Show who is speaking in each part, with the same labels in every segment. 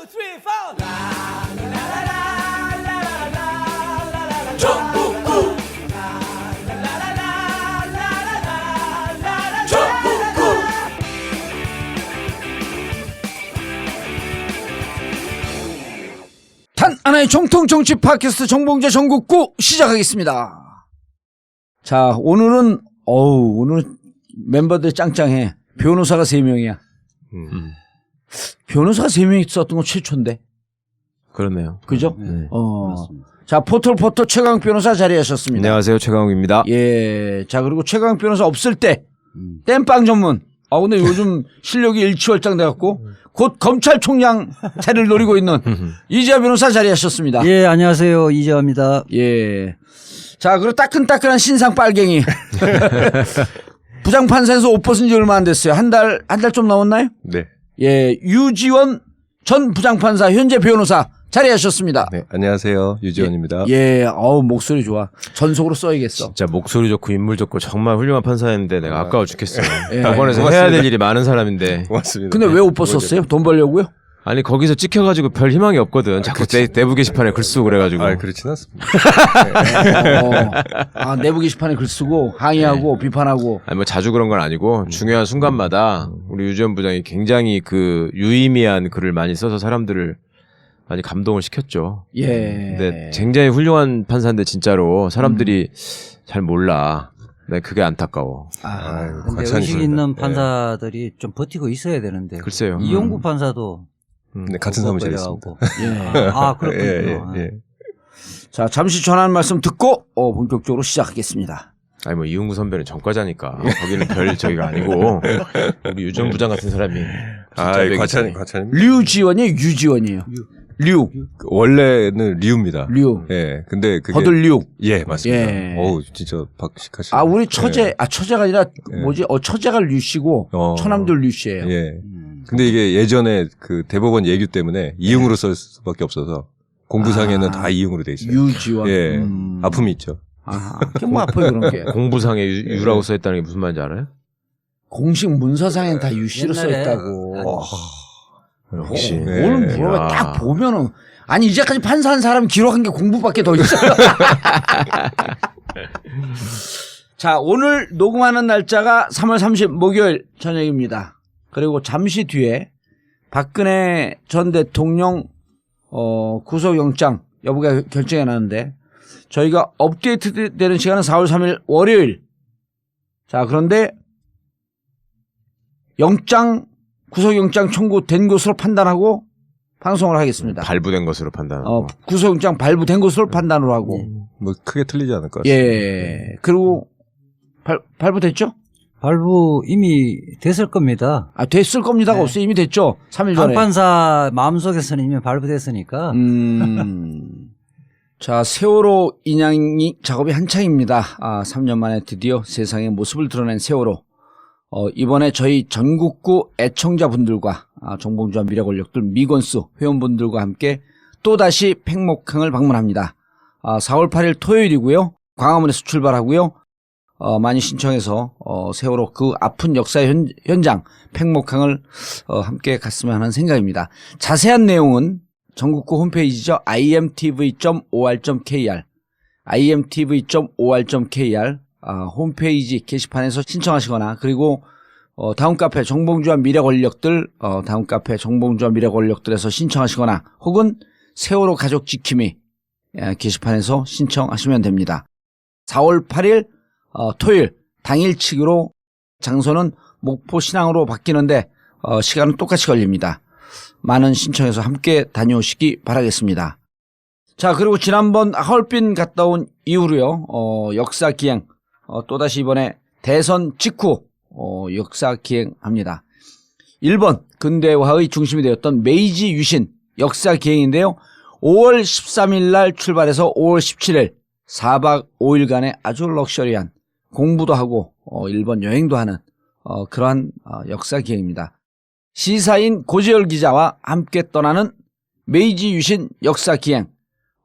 Speaker 1: three, four. 전국구. 전국구. 단 하나의 정통 정치 팟캐스트 정봉재 전국구 시작하겠습니다. 자, 오늘은 오늘 멤버들 짱짱해. 변호사가 3명이야. 변호사가 3명이 있었던 건 최초인데.
Speaker 2: 그렇네요.
Speaker 1: 그죠?
Speaker 2: 네.
Speaker 1: 자, 포털 최강 변호사 자리하셨습니다.
Speaker 2: 안녕하세요, 최강욱입니다.
Speaker 1: 예. 자, 그리고 최강 변호사 없을 때 땜빵 전문. 근데 요즘 실력이 일취월장 돼갖고 곧 검찰총장 자리를 노리고 있는 이재하 변호사 자리하셨습니다.
Speaker 3: 예, 안녕하세요. 이재하입니다.
Speaker 1: 예. 자, 그리고 따끈따끈한 신상 빨갱이. 부장판사에서 옷 벗은 지 얼마 안 됐어요. 한 달 좀 넘었나요?
Speaker 2: 네.
Speaker 1: 예. 유지원 전 부장판사 현재 변호사 자리하셨습니다.
Speaker 4: 네, 안녕하세요. 유지원입니다.
Speaker 1: 예. 목소리 좋아. 전속으로 써야겠어.
Speaker 2: 진짜 목소리 좋고 인물 좋고 정말 훌륭한 판사였는데 내가 아까워 죽겠어요.
Speaker 1: 예.
Speaker 2: 법원에서 해야 될 일이 많은 사람인데.
Speaker 4: 고맙습니다.
Speaker 1: 근데 왜 옷 벗었어요? 돈 벌려고요?
Speaker 2: 아니 거기서 찍혀가지고 별 희망이 없거든. 자꾸 내부 게시판에 글 쓰고 그래가지고.
Speaker 4: 그렇진 않습니다.
Speaker 1: 내부 게시판에 글 쓰고 항의하고 비판하고.
Speaker 2: 아니 뭐 자주 그런 건 아니고 중요한 순간마다 우리 유지원 부장이 굉장히 그 유의미한 글을 많이 써서 사람들을 많이 감동을 시켰죠.
Speaker 1: 예.
Speaker 2: 근데 굉장히 훌륭한 판사인데 진짜로 사람들이 잘 몰라. 네, 그게 안타까워.
Speaker 3: 근데 의식 있는 판사들이 좀 버티고 있어야 되는데.
Speaker 2: 글쎄요.
Speaker 3: 이용구 판사도.
Speaker 4: 네, 같은 사무실에 있습니다.
Speaker 1: 예.
Speaker 3: 그렇군요.
Speaker 4: 예.
Speaker 1: 자, 잠시 전하는 말씀 듣고 본격적으로 시작하겠습니다.
Speaker 2: 아니 뭐 이용구 선배는 전과자니까 거기는 별 저기가 아니고 우리 유전 부장 같은 사람이
Speaker 4: 과찬입니다.
Speaker 1: 류지원이에요, 유지원이에요. 류.
Speaker 4: 원래는 류입니다.
Speaker 1: 류.
Speaker 4: 예. 근데 그게
Speaker 1: 버들류.
Speaker 4: 예, 맞습니다.
Speaker 1: 예.
Speaker 4: 진짜 박식하시네.
Speaker 1: 우리 처제, 처제가 아니라
Speaker 4: 예.
Speaker 1: 처제가 류씨고 처남도 류씨예요.
Speaker 4: 예. 근데 이게 예전에 그 대법원 예규 때문에 이응으로 쓸 수밖에 없어서 공부상에는 다 이응으로 돼 있어요.
Speaker 1: 유지원.
Speaker 4: 예. 아픔이 있죠.
Speaker 1: 그게 뭐 아파요, 그런 게.
Speaker 2: 공부상에 유라고 써있다는 게 무슨 말인지 알아요?
Speaker 1: 공식 문서상엔 다 유씨로 써있다고.
Speaker 2: 역시.
Speaker 1: 오늘 물어봐 딱 보면은 이제까지 판사한 사람 기록한 게 공부밖에 더 있어요. 자, 오늘 녹음하는 날짜가 3월 30 목요일 저녁입니다. 그리고 잠시 뒤에 박근혜 전 대통령 구속영장 여부가 결정이 나는데 저희가 업데이트 되는 시간은 4월 3일 월요일. 자, 그런데 구속영장 청구된 것으로 판단하고 방송을 하겠습니다.
Speaker 2: 발부된 것으로 판단하고.
Speaker 1: 구속영장 발부된 것으로 판단을 하고.
Speaker 4: 뭐 크게 틀리지 않을 것 같습니다.
Speaker 1: 예. 그리고 발부됐죠?
Speaker 3: 발부 이미 됐을 겁니다.
Speaker 1: 됐을 겁니다가 없어요. 이미 됐죠. 3일 전에.
Speaker 3: 강 판사 마음속에서는 이미 발부됐으니까.
Speaker 1: 자, 세월호 인양 작업이 한창입니다. 3년 만에 드디어 세상의 모습을 드러낸 세월호. 이번에 저희 전국구 애청자분들과 정봉주와 미래 권력들 미건수 회원분들과 함께 또다시 팽목항을 방문합니다. 4월 8일 토요일이고요. 광화문에서 출발하고요. 많이 신청해서 세월호 그 아픈 역사의 현장 팽목항을 함께 갔으면 하는 생각입니다. 자세한 내용은 전국구 홈페이지죠. imtv.or.kr imtv.or.kr 홈페이지 게시판에서 신청하시거나 그리고 다음 카페 정봉주와 미래 권력들 다음 카페 정봉주와 미래 권력들에서 신청하시거나 혹은 세월호 가족 지킴이 게시판에서 신청하시면 됩니다. 4월 8일 토요일 당일치기로 장소는 목포 신항으로 바뀌는데 시간은 똑같이 걸립니다. 많은 신청해서 함께 다녀오시기 바라겠습니다. 자, 그리고 지난번 하얼빈 갔다 온 이후로요. 역사 기행 또다시 이번에 대선 직후 역사 기행합니다. 1번 근대화의 중심이 되었던 메이지 유신 역사 기행인데요. 5월 13일 날 출발해서 5월 17일 4박 5일간의 아주 럭셔리한 공부도 하고 일본 여행도 하는 그러한 역사 기행입니다. 시사인 고재열 기자와 함께 떠나는 메이지 유신 역사 기행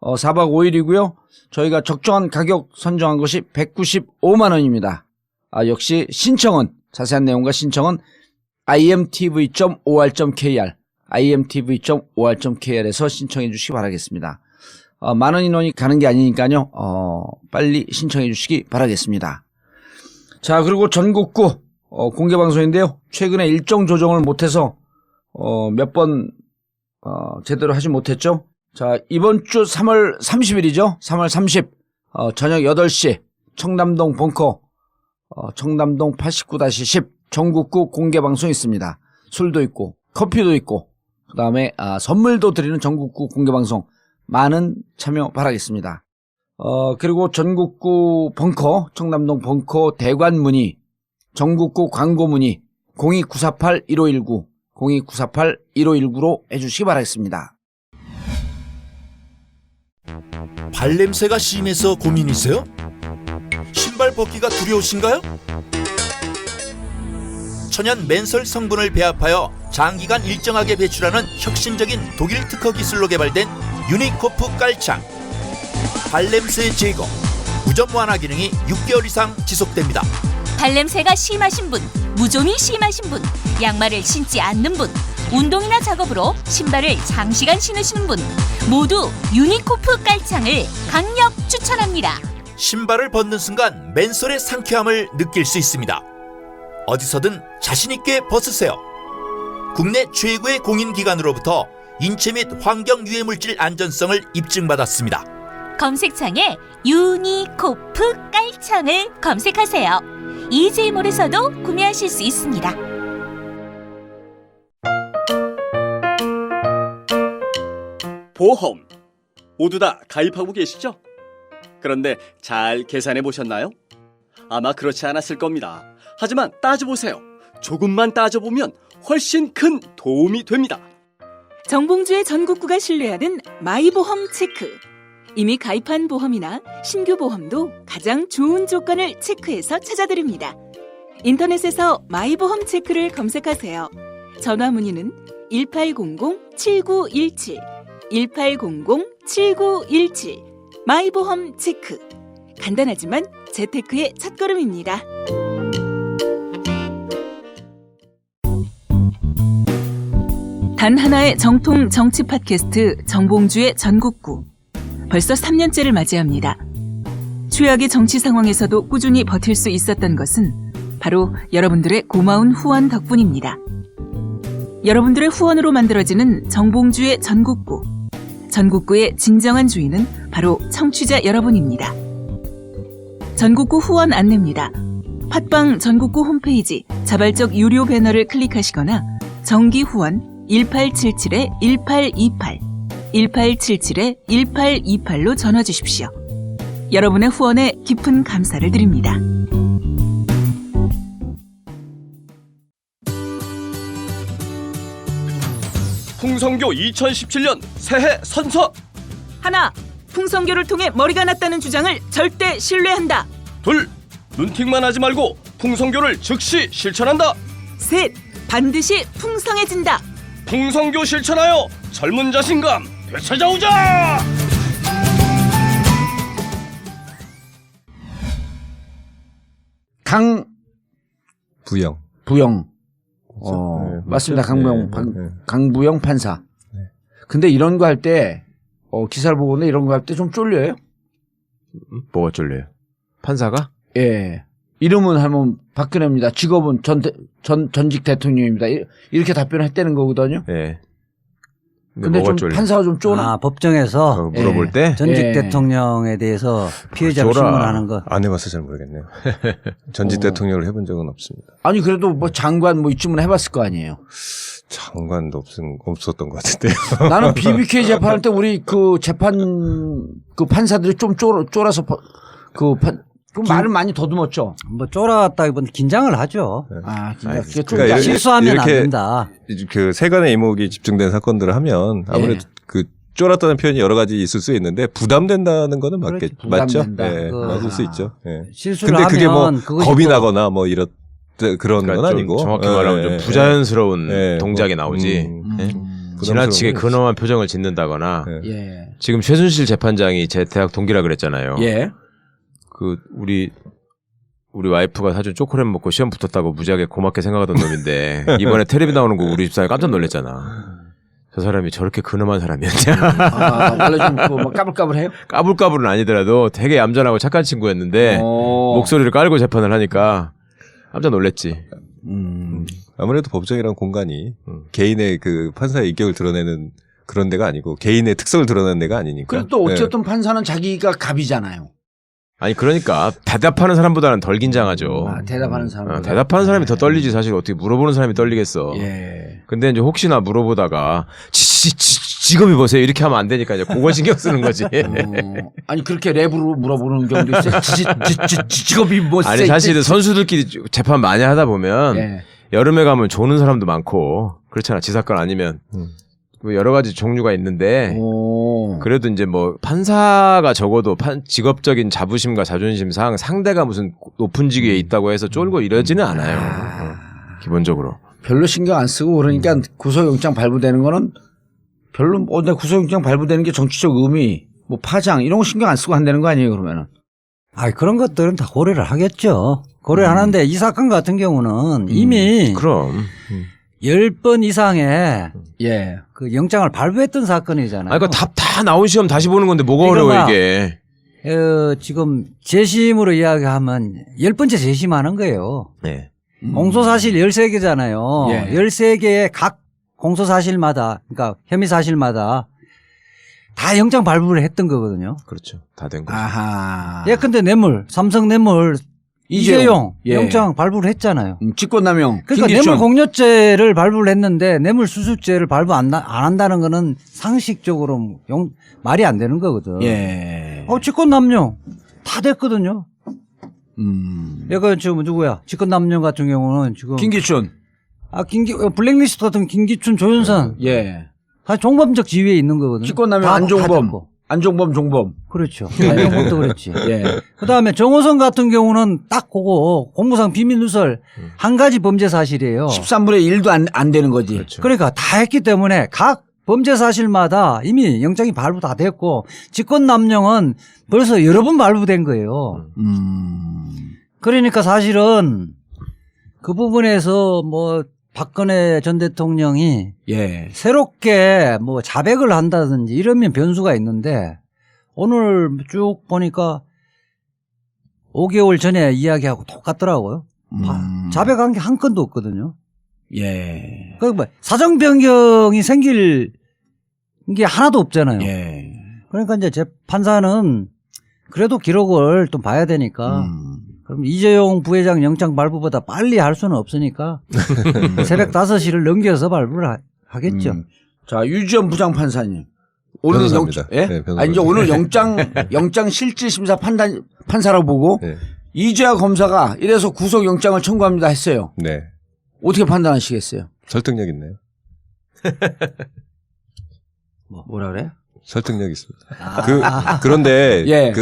Speaker 1: 4박 5일이고요. 저희가 적정한 가격 선정한 것이 195만 원입니다. 역시 신청은 자세한 내용과 신청은 imtv.or.kr imtv.or.kr에서 신청해 주시기 바라겠습니다. 많은 인원이 가는 게 아니니까요. 빨리 신청해 주시기 바라겠습니다. 자, 그리고 전국구 공개 방송인데요. 최근에 일정 조정을 못해서 몇 번 제대로 하지 못했죠. 자, 이번 주 3월 30일이죠. 3월 30 저녁 8시 청담동 벙커 청담동 89-10 전국구 공개 방송 있습니다. 술도 있고 커피도 있고 그다음에 선물도 드리는 전국구 공개 방송 많은 참여 바라겠습니다. 그리고 전국구 벙커 청담동 벙커 대관 문의 전국구 광고 문의 02948-1519 02948-1519로 해주시기 바라겠습니다.
Speaker 5: 발냄새가 심해서 고민이세요? 신발 벗기가 두려우신가요? 천연 맨솔 성분을 배합하여 장기간 일정하게 배출하는 혁신적인 독일 특허 기술로 개발된 유니코프 깔창. 발냄새 제거, 무좀 완화 기능이 6개월 이상 지속됩니다.
Speaker 6: 발냄새가 심하신 분, 무좀이 심하신 분, 양말을 신지 않는 분, 운동이나 작업으로 신발을 장시간 신으시는 분 모두 유니코프 깔창을 강력 추천합니다.
Speaker 5: 신발을 벗는 순간 맨솔의 상쾌함을 느낄 수 있습니다. 어디서든 자신 있게 벗으세요. 국내 최고의 공인기관으로부터 인체 및 환경 유해 물질 안전성을 입증받았습니다.
Speaker 6: 검색창에 유니코프 깔창을 검색하세요. 이지몰에서도 구매하실 수 있습니다.
Speaker 7: 보험 모두 다 가입하고 계시죠? 그런데 잘 계산해 보셨나요? 아마 그렇지 않았을 겁니다. 하지만 따져보세요. 조금만 따져보면 훨씬 큰 도움이 됩니다.
Speaker 8: 정봉주의 전국구가 신뢰하는 마이보험 체크. 이미 가입한 보험이나 신규 보험도 가장 좋은 조건을 체크해서 찾아드립니다. 인터넷에서 마이보험 체크를 검색하세요. 전화 문의는 1800-7917 1800-7917 마이보험 체크. 간단하지만 재테크의 첫걸음입니다. 단 하나의 정통 정치 팟캐스트 정봉주의 전국구. 벌써 3년째를 맞이합니다. 최악의 정치 상황에서도 꾸준히 버틸 수 있었던 것은 바로 여러분들의 고마운 후원 덕분입니다. 여러분들의 후원으로 만들어지는 정봉주의 전국구. 전국구의 진정한 주인은 바로 청취자 여러분입니다. 전국구 후원 안내입니다. 팟빵 전국구 홈페이지 자발적 유료 배너를 클릭하시거나 정기 후원 1877-1828 1877-1828로 전화 주십시오. 여러분의 후원에 깊은 감사를 드립니다.
Speaker 7: 풍성교 2017년 새해 선서.
Speaker 8: 하나, 풍성교를 통해 머리가 났다는 주장을 절대 신뢰한다.
Speaker 7: 둘, 눈팅만 하지 말고 풍성교를 즉시 실천한다.
Speaker 8: 셋, 반드시 풍성해진다.
Speaker 7: 풍성교 실천하여 젊은 자신감 되찾아오자.
Speaker 4: 부영.
Speaker 1: 부영.
Speaker 4: 네,
Speaker 1: 맞습니다.
Speaker 4: 맞죠?
Speaker 1: 강부영 판사.
Speaker 4: 네.
Speaker 1: 근데 이런 거 할 때, 기사를 보고 있는데 이런 거 할 때 좀 쫄려요?
Speaker 2: 뭐가 쫄려요? 판사가?
Speaker 1: 예. 이름은 하면 박근혜입니다. 직업은 전직 대통령입니다. 이렇게 답변을 했다는 거거든요.
Speaker 2: 예.
Speaker 1: 근데 좀
Speaker 2: 쫄려?
Speaker 1: 판사가 좀 쫄아.
Speaker 3: 법정에서
Speaker 2: 물어볼
Speaker 1: 예.
Speaker 2: 때?
Speaker 3: 전직
Speaker 1: 예.
Speaker 3: 대통령에 대해서 피해자를
Speaker 2: 쫄아.
Speaker 3: 신문하는 거.
Speaker 4: 안 해봐서 잘 모르겠네요. 전직 대통령을 해본 적은 없습니다.
Speaker 1: 아니, 그래도 뭐 장관 뭐 이쯤은 해봤을 거 아니에요.
Speaker 4: 장관도 없었던 것 같은데요.
Speaker 1: 나는 BBK 재판할 때 우리 그 재판 그 판사들이 좀 쫄아서 그 말을 많이 더듬었죠.
Speaker 3: 뭐 쫄았다기보다 긴장을 하죠.
Speaker 1: 아, 그게 좀
Speaker 4: 그러니까
Speaker 3: 실수하면 안
Speaker 4: 이렇게
Speaker 3: 된다.
Speaker 4: 그 세간의 이목이 집중된 사건들을 하면 아무래도
Speaker 1: 예.
Speaker 4: 그 쫄았다는 표현이 여러 가지 있을 수 있는데 부담된다는 거는
Speaker 3: 그렇지,
Speaker 4: 맞죠?
Speaker 1: 부담된다.
Speaker 4: 예, 맞을 수 있죠. 예.
Speaker 3: 실수를
Speaker 4: 근데 그게 뭐
Speaker 3: 하면 그것이
Speaker 4: 겁이
Speaker 3: 또
Speaker 4: 나거나 뭐 그런
Speaker 2: 그러니까
Speaker 4: 건
Speaker 2: 좀
Speaker 4: 아니고
Speaker 2: 정확히
Speaker 4: 예,
Speaker 2: 말하면 좀
Speaker 4: 예,
Speaker 2: 부자연스러운
Speaker 4: 예.
Speaker 2: 동작이 나오지. 예? 지나치게
Speaker 4: 부담스러운
Speaker 2: 근엄한 표정을 짓는다거나.
Speaker 4: 예.
Speaker 1: 예.
Speaker 2: 지금 최순실 재판장이 제 대학 동기라 그랬잖아요.
Speaker 1: 예.
Speaker 2: 그 우리 와이프가 사준 초콜릿 먹고 시험 붙었다고 무지하게 고맙게 생각하던 놈인데 이번에 텔레비 나오는 거 우리 집사람이 깜짝 놀랐잖아. 저 사람이 저렇게 근엄한 사람이었냐.
Speaker 1: 원래 좀뭐 까불까불해요?
Speaker 2: 까불까불은 아니더라도 되게 얌전하고 착한 친구였는데 목소리를 깔고 재판을 하니까 깜짝 놀랬지.
Speaker 4: 아무래도 법정이란 공간이 개인의 그 판사의 인격을 드러내는 그런 데가 아니고 개인의 특성을 드러내는 데가 아니니까.
Speaker 1: 그리고 또 어쨌든 판사는 자기가 갑이잖아요.
Speaker 2: 아니 그러니까 대답하는 사람보다는 덜 긴장하죠.
Speaker 1: 대답하는 사람.
Speaker 2: 대답하는 사람이 더 떨리지 사실 어떻게 물어보는 사람이 떨리겠어.
Speaker 1: 예.
Speaker 2: 근데 이제 혹시나 물어보다가 직업이 뭐세요? 이렇게 하면 안 되니까 이제 그걸 신경 쓰는 거지.
Speaker 1: 아니 그렇게 랩으로 물어보는 경우도 있어요. 직업이 뭐?
Speaker 2: 아니 사실은 선수들끼리 재판 많이 하다 보면
Speaker 1: 예.
Speaker 2: 여름에 가면 조는 사람도 많고 그렇잖아. 지사건 아니면 뭐 여러 가지 종류가 있는데 그래도 이제 뭐 판사가 적어도 직업적인 자부심과 자존심상 상대가 무슨 높은 직위에 있다고 해서 쫄고 이러지는 않아요. 기본적으로.
Speaker 1: 별로 신경 안 쓰고 그러니까 구속영장 발부되는 거는 별로 근데 구속영장 발부되는 게 정치적 의미, 뭐 파장 이런 거 신경 안 쓰고 한다는 거 아니에요 그러면은?
Speaker 3: 아 그런 것들은 다 고려를 하겠죠. 고려하는데 이 사건 같은 경우는 이미
Speaker 2: 그럼
Speaker 3: 10번 이상의
Speaker 1: 예.
Speaker 3: 그 영장을 발부했던 사건이잖아요.
Speaker 2: 아, 그러니까 다 나온 시험 다시 보는 건데 뭐가
Speaker 3: 이거
Speaker 2: 어려워
Speaker 3: 막
Speaker 2: 이게.
Speaker 3: 지금 재심으로 이야기하면 10번째 재심하는 거예요.
Speaker 2: 네.
Speaker 3: 공소사실 13개잖아요.
Speaker 1: 예.
Speaker 3: 13개의 각 공소사실마다, 그러니까 혐의사실마다 다 영장 발부를 했던 거거든요.
Speaker 2: 그렇죠. 다 된 거죠.
Speaker 1: 아하.
Speaker 3: 예컨대 뇌물, 삼성 뇌물, 이재용
Speaker 1: 예.
Speaker 3: 영장 발부를 했잖아요.
Speaker 1: 직권남용.
Speaker 3: 그러니까
Speaker 1: 김기춘.
Speaker 3: 뇌물 공여죄를 발부를 했는데 뇌물 수수죄를 발부 안 한다는 거는 상식적으로 말이 안 되는 거거든.
Speaker 1: 예.
Speaker 3: 직권남용 다 됐거든요. 얘가 지금 누구야? 직권남용 같은 경우는 지금
Speaker 1: 김기춘.
Speaker 3: 블랙리스트 같은 김기춘, 조윤선
Speaker 1: 예.
Speaker 3: 다 종범적 지위에 있는 거거든요.
Speaker 1: 직권남용
Speaker 3: 다
Speaker 1: 안종범.
Speaker 3: 됐고.
Speaker 1: 안종범 종범.
Speaker 3: 그렇죠. 안종범도 그렇지.
Speaker 1: 예.
Speaker 3: 그다음에 정호성 같은 경우는 딱 그거 공무상 비밀누설 한 가지 범죄 사실이에요.
Speaker 1: 13분의 1도 안 되는 거지.
Speaker 2: 그렇죠.
Speaker 3: 그러니까 다 했기 때문에 각 범죄 사실마다 이미 영장이 발부 다 됐고 직권남용은 벌써 여러 번 발부된 거예요. 그러니까 사실은 그 부분에서 뭐 박근혜 전 대통령이
Speaker 1: 예.
Speaker 3: 새롭게 뭐 자백을 한다든지 이러면 변수가 있는데 오늘 쭉 보니까 5개월 전에 이야기하고 똑같더라고요. 자백한 게 한 건도 없거든요.
Speaker 1: 예.
Speaker 3: 뭐 사정 변경이 생길 게 하나도 없잖아요.
Speaker 1: 예.
Speaker 3: 그러니까 이제 판사는 그래도 기록을 좀 봐야 되니까 그럼 이재용 부회장 영장 발부보다 빨리 할 수는 없으니까 새벽 5시를 넘겨서 발부를 하겠죠.
Speaker 1: 자, 유지연 부장판사님. 오늘
Speaker 4: 변호사입니다.
Speaker 1: 예?
Speaker 4: 네, 변호사.
Speaker 1: 이제 오늘 영장 실질심사 판사라고 보고
Speaker 4: 네.
Speaker 1: 이재하 검사가 이래서 구속영장을 청구합니다 했어요.
Speaker 4: 네.
Speaker 1: 어떻게 판단하시겠어요?
Speaker 4: 설득력 있네요.
Speaker 1: 뭐라 그래요?
Speaker 4: 설득력 있습니다. 그런데
Speaker 1: 예.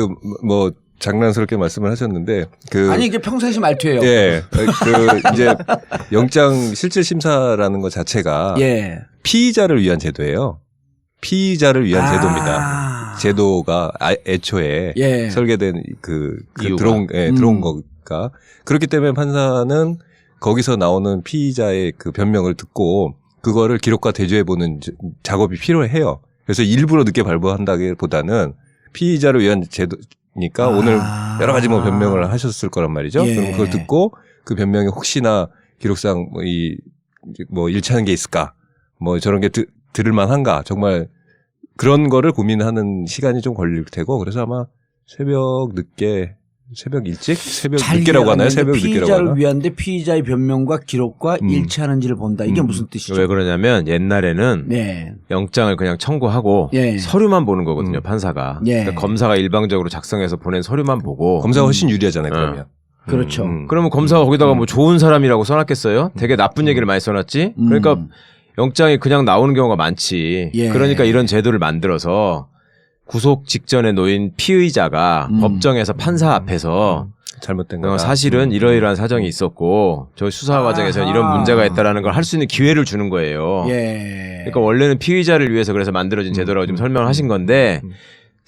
Speaker 4: 뭐 장난스럽게 말씀을 하셨는데
Speaker 1: 아니 이게 평상시 말투예요.
Speaker 4: 예. 이제 영장 실질 심사라는 것 자체가
Speaker 1: 예.
Speaker 4: 피의자를 위한 제도예요. 피의자를 위한 제도입니다. 제도가 애초에
Speaker 1: 예.
Speaker 4: 설계된
Speaker 2: 이유가.
Speaker 4: 들어온 거가 그렇기 때문에 판사는 거기서 나오는 피의자의 그 변명을 듣고 그거를 기록과 대조해보는 작업이 필요해요. 그래서 일부러 늦게 발부한다기보다는 피의자를 위한 제도니까 오늘 여러 가지 뭐 변명을 하셨을 거란 말이죠.
Speaker 1: 예.
Speaker 4: 그럼 그걸 듣고 그 변명이 혹시나 기록상 뭐 일치하는 게 있을까? 뭐 저런 게 들을 만한가? 정말 그런 거를 고민하는 시간이 좀 걸릴 테고 그래서 아마 새벽 일찍? 새벽 늦게라고 하나요? 새벽 늦게라고
Speaker 1: 피의자를
Speaker 4: 하나?
Speaker 1: 위한데 피의자의 변명과 기록과 일치하는지를 본다. 이게 무슨 뜻이죠?
Speaker 2: 왜 그러냐면 옛날에는
Speaker 1: 네.
Speaker 2: 영장을 그냥 청구하고
Speaker 1: 예.
Speaker 2: 서류만 보는 거거든요. 판사가.
Speaker 1: 예.
Speaker 2: 그러니까 검사가 일방적으로 작성해서 보낸 서류만 보고.
Speaker 4: 검사가 훨씬 유리하잖아요. 그러면.
Speaker 1: 그렇죠.
Speaker 2: 그러면 검사가 거기다가 뭐 좋은 사람이라고 써놨겠어요? 되게 나쁜 얘기를 많이 써놨지? 그러니까 영장이 그냥 나오는 경우가 많지.
Speaker 1: 예.
Speaker 2: 그러니까 이런 제도를 만들어서 구속 직전에 놓인 피의자가 법정에서 판사 앞에서
Speaker 4: 잘못된 거다.
Speaker 2: 사실은 이러이러한 사정이 있었고 저 수사 과정에서 이런 문제가 있다라는 걸 할 수 있는 기회를 주는 거예요.
Speaker 1: 예.
Speaker 2: 그러니까 원래는 피의자를 위해서 그래서 만들어진 제도라고 지금 설명을 하신 건데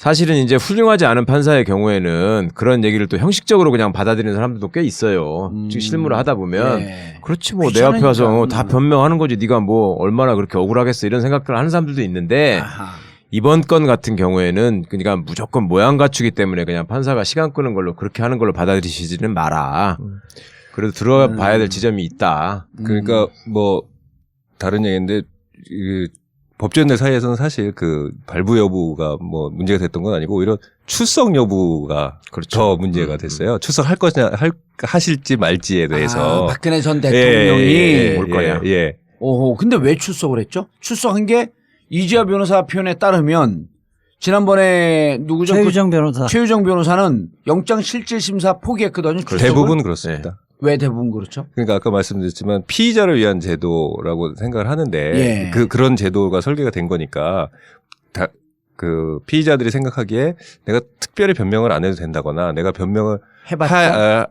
Speaker 2: 사실은 이제 훌륭하지 않은 판사의 경우에는 그런 얘기를 또 형식적으로 그냥 받아들이는 사람들도 꽤 있어요. 지금 실무를 하다 보면
Speaker 1: 예.
Speaker 2: 그렇지 뭐 내 앞에 와서
Speaker 1: 귀찮으니까.
Speaker 2: 다 변명하는 거지 네가 뭐 얼마나 그렇게 억울하겠어 이런 생각들을 하는 사람들도 있는데
Speaker 1: 아하.
Speaker 2: 이번 건 같은 경우에는 그러니까 무조건 모양 갖추기 때문에 그냥 판사가 시간 끄는 걸로 그렇게 하는 걸로 받아들이시지는 마라. 그래도 들어봐야 될 지점이 있다.
Speaker 4: 그러니까 뭐 다른 얘기인데 법조인들 사이에서는 사실 그 발부 여부가 뭐 문제가 됐던 건 아니고 오히려 출석 여부가
Speaker 2: 그렇죠.
Speaker 4: 더 문제가 됐어요. 출석할 거냐 하실지 말지에 대해서.
Speaker 1: 박근혜 전 대통령이
Speaker 2: 올 거냐.
Speaker 4: 예.
Speaker 1: 오호. 근데 왜 출석을 했죠? 출석한 게 이지아 변호사 표현에 따르면 지난번에 누구죠?
Speaker 3: 최유정 변호사.
Speaker 1: 최유정 변호사는 영장 실질 심사 포기했거든요. 출석을.
Speaker 4: 대부분 그렇습니다.
Speaker 1: 왜 대부분 그렇죠?
Speaker 4: 그러니까 아까 말씀드렸지만 피의자를 위한 제도라고 생각을 하는데
Speaker 1: 예.
Speaker 4: 그런 제도가 설계가 된 거니까 그 피의자들이 생각하기에 내가 특별히 변명을 안 해도 된다거나 내가 변명을
Speaker 1: 해봤자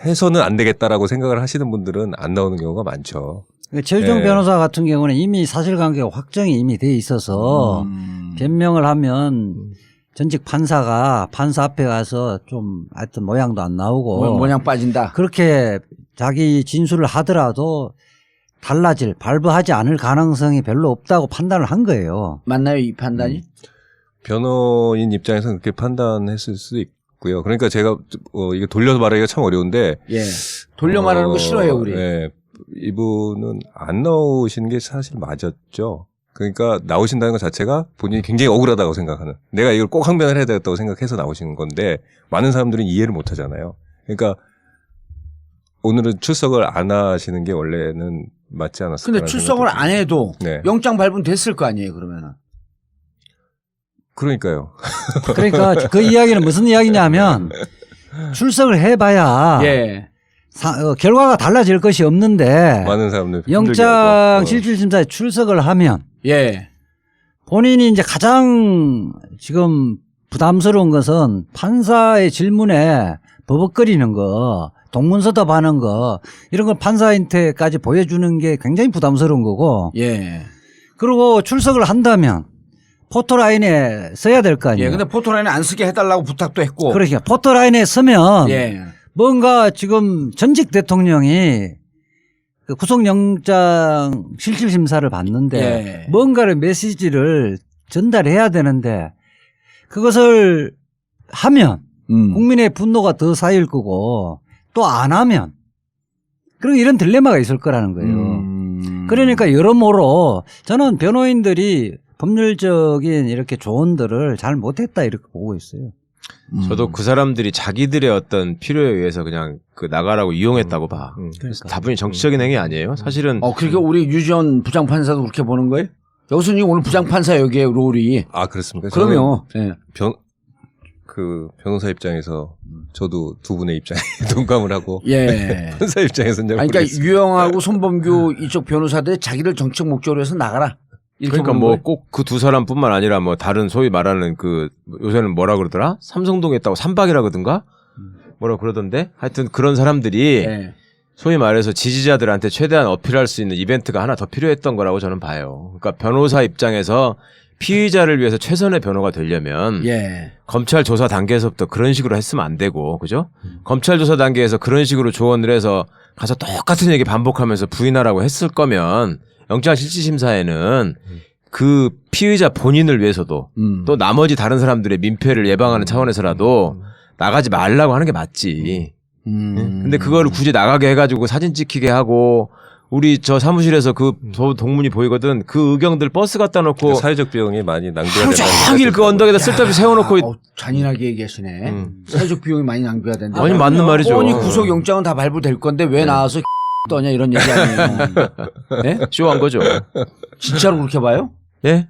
Speaker 4: 해서는 안 되겠다라고 생각을 하시는 분들은 안 나오는 경우가 많죠.
Speaker 3: 최유정
Speaker 4: 예.
Speaker 3: 변호사 같은 경우는 이미 사실관계가 확정이 이미 돼 있어서 변명을 하면 전직 판사가 판사 앞에 가서 좀 하여튼 모양도 안 나오고
Speaker 1: 모양 빠진다.
Speaker 3: 그렇게 자기 진술을 하더라도 달라질 발부하지 않을 가능성이 별로 없다고 판단을 한 거예요.
Speaker 1: 맞나요 이 판단이?
Speaker 4: 변호인 입장에서는 그렇게 판단했을 수도 있고요. 그러니까 제가 이거 돌려서 말하기가 참 어려운데
Speaker 1: 예. 돌려 말하는 거 싫어해요 우리.
Speaker 4: 네, 이분은 안 나오시는 게 사실 맞았죠. 그러니까 나오신다는 것 자체가 본인이 굉장히 억울하다고 생각하는, 내가 이걸 꼭 항변을 해야 되겠다고 생각해서 나오시는 건데 많은 사람들은 이해를 못 하잖아요. 그러니까 오늘은 출석을 안 하시는 게 원래는 맞지 않았을까.
Speaker 1: 근데 출석을 안 해도
Speaker 4: 네.
Speaker 1: 영장 발부는 됐을 거 아니에요 그러면은.
Speaker 4: 그러니까요.
Speaker 3: 그러니까 그 이야기는 무슨 이야기냐면 출석을 해봐야
Speaker 1: 예.
Speaker 3: 결과가 달라질 것이 없는데
Speaker 4: 많은 사람들
Speaker 3: 영장 실질심사에 출석을 하면
Speaker 1: 예.
Speaker 3: 본인이 이제 가장 지금 부담스러운 것은 판사의 질문에 버벅거리는 거, 동문서답하는 거 이런 걸 판사한테까지 보여주는 게 굉장히 부담스러운 거고.
Speaker 1: 예.
Speaker 3: 그리고 출석을 한다면 포토라인에 써야 될 거 아니에요.
Speaker 1: 예. 근데 포토라인에 안 쓰게 해달라고 부탁도 했고.
Speaker 3: 그러니까 포토라인에 서면
Speaker 1: 예.
Speaker 3: 뭔가 지금 전직 대통령이 그 구속영장 실질심사를 받는데
Speaker 1: 예.
Speaker 3: 뭔가를 메시지를 전달해야 되는데 그것을 하면 국민의 분노가 더 쌓일 거고 또 안 하면 그리고 이런 딜레마가 있을 거라는 거예요. 그러니까 여러모로 저는 변호인들이 법률적인 이렇게 조언들을 잘 못했다 이렇게 보고 있어요.
Speaker 2: 저도 그 사람들이 자기들의 어떤 필요에 의해서 그냥 그 나가라고 이용했다고 봐. 다분히 정치적인 행위 아니에요? 사실은.
Speaker 1: 그러니까 우리 유지원 부장판사도 그렇게 보는 거예요? 여기서는 오늘 부장판사 여기에 롤이.
Speaker 4: 아, 그렇습니까?
Speaker 1: 그럼요. 예.
Speaker 4: 그 변호사 입장에서 저도 두 분의 입장에 동감을 하고.
Speaker 1: 예.
Speaker 4: 판사 입장에서는 잘
Speaker 1: 그러니까
Speaker 4: 모르겠습니다.
Speaker 1: 유영하고 손범규 이쪽 변호사들이 자기들 정책 목적으로 해서 나가라. 이렇게
Speaker 2: 그러니까
Speaker 1: 보는
Speaker 2: 뭐
Speaker 1: 거예요?
Speaker 2: 꼭 그 두 사람뿐만 아니라 뭐 다른 소위 말하는 그 요새는 뭐라 그러더라? 삼성동에 있다고 삼박이라 그러던가? 뭐라 그러던데? 하여튼 그런 사람들이
Speaker 1: 예.
Speaker 2: 소위 말해서 지지자들한테 최대한 어필할 수 있는 이벤트가 하나 더 필요했던 거라고 저는 봐요. 그러니까 변호사 입장에서 피의자를 위해서 최선의 변호가 되려면
Speaker 1: 예.
Speaker 2: 검찰 조사 단계에서부터 그런 식으로 했으면 안 되고, 그죠? 검찰 조사 단계에서 그런 식으로 조언을 해서 가서 똑같은 얘기 반복하면서 부인하라고 했을 거면 영장 실질심사에는 그 피의자 본인을 위해서도 또 나머지 다른 사람들의 민폐를 예방하는 차원에서라도 나가지 말라고 하는 게 맞지. 근데 그거를 굳이 나가게 해가지고 사진 찍히게 하고, 우리 저 사무실에서 그 동문이 보이거든. 그 의경들 버스 갖다 놓고
Speaker 4: 사회적 비용이 많이 낭비가
Speaker 2: 하루 종일 그 언덕에다 쓸데없이 세워놓고.
Speaker 1: 잔인하게 얘기하시네. 사회적 비용이 많이 낭비가 된다.
Speaker 2: 아니, 맞는 말이죠.
Speaker 1: 아니 구속영장은 다 발부될 건데 왜 나와서 떠냐 이런 얘기 아니에요. 예?
Speaker 2: 쇼한 거죠.
Speaker 1: 진짜로 그렇게 봐요?
Speaker 2: 예?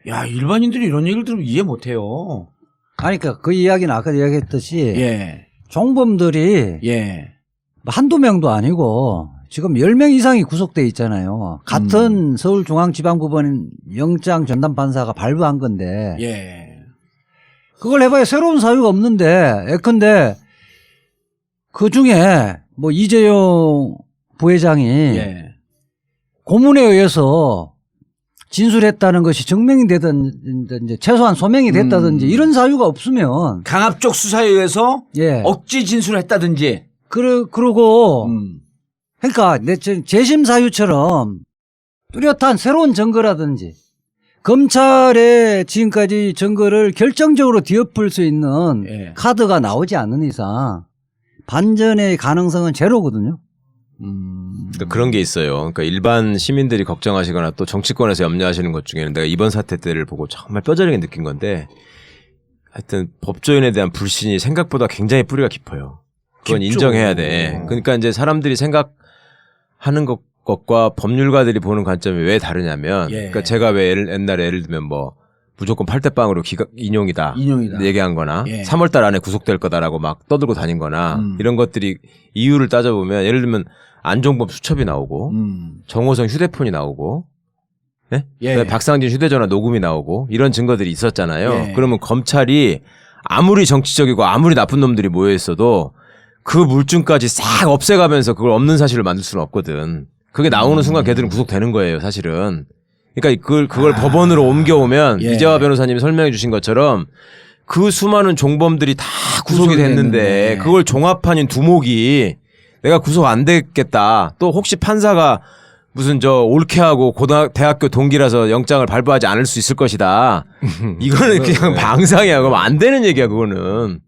Speaker 1: 야, 일반인들이 이런 얘기를 들으면 이해 못해요.
Speaker 3: 아니, 그러니까 그 이야기는 아까 이야기했듯이
Speaker 1: 예.
Speaker 3: 종범들이
Speaker 1: 예.
Speaker 3: 한두 명도 아니고 지금 10명 이상이 구속돼 있잖아요. 같은 서울중앙지방법원 영장 전담판사가 발부한 건데
Speaker 1: 예.
Speaker 3: 그걸 해봐야 새로운 사유가 없는데 예컨대 그 중에 뭐 이재용 부회장이
Speaker 1: 예.
Speaker 3: 고문에 의해서 진술했다는 것이 증명이 되든지 최소한 소명이 됐다든지 이런 사유가 없으면
Speaker 1: 강압적 수사에 의해서
Speaker 3: 예.
Speaker 1: 억지 진술을 했다든지.
Speaker 3: 그러고 그러니까 내 재심 사유처럼 뚜렷한 새로운 증거라든지 검찰의 지금까지 증거를 결정적으로 뒤엎을 수 있는
Speaker 1: 예.
Speaker 3: 카드가 나오지 않는 이상 반전의 가능성은 제로거든요.
Speaker 2: 그러니까 그런 게 있어요. 그러니까 일반 시민들이 걱정하시거나 또 정치권에서 염려하시는 것 중에는 내가 이번 사태 때를 보고 정말 뼈저리게 느낀 건데 하여튼 법조인에 대한 불신이 생각보다 굉장히 뿌리가 깊어요. 그건
Speaker 1: 깊죠.
Speaker 2: 인정해야 돼. 그러니까 이제 사람들이 생각하는 것과 법률가들이 보는 관점이 왜 다르냐면
Speaker 1: 예.
Speaker 2: 그러니까 제가 왜 옛날에 예를 들면 뭐 무조건 8대빵으로 인용이다. 얘기한 거나
Speaker 1: 예.
Speaker 2: 3월달 안에 구속될 거다라고 막 떠들고 다닌 거나 이런 것들이 이유를 따져보면 예를 들면 안종범 수첩이 나오고 정호성 휴대폰이 나오고 네?
Speaker 1: 예.
Speaker 2: 박상진 휴대전화 녹음이 나오고 이런 증거들이 있었잖아요.
Speaker 1: 예.
Speaker 2: 그러면 검찰이 아무리 정치적이고 아무리 나쁜 놈들이 모여 있어도 그 물증까지 싹 없애가면서 그걸 없는 사실을 만들 수는 없거든. 그게 나오는 순간 걔들은 구속되는 거예요, 사실은. 그러니까 그걸 법원으로 옮겨오면
Speaker 1: 예.
Speaker 2: 이재화 변호사님이 설명해 주신 것처럼 그 수많은 종범들이 다 구속이 됐는데 그걸 종합하는 두목이 내가 구속 안 됐겠다. 또 혹시 판사가 무슨 옳게 하고 대학교 동기라서 영장을 발부하지 않을 수 있을 것이다. 이거는 그냥 방상이야. 그럼 안 되는 얘기야, 그거는.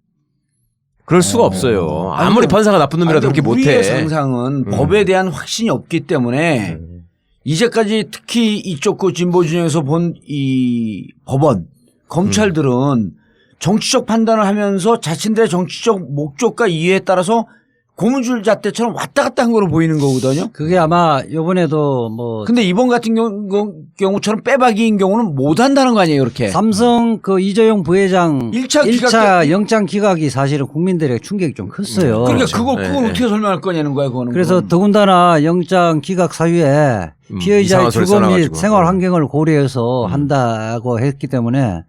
Speaker 2: 그럴 수가 없어요. 아무리 판사가 나쁜 놈이라도 그렇게 못해.
Speaker 1: 우리의 상상은 법에 대한 확신이 없기 때문에 이제까지 특히 이쪽 그 진보 진영에서 본 이 법원, 검찰들은 정치적 판단을 하면서 자신들의 정치적 목적과 이해에 따라서 고무줄 잣대처럼 왔다 갔다 한 거로 보이는 거거든요.
Speaker 3: 그게 아마 요번에도 뭐
Speaker 1: 근데 이번 같은 경우처럼 빼박이인 경우는 못 한다는 거 아니에요, 이렇게.
Speaker 3: 삼성 그 이재용 부회장
Speaker 1: 1차
Speaker 3: 영장 기각이 사실은 국민들에게 충격이 좀 컸어요.
Speaker 1: 그러니까
Speaker 2: 그렇죠.
Speaker 1: 그걸
Speaker 2: 네.
Speaker 1: 어떻게 설명할 거냐는 거야, 그거는.
Speaker 3: 그래서 더군다나 영장 기각 사유에 피해자의
Speaker 2: 이상한 소리
Speaker 3: 주거 및
Speaker 2: 써놔가지고.
Speaker 3: 생활 환경을 고려해서 한다고 했기 때문에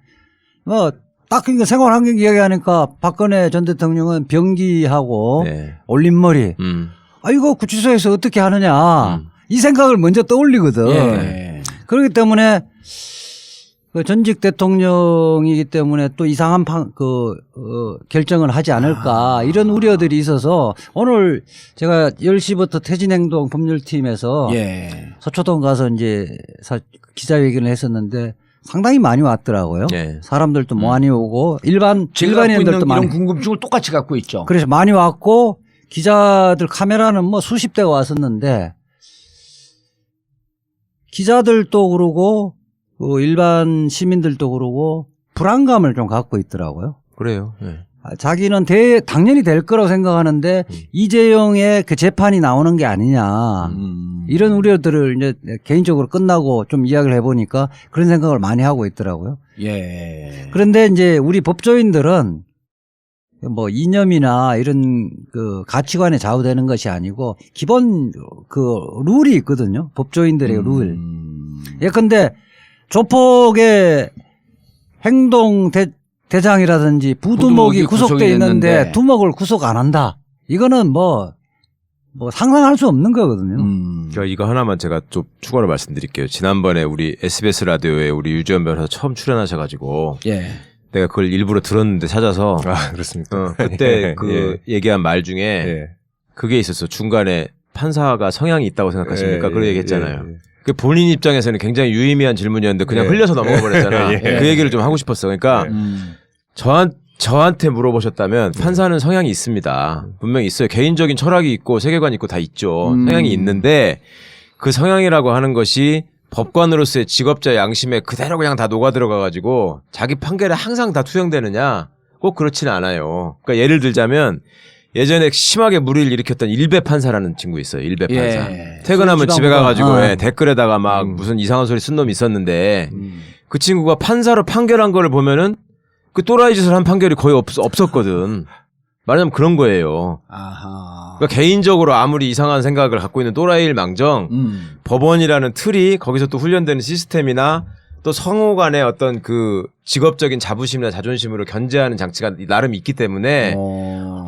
Speaker 3: 뭐 딱 그러니까 생활 환경 이야기하니까 박근혜 전 대통령은 병기하고
Speaker 2: 네.
Speaker 3: 올림머리 아 이거 구치소에서 어떻게 하느냐 이 생각을 먼저 떠올리거든.
Speaker 1: 예.
Speaker 3: 그렇기 때문에 그 전직 대통령이기 때문에 또 이상한 결정을 하지 않을까 이런 우려들이 있어서 오늘 제가 10시부터 퇴진행동 법률팀에서
Speaker 1: 예.
Speaker 3: 서초동 가서 이제 기자회견을 했었는데 상당히 많이 왔더라고요.
Speaker 2: 예.
Speaker 3: 사람들도 많이 오고
Speaker 1: 제가 갖고 있는
Speaker 3: 일반인들도 많이.
Speaker 1: 이런 궁금증을 똑같이 갖고 있죠.
Speaker 3: 그래서 많이 왔고 기자들 카메라는 뭐 수십 대가 왔었는데 기자들도 그러고 일반 시민들도 그러고 불안감을 좀 갖고 있더라고요.
Speaker 2: 그래요. 네.
Speaker 3: 자기는 당연히 될 거라고 생각하는데 이재용의 그 재판이 나오는 게 아니냐 이런 우려들을 이제 개인적으로 끝나고 좀 이야기를 해보니까 그런 생각을 많이 하고 있더라고요.
Speaker 1: 예.
Speaker 3: 그런데 이제 우리 법조인들은 뭐 이념이나 이런 그 가치관에 좌우되는 것이 아니고 기본 그 룰이 있거든요. 법조인들의 룰. 예컨대 조폭의 행동 대장이라든지 부두목이 구속돼 있는데 두목을 구속 안 한다. 이거는 뭐 상상할 수 없는 거거든요.
Speaker 2: 그러니까 이거 하나만 제가 좀 추가로 말씀드릴게요. 지난번에 우리 SBS 라디오에 우리 유지원 변호사 처음 출연하셔가지고
Speaker 1: 예.
Speaker 2: 내가 그걸 일부러 들었는데 찾아서
Speaker 4: 아, 그렇습니까?
Speaker 2: 그때 그 얘기한 말 중에
Speaker 4: 예.
Speaker 2: 그게 있었어. 중간에 판사가 성향이 있다고 생각하십니까?
Speaker 4: 예,
Speaker 2: 그런
Speaker 4: 예,
Speaker 2: 얘기 했잖아요.
Speaker 4: 예, 예.
Speaker 2: 그 본인 입장에서는 굉장히 유의미한 질문이었는데 그냥
Speaker 4: 예.
Speaker 2: 흘려서 넘어가 버렸잖아.
Speaker 4: 예.
Speaker 2: 그 얘기를 좀 하고 싶었어. 그러니까 저한테 물어보셨다면 판사는 성향이 있습니다. 분명히 있어요. 개인적인 철학이 있고 세계관이 있고 다 있죠. 성향이 있는데 그 성향이라고 하는 것이 법관으로서의 직업자 양심에 그대로 그냥 다 녹아 들어가가지고 자기 판결에 항상 다 투영되느냐? 꼭 그렇지는 않아요. 그러니까 예를 들자면 예전에 심하게 물의를 일으켰던 일배 판사라는 친구 있어요. 일배 판사.
Speaker 1: 예.
Speaker 2: 퇴근하면 집에 가가지고
Speaker 3: 아.
Speaker 2: 예, 댓글에다가 막 무슨 이상한 소리 쓴 놈이 있었는데 그 친구가 판사로 판결한 거를 보면은 그 또라이 짓을 한 판결이 거의 없었거든. 말하자면 그런 거예요.
Speaker 1: 아하.
Speaker 2: 그러니까 개인적으로 아무리 이상한 생각을 갖고 있는 또라이일 망정 법원이라는 틀이 거기서 또 훈련되는 시스템이나 또 성호 간의 어떤 그 직업적인 자부심이나 자존심으로 견제하는 장치가 나름 있기 때문에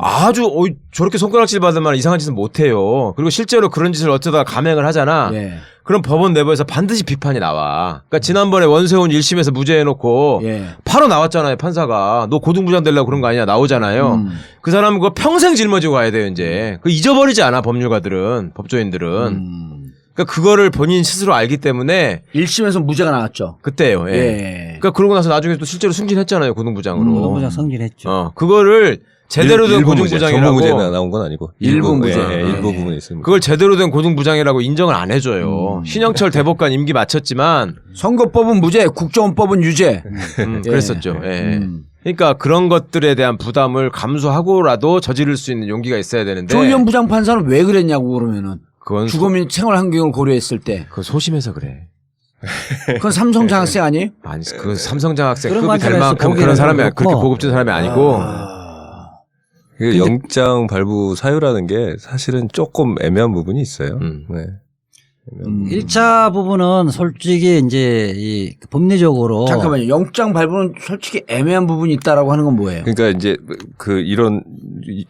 Speaker 2: 아주 저렇게 손가락질 받으면 이상한 짓은 못해요. 그리고 실제로 그런 짓을 어쩌다가 감행을 하잖아.
Speaker 1: 예.
Speaker 2: 그럼 법원 내부에서 반드시 비판이 나와. 그러니까 지난번에 원세훈 1심에서 무죄해놓고
Speaker 1: 예.
Speaker 2: 바로 나왔잖아요. 판사가. 너 고등부장 되려고 그런 거 아니냐 나오잖아요. 그 사람은 그거 평생 짊어지고 가야 돼요. 이제. 그 잊어버리지 않아 법률가들은. 법조인들은. 그러니까 그거를 본인 스스로 알기 때문에
Speaker 1: 1심에서 무죄가 나왔죠.
Speaker 2: 그때요. 예.
Speaker 1: 예.
Speaker 2: 그러니까 그러고 나서 나중에 또 실제로 승진했잖아요. 고등부장으로.
Speaker 3: 고등부장 승진했죠.
Speaker 2: 그거를 제대로 된 고등부장이라고.
Speaker 4: 전부 무죄 나온 건 아니고
Speaker 1: 일부 무죄.
Speaker 4: 예, 일부 부분이 있습니다.
Speaker 2: 그걸 제대로 된 고등부장이라고 인정을 안 해줘요. 신영철 대법관 임기 마쳤지만
Speaker 1: 선거법은 무죄, 국정원법은 유죄.
Speaker 2: 그랬었죠. 예. 그러니까 그런 것들에 대한 부담을 감수하고라도 저지를 수 있는 용기가 있어야 되는데.
Speaker 1: 조희연 부장판사는 왜 그랬냐고 그러면은.
Speaker 2: 그건
Speaker 1: 주거민 생활 환경을 고려했을 때.
Speaker 2: 그거 소심해서 그래.
Speaker 1: 그건 삼성 장학생 아니에요?
Speaker 2: 아니, 그 삼성장학생
Speaker 3: 그런
Speaker 2: 급이 될
Speaker 3: 관점에서
Speaker 2: 만큼
Speaker 3: 보기에는
Speaker 2: 그런 사람이
Speaker 3: 그렇고.
Speaker 2: 그렇게 고급진 사람이 아니고.
Speaker 4: 그 영장 발부 사유라는 게 사실은 조금 애매한 부분이 있어요. 네.
Speaker 3: 1차 부분은 솔직히 이제 이 법리적으로
Speaker 1: 잠깐만요. 영장 발부는 솔직히 애매한 부분이 있다라고 하는 건 뭐예요?
Speaker 4: 그러니까 이제 그 이런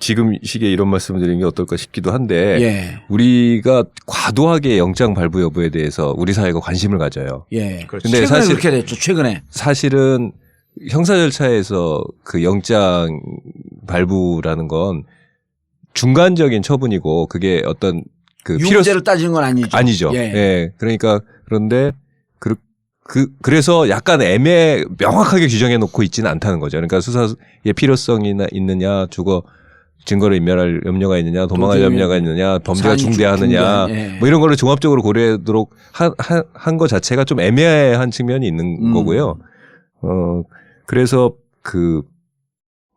Speaker 4: 지금 시기에 이런 말씀을 드리는 게 어떨까 싶기도 한데
Speaker 1: 예.
Speaker 4: 우리가 과도하게 영장 발부 여부에 대해서 우리 사회가 관심을 가져요.
Speaker 1: 예.
Speaker 2: 그렇죠.
Speaker 1: 최근에
Speaker 4: 근데
Speaker 1: 그렇게 됐죠. 최근에.
Speaker 4: 사실은 형사 절차에서 그 영장 발부라는 건 중간적인 처분이고 그게 어떤 그
Speaker 1: 유죄를 따지는 건 아니죠.
Speaker 4: 아니죠.
Speaker 1: 예.
Speaker 4: 예. 그러니까 그런데 그래서 약간 명확하게 규정해 놓고 있지는 않다는 거죠. 그러니까 수사의 필요성이나 있느냐, 증거를 인멸할 염려가 있느냐, 도망할 염려가 있느냐, 범죄가 중대하느냐,
Speaker 1: 예.
Speaker 4: 뭐 이런 거를 종합적으로 고려하도록 한 것 자체가 좀 애매한 측면이 있는 거고요. 그래서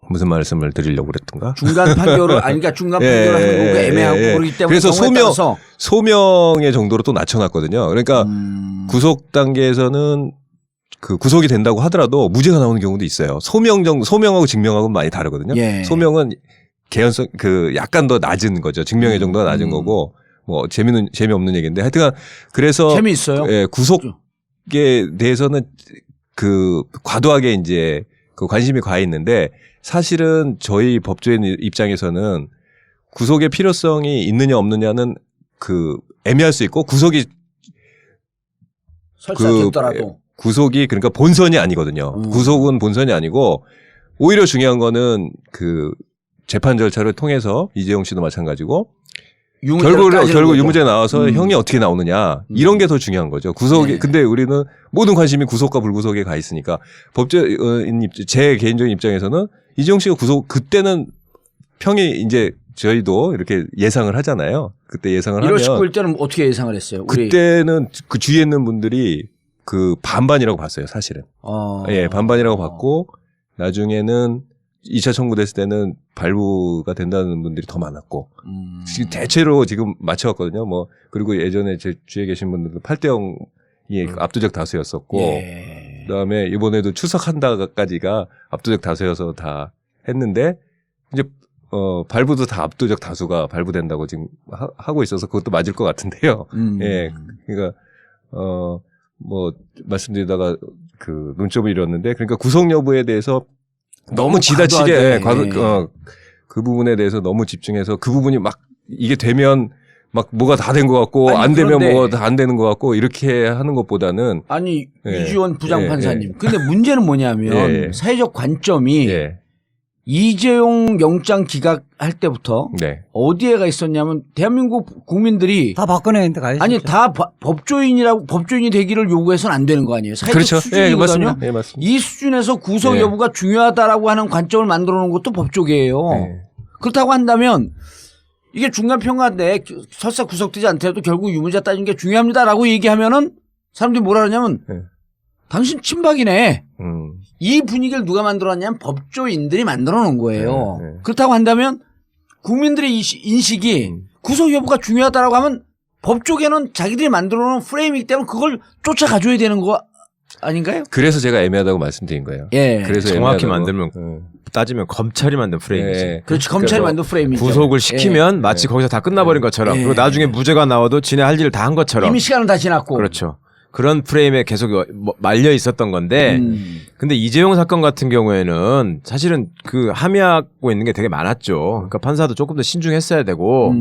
Speaker 4: 무슨 말씀을 드리려고 그랬던가?
Speaker 1: 중간 판결을 그러니까 중간 판결을 하는 거가 애매하고 그렇기 때문에
Speaker 4: 그래서
Speaker 1: 경우에 따라서
Speaker 4: 소명의 정도로 또 낮춰놨거든요. 그러니까 구속 단계에서는 그 구속이 된다고 하더라도 무죄가 나오는 경우도 있어요. 소명하고 증명하고는 많이 다르거든요.
Speaker 1: 예.
Speaker 4: 소명은 개연성 약간 더 낮은 거죠. 증명의 정도가 낮은 거고 뭐 재미없는 얘기인데 하여튼간 그래서
Speaker 1: 재미있어요.
Speaker 4: 예, 구속에 대해서는 과도하게 이제 그 관심이 가 있는데 사실은 저희 법조인 입장에서는 구속의 필요성이 있느냐 없느냐는 애매할 수 있고 구속이
Speaker 1: 설사됐더라도
Speaker 4: 구속이 그러니까 본선이 아니거든요. 구속은 본선이 아니고 오히려 중요한 거는 재판 절차를 통해서 이재용 씨도 마찬가지고 결국 유무죄 나와서 형이 어떻게 나오느냐 이런 게 더 중요한 거죠. 구속이 근데 우리는 모든 관심이 구속과 불구속에 가 있으니까 법조인 제 개인적인 입장에서는 이재용 씨가 그때는 평이 이제 저희도 이렇게 예상을 하잖아요. 그때 예상을
Speaker 1: 1월
Speaker 4: 하면
Speaker 1: 19일 때는 어떻게 예상을 했어요?
Speaker 4: 그때는 그 주위에 있는 분들이 반반이라고 봤어요, 사실은. 예, 반반이라고 봤고 나중에는 2차 청구됐을 때는 발부가 된다는 분들이 더 많았고 대체로 지금 맞춰왔거든요. 뭐 그리고 예전에 제 주위에 계신 분들도 8대0이 압도적 다수였었고 그다음에 이번에도 추석한다까지가 압도적 다수여서 다 했는데 이제 발부도 다 압도적 다수가 발부된다고 지금 하고 있어서 그것도 맞을 것 같은데요. 예, 그러니까 뭐 말씀드리다가 논점을 잃었는데 그러니까 구속 여부에 대해서 너무 지나치게 그 부분에 대해서 너무 집중해서 그 부분이 막 이게 되면 막 뭐가 다 된 것 같고 안 되면 뭐가 다 안 되는 것 같고 이렇게 하는 것보다는
Speaker 1: 이주원 부장판사님. 근데 문제는 뭐냐면 사회적 관점이 이재용 영장 기각할 때부터 어디에 가 있었냐면 대한민국 국민들이
Speaker 3: 다 박근혜한테 가 있었죠.
Speaker 1: 아니 다 법조인이 되기를 요구해서는 안 되는 거 아니에요. 사회적
Speaker 4: 그렇죠.
Speaker 1: 수준이거든요.
Speaker 4: 맞습니다. 예, 맞습니다.
Speaker 1: 이 수준에서 구속 여부가 중요하다라고 하는 관점을 만들어 놓은 것도 법조계예요. 그렇다고 한다면 이게 중간 평가인데 설사 구속되지 않더라도 결국 유무죄 따지는 게 중요합니다라고 얘기하면은 사람들이 뭐라 그러냐면 당신 친박이네. 이 분위기를 누가 만들어놨냐면 법조인들이 만들어 놓은 거예요. 그렇다고 한다면 국민들의 인식이 구속 여부가 중요하다라고 하면 법조계는 자기들이 만들어 놓은 프레임이기 때문에 그걸 쫓아가줘야 되는 거 아닌가요?
Speaker 4: 그래서 제가 애매하다고 말씀드린 거예요.
Speaker 1: 예.
Speaker 2: 그래서 정확히 만들면 따지면 검찰이 만든 프레임이지.
Speaker 1: 그렇지. 검찰이 만든 프레임이죠.
Speaker 2: 구속을 시키면 마치 거기서 다 끝나버린 것처럼 그리고 나중에 무죄가 나와도 지네 할 일을 다 한 것처럼
Speaker 1: 이미 시간은 다 지났고.
Speaker 2: 그렇죠. 그런 프레임에 계속 말려 있었던 건데 근데 이재용 사건 같은 경우에는 사실은 그 함의하고 있는 게 되게 많았죠. 그러니까 판사도 조금 더 신중했어야 되고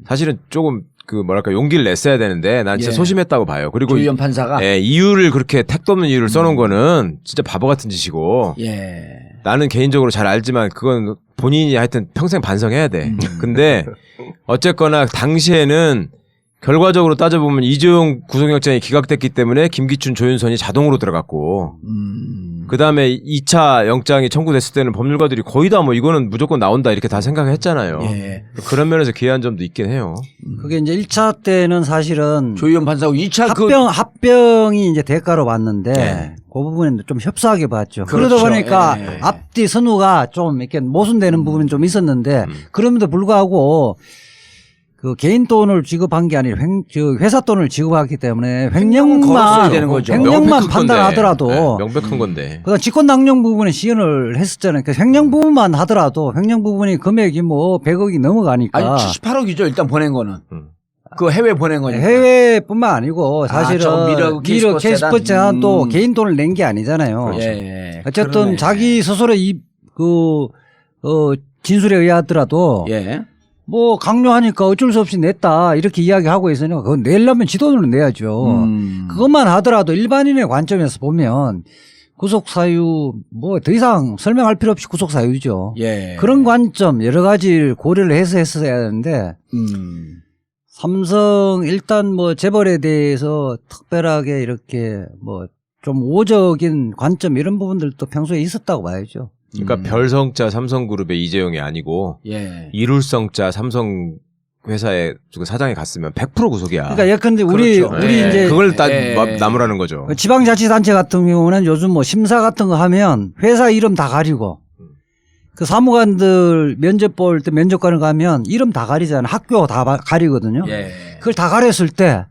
Speaker 2: 사실은 조금 그 뭐랄까 용기를 냈어야 되는데 난 진짜
Speaker 1: 예.
Speaker 2: 소심했다고 봐요. 그리고
Speaker 1: 조희연 판사가
Speaker 2: 예, 이유를 그렇게 택도 없는 이유를 써놓은 거는 진짜 바보 같은 짓이고
Speaker 1: 예.
Speaker 2: 나는 개인적으로 잘 알지만 그건 본인이 하여튼 평생 반성해야 돼. 근데 어쨌거나 당시에는 결과적으로 따져보면 이재용 구속영장이 기각됐기 때문에 김기춘, 조윤선이 자동으로 들어갔고 그 다음에 2차 영장이 청구됐을 때는 법률가들이 거의 다 뭐 이거는 무조건 나온다 이렇게 다 생각했잖아요.
Speaker 1: 예.
Speaker 2: 그런 면에서 기이한 점도 있긴 해요.
Speaker 3: 그게 이제 1차 때는 사실은
Speaker 1: 조희연 판사하고 2차
Speaker 3: 합병이 이제 대가로 봤는데
Speaker 1: 네.
Speaker 3: 그 부분은 좀 협소하게 봤죠.
Speaker 1: 그렇죠.
Speaker 3: 그러다 보니까
Speaker 1: 예.
Speaker 3: 앞뒤 선우가 좀 이렇게 모순되는 부분이 좀 있었는데 그럼에도 불구하고 그 개인 돈을 지급한 게 아니라 회사 돈을 지급하기 때문에
Speaker 1: 걸었어야 되는 거죠.
Speaker 3: 횡령만
Speaker 2: 명백한
Speaker 3: 판단하더라도
Speaker 2: 건데. 명백한 건데.
Speaker 3: 그다음 직권남용 부분에 시연을 했었잖아요. 그러니까 횡령 부분만 하더라도 횡령 부분이 금액이 뭐 100억이 넘어가니까
Speaker 1: 아니 78억이죠. 일단 보낸 거는. 그 해외 보낸 거니까.
Speaker 3: 해외뿐만 아니고 사실은
Speaker 1: 저 미러
Speaker 3: K스포츠는 또 개인 돈을 낸 게 아니잖아요.
Speaker 1: 예.
Speaker 3: 어쨌든
Speaker 1: 그러네.
Speaker 3: 자기 스스로의 진술에 의하더라도
Speaker 1: 예.
Speaker 3: 뭐 강요하니까 어쩔 수 없이 냈다 이렇게 이야기하고 있으니까 그건 내려면 지 돈으로 내야죠. 그것만 하더라도 일반인의 관점에서 보면 구속 사유 뭐 더 이상 설명할 필요 없이 구속 사유죠.
Speaker 1: 예.
Speaker 3: 그런 관점 여러 가지를 고려를 해서 했어야 하는데 삼성 일단 뭐 재벌에 대해서 특별하게 이렇게 뭐 좀 우호적인 관점 이런 부분들도 평소에 있었다고 봐야죠.
Speaker 2: 그러니까 별성자 삼성그룹의 이재용이 아니고
Speaker 1: 예.
Speaker 2: 이룰성자 삼성 회사의 사장이 갔으면 100% 구속이야.
Speaker 3: 그러니까 예컨대 우리
Speaker 1: 그렇죠.
Speaker 3: 우리
Speaker 2: 예.
Speaker 3: 이제
Speaker 2: 그걸 다
Speaker 1: 예.
Speaker 2: 나무라는 거죠.
Speaker 3: 지방자치단체 같은 경우는 요즘 뭐 심사 같은 거 하면 회사 이름 다 가리고 그 사무관들 면접 볼 때 면접관을 가면 이름 다 가리잖아요. 학교 다 가리거든요.
Speaker 1: 예.
Speaker 3: 그걸 다 가렸을 때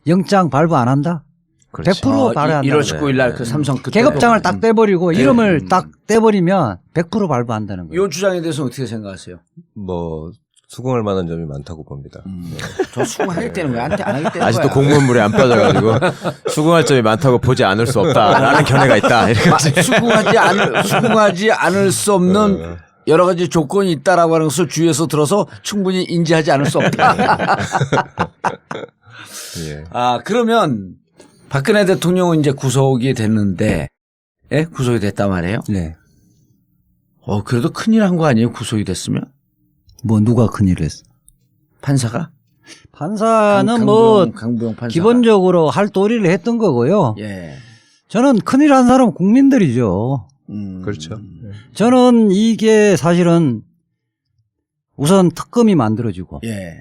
Speaker 3: 영장 발부 안 한다?
Speaker 2: 그렇지.
Speaker 3: 100% 발부한다.
Speaker 1: 1월 19일 날 그 삼성 그때
Speaker 3: 계급장을 딱 떼버리고 이름을 딱 떼버리면 100% 발부한다는 거예요.
Speaker 1: 이 주장에 대해서 어떻게 생각하세요?
Speaker 4: 뭐 수긍할 만한 점이 많다고 봅니다.
Speaker 1: 저 수긍하겠다는 거야? 안 하겠다는
Speaker 2: 아직도
Speaker 1: 거야?
Speaker 2: 공무원물에 안 빠져가지고 수긍할 점이 많다고 보지 않을 수 없다라는 견해가 있다. 이렇게.
Speaker 1: 수긍하지 않을 수 없는 여러 가지 조건이 있다라고 하는 것을 주위에서 들어서 충분히 인지하지 않을 수 없다.
Speaker 4: 예.
Speaker 1: 아, 그러면 박근혜 대통령은 이제 구속이 됐는데, 예? 구속이 됐단 말이에요?
Speaker 3: 네.
Speaker 1: 그래도 큰일 한 거 아니에요? 구속이 됐으면?
Speaker 3: 뭐 누가 큰일을 했어?
Speaker 1: 판사가?
Speaker 3: 판사는 뭐
Speaker 1: 강부영 판사가.
Speaker 3: 기본적으로 할 도리를 했던 거고요.
Speaker 1: 예.
Speaker 3: 저는 큰일 한 사람은 국민들이죠.
Speaker 4: 그렇죠.
Speaker 3: 저는 이게 사실은 우선 특검이 만들어지고
Speaker 1: 예.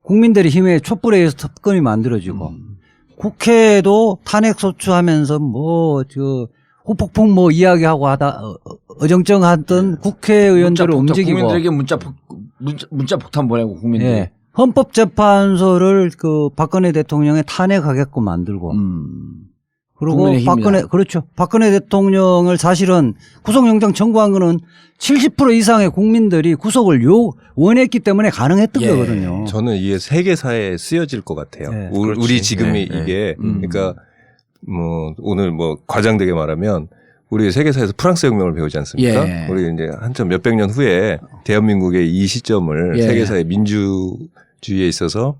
Speaker 3: 국민들의 힘에 촛불에 의해서 특검이 만들어지고 국회도 탄핵 소추하면서 후폭풍 이야기하고 하다 어정쩡하던 국회의원들을 움직이고
Speaker 1: 국민들에게 문자 폭탄 보내고 국민들이.
Speaker 3: 예. 헌법재판소를 그 박근혜 대통령의 탄핵하게끔 만들고 그리고
Speaker 1: 국민의힘이다.
Speaker 3: 박근혜 대통령을 사실은 구속영장 청구한 거는 70% 이상의 국민들이 구속을 원했기 때문에 가능했던
Speaker 1: 예.
Speaker 3: 거거든요.
Speaker 4: 저는 이게 세계사에 쓰여질 것 같아요.
Speaker 3: 네.
Speaker 4: 우리 지금이
Speaker 2: 네, 네.
Speaker 4: 이게 그러니까 뭐 오늘 뭐 과장되게 말하면 우리 세계사에서 프랑스 혁명을 배우지 않습니까?
Speaker 1: 예.
Speaker 4: 우리 이제 한참 몇백 년 후에 대한민국의 이 시점을
Speaker 1: 예.
Speaker 4: 세계사의 민주주의에 있어서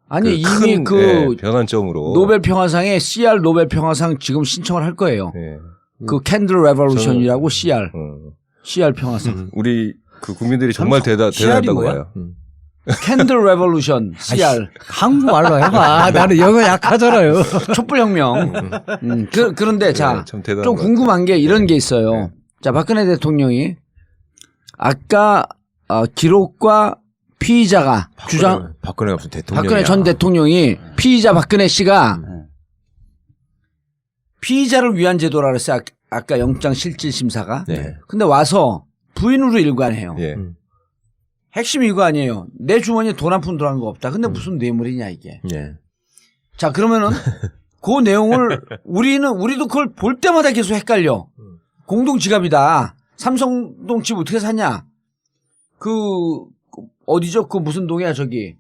Speaker 1: 아니,
Speaker 4: 그
Speaker 1: 이미
Speaker 4: 큰, 변환점으로
Speaker 1: 노벨 평화상에 CR 노벨 평화상 지금 신청을 할 거예요.
Speaker 4: 예.
Speaker 1: 그 캔들 레볼루션이라고 CR.
Speaker 4: 어.
Speaker 1: CR 평화상.
Speaker 4: 우리 그 국민들이 정말
Speaker 1: CR 이
Speaker 4: 대단하다고
Speaker 1: 뭐야?
Speaker 4: 봐요.
Speaker 1: 캔들 레볼루션 CR.
Speaker 3: 한국말로 해봐. 나는 영어 약하잖아요.
Speaker 1: 촛불혁명. 그런데 자,
Speaker 4: 참 대단한
Speaker 1: 좀
Speaker 4: 것
Speaker 1: 궁금한 게 이런 게 있어요.
Speaker 4: 네.
Speaker 1: 자, 박근혜 대통령이 아까 기록과 피의자가
Speaker 2: 박근혜가 무슨 대통령이야.
Speaker 1: 박근혜 전 대통령이 피의자 박근혜 씨가 피의자를 위한 제도라 그랬어요. 아까 영장실질심사가.
Speaker 2: 네.
Speaker 1: 근데 와서 부인으로 일관해요.
Speaker 4: 예.
Speaker 1: 핵심이 이거 아니에요. 내 주머니에 돈 한 푼 들어간 거 없다. 근데 무슨 뇌물이냐 이게.
Speaker 2: 예.
Speaker 1: 자, 그러면은 그 내용을 우리도 그걸 볼 때마다 계속 헷갈려. 공동 지갑이다. 삼성동 집 어떻게 샀냐? 어디죠? 그 무슨 동이야 저기.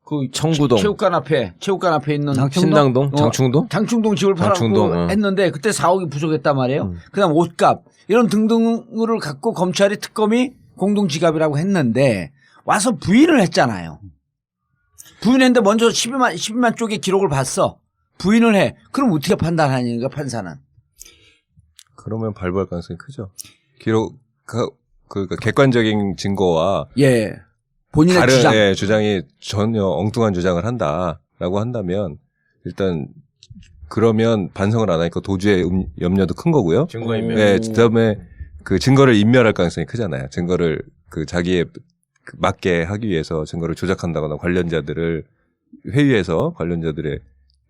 Speaker 1: 그
Speaker 2: 청구동.
Speaker 1: 체육관 앞에 있는
Speaker 2: 신당동, 장충동,
Speaker 1: 장충동 집을 팔았고
Speaker 2: 장충동,
Speaker 1: 했는데 그때 4억이 부족했단 말이에요. 그다음 옷값 이런 등등을 갖고 검찰이 특검이 공동지갑이라고 했는데 와서 부인을 했잖아요. 부인했는데 먼저 12만 쪽의 기록을 봤어. 부인을 해. 그럼 어떻게 판단하니까 판사는?
Speaker 4: 그러면 발부할 가능성이 크죠. 그러니까 객관적인 증거와
Speaker 1: 예. 본인의
Speaker 4: 다른
Speaker 1: 주장.
Speaker 4: 주장이 전혀 엉뚱한 주장을 한다라고 한다면 일단 그러면 반성을 안 하니까 도주의 염려도 큰 거고요.
Speaker 2: 증거인멸.
Speaker 4: 네, 그다음에 그 증거를 인멸할 가능성이 크잖아요. 증거를 그 자기에 맞게 하기 위해서 증거를 조작한다거나 관련자들을 회유해서 관련자들의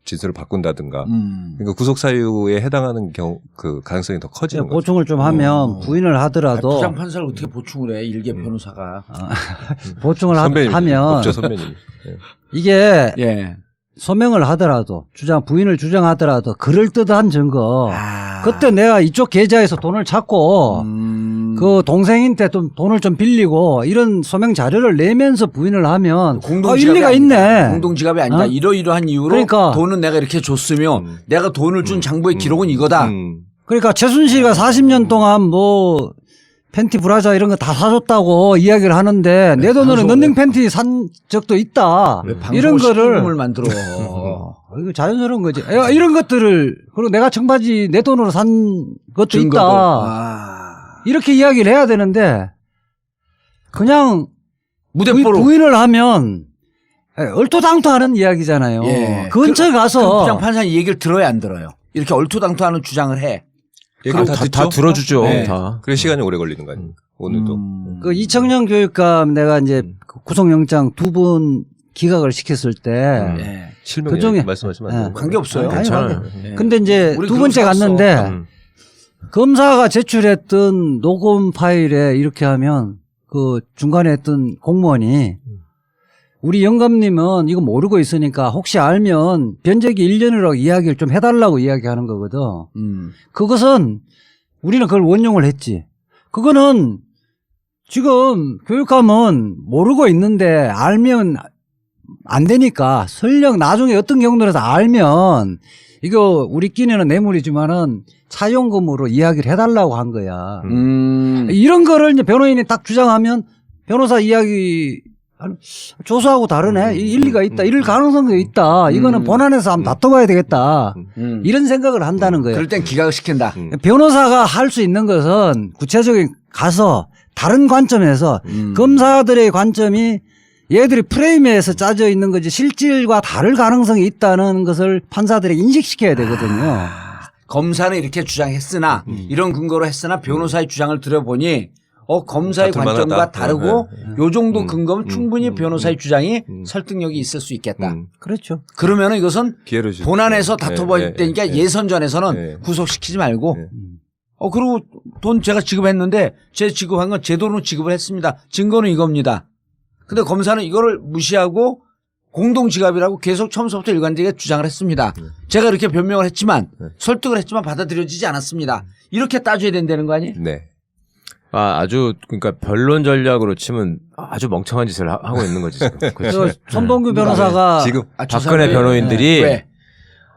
Speaker 4: 진술을 바꾼다든가. 그러니까 구속 사유에 해당하는 그 가능성이 더 커지는 거죠.
Speaker 3: 보충을 좀 하면 부인을 하더라도
Speaker 1: 부장 판사를 어떻게 보충을 해? 일개 변호사가.
Speaker 3: 보충을
Speaker 4: 선배님,
Speaker 3: 하면
Speaker 4: 없죠, 선배님. 네.
Speaker 3: 이게
Speaker 1: 예.
Speaker 3: 소명을 하더라도 부인을 주장하더라도 그럴듯한 증거.
Speaker 1: 아.
Speaker 3: 그때 내가 이쪽 계좌에서 돈을 찾고 그 동생한테 좀 돈을 좀 빌리고 이런 소명 자료를 내면서 부인을 하면 일리가 있네.
Speaker 1: 공동지갑이 아니다. 이러이러한 이유로
Speaker 3: 그러니까.
Speaker 1: 돈은 내가 이렇게 줬으며 내가 돈을 준 장부의 기록은 이거다.
Speaker 3: 그러니까 최순실이가 40년 동안 뭐 팬티 브라자 이런 거 다 사줬다고 이야기를 하는데 내 돈으로 런닝 팬티 산 적도 있다. 이런 거를
Speaker 1: 만들어.
Speaker 3: 이거 자연스러운 거지. 이런 것들을 그리고 내가 청바지 내 돈으로 산 것도
Speaker 1: 증거도.
Speaker 3: 있다. 이렇게 이야기를 해야 되는데 그냥
Speaker 1: 무대뽀로
Speaker 3: 부인을 하면 얼토당토하는 이야기잖아요.
Speaker 1: 예.
Speaker 3: 근처에 가서
Speaker 1: 부장 판사 이 얘기를 들어야 안 들어요. 이렇게 얼토당토하는 주장을 해.
Speaker 4: 얘기를
Speaker 2: 다 들어주죠.
Speaker 1: 네.
Speaker 2: 다.
Speaker 4: 그래 시간이 오래 걸리는 거 아닙니까? 오늘도.
Speaker 3: 그 이청용 교육감 내가 이제 구속영장 2분 기각을 시켰을 때
Speaker 1: 예.
Speaker 4: 실명이
Speaker 3: 그중에-
Speaker 4: 말씀하시면 안 돼요.
Speaker 1: 관계 없어요.
Speaker 3: 아니,
Speaker 2: 괜찮아요.
Speaker 1: 예.
Speaker 3: 근데 이제
Speaker 1: 우리
Speaker 3: 두 번째
Speaker 1: 그거 샀어.
Speaker 3: 갔는데 검사가 제출했던 녹음 파일에 이렇게 하면 그 중간에 했던 공무원이 우리 영감님은 이거 모르고 있으니까 혹시 알면 변제기 1년이라고 이야기를 좀 해달라고 이야기하는 거거든. 그것은 우리는 그걸 원용을 했지. 그거는 지금 교육감은 모르고 있는데 알면 안 되니까 설령 나중에 어떤 경로라서 알면 이거 우리끼리는 뇌물이지만은 차용금으로 이야기를 해달라고 한 거야. 이런 거를 이제 변호인이 딱 주장하면 변호사 이야기 조사하고 다르네. 일리가 있다. 이럴 가능성이 있다. 이거는 본안에서 한번 다퉈봐야 되겠다. 이런 생각을 한다는 거예요.
Speaker 1: 그럴 땐 기각을 시킨다.
Speaker 3: 변호사가 할 수 있는 것은 구체적인 가서 다른 관점에서 검사들의 관점이 얘들이 프레임에서 짜져 있는 거지 실질과 다를 가능성이 있다는 것을 판사들에게 인식시켜야 되거든요.
Speaker 1: 검사는 이렇게 주장했으나 이런 근거로 했으나 변호사의 주장을 들어보니 검사의
Speaker 4: 같을
Speaker 1: 관점과
Speaker 4: 만하다.
Speaker 1: 다르고 요 정도 근거면 충분히 변호사의 주장이 설득력이 있을 수 있겠다.
Speaker 3: 그렇죠.
Speaker 1: 그러면 이것은
Speaker 4: 기회를 주죠.
Speaker 1: 본안에서
Speaker 4: 네,
Speaker 1: 다퉈볼 때니까
Speaker 4: 네.
Speaker 1: 예선전에서는
Speaker 4: 네.
Speaker 1: 구속시키지 말고
Speaker 4: 네.
Speaker 1: 그리고 돈 제가 지급했는데 제 지급한 건 제 돈으로 지급을 했습니다. 증거는 이겁니다. 근데 검사는 이거를 무시하고 공동지갑이라고 계속 처음부터 일관되게 주장을 했습니다. 제가 이렇게 변명을 했지만 설득을 했지만 받아들여지지 않았습니다. 이렇게 따져야 된다는 거 아니에요?
Speaker 4: 네.
Speaker 2: 아주 그러니까 변론 전략으로 치면 아주 멍청한 짓을 하고 있는 거지 지금.
Speaker 3: 저 손봉규 변호사가
Speaker 4: 지금
Speaker 1: 저
Speaker 2: 박근혜
Speaker 1: 사람이-
Speaker 2: 변호인들이
Speaker 1: 왜?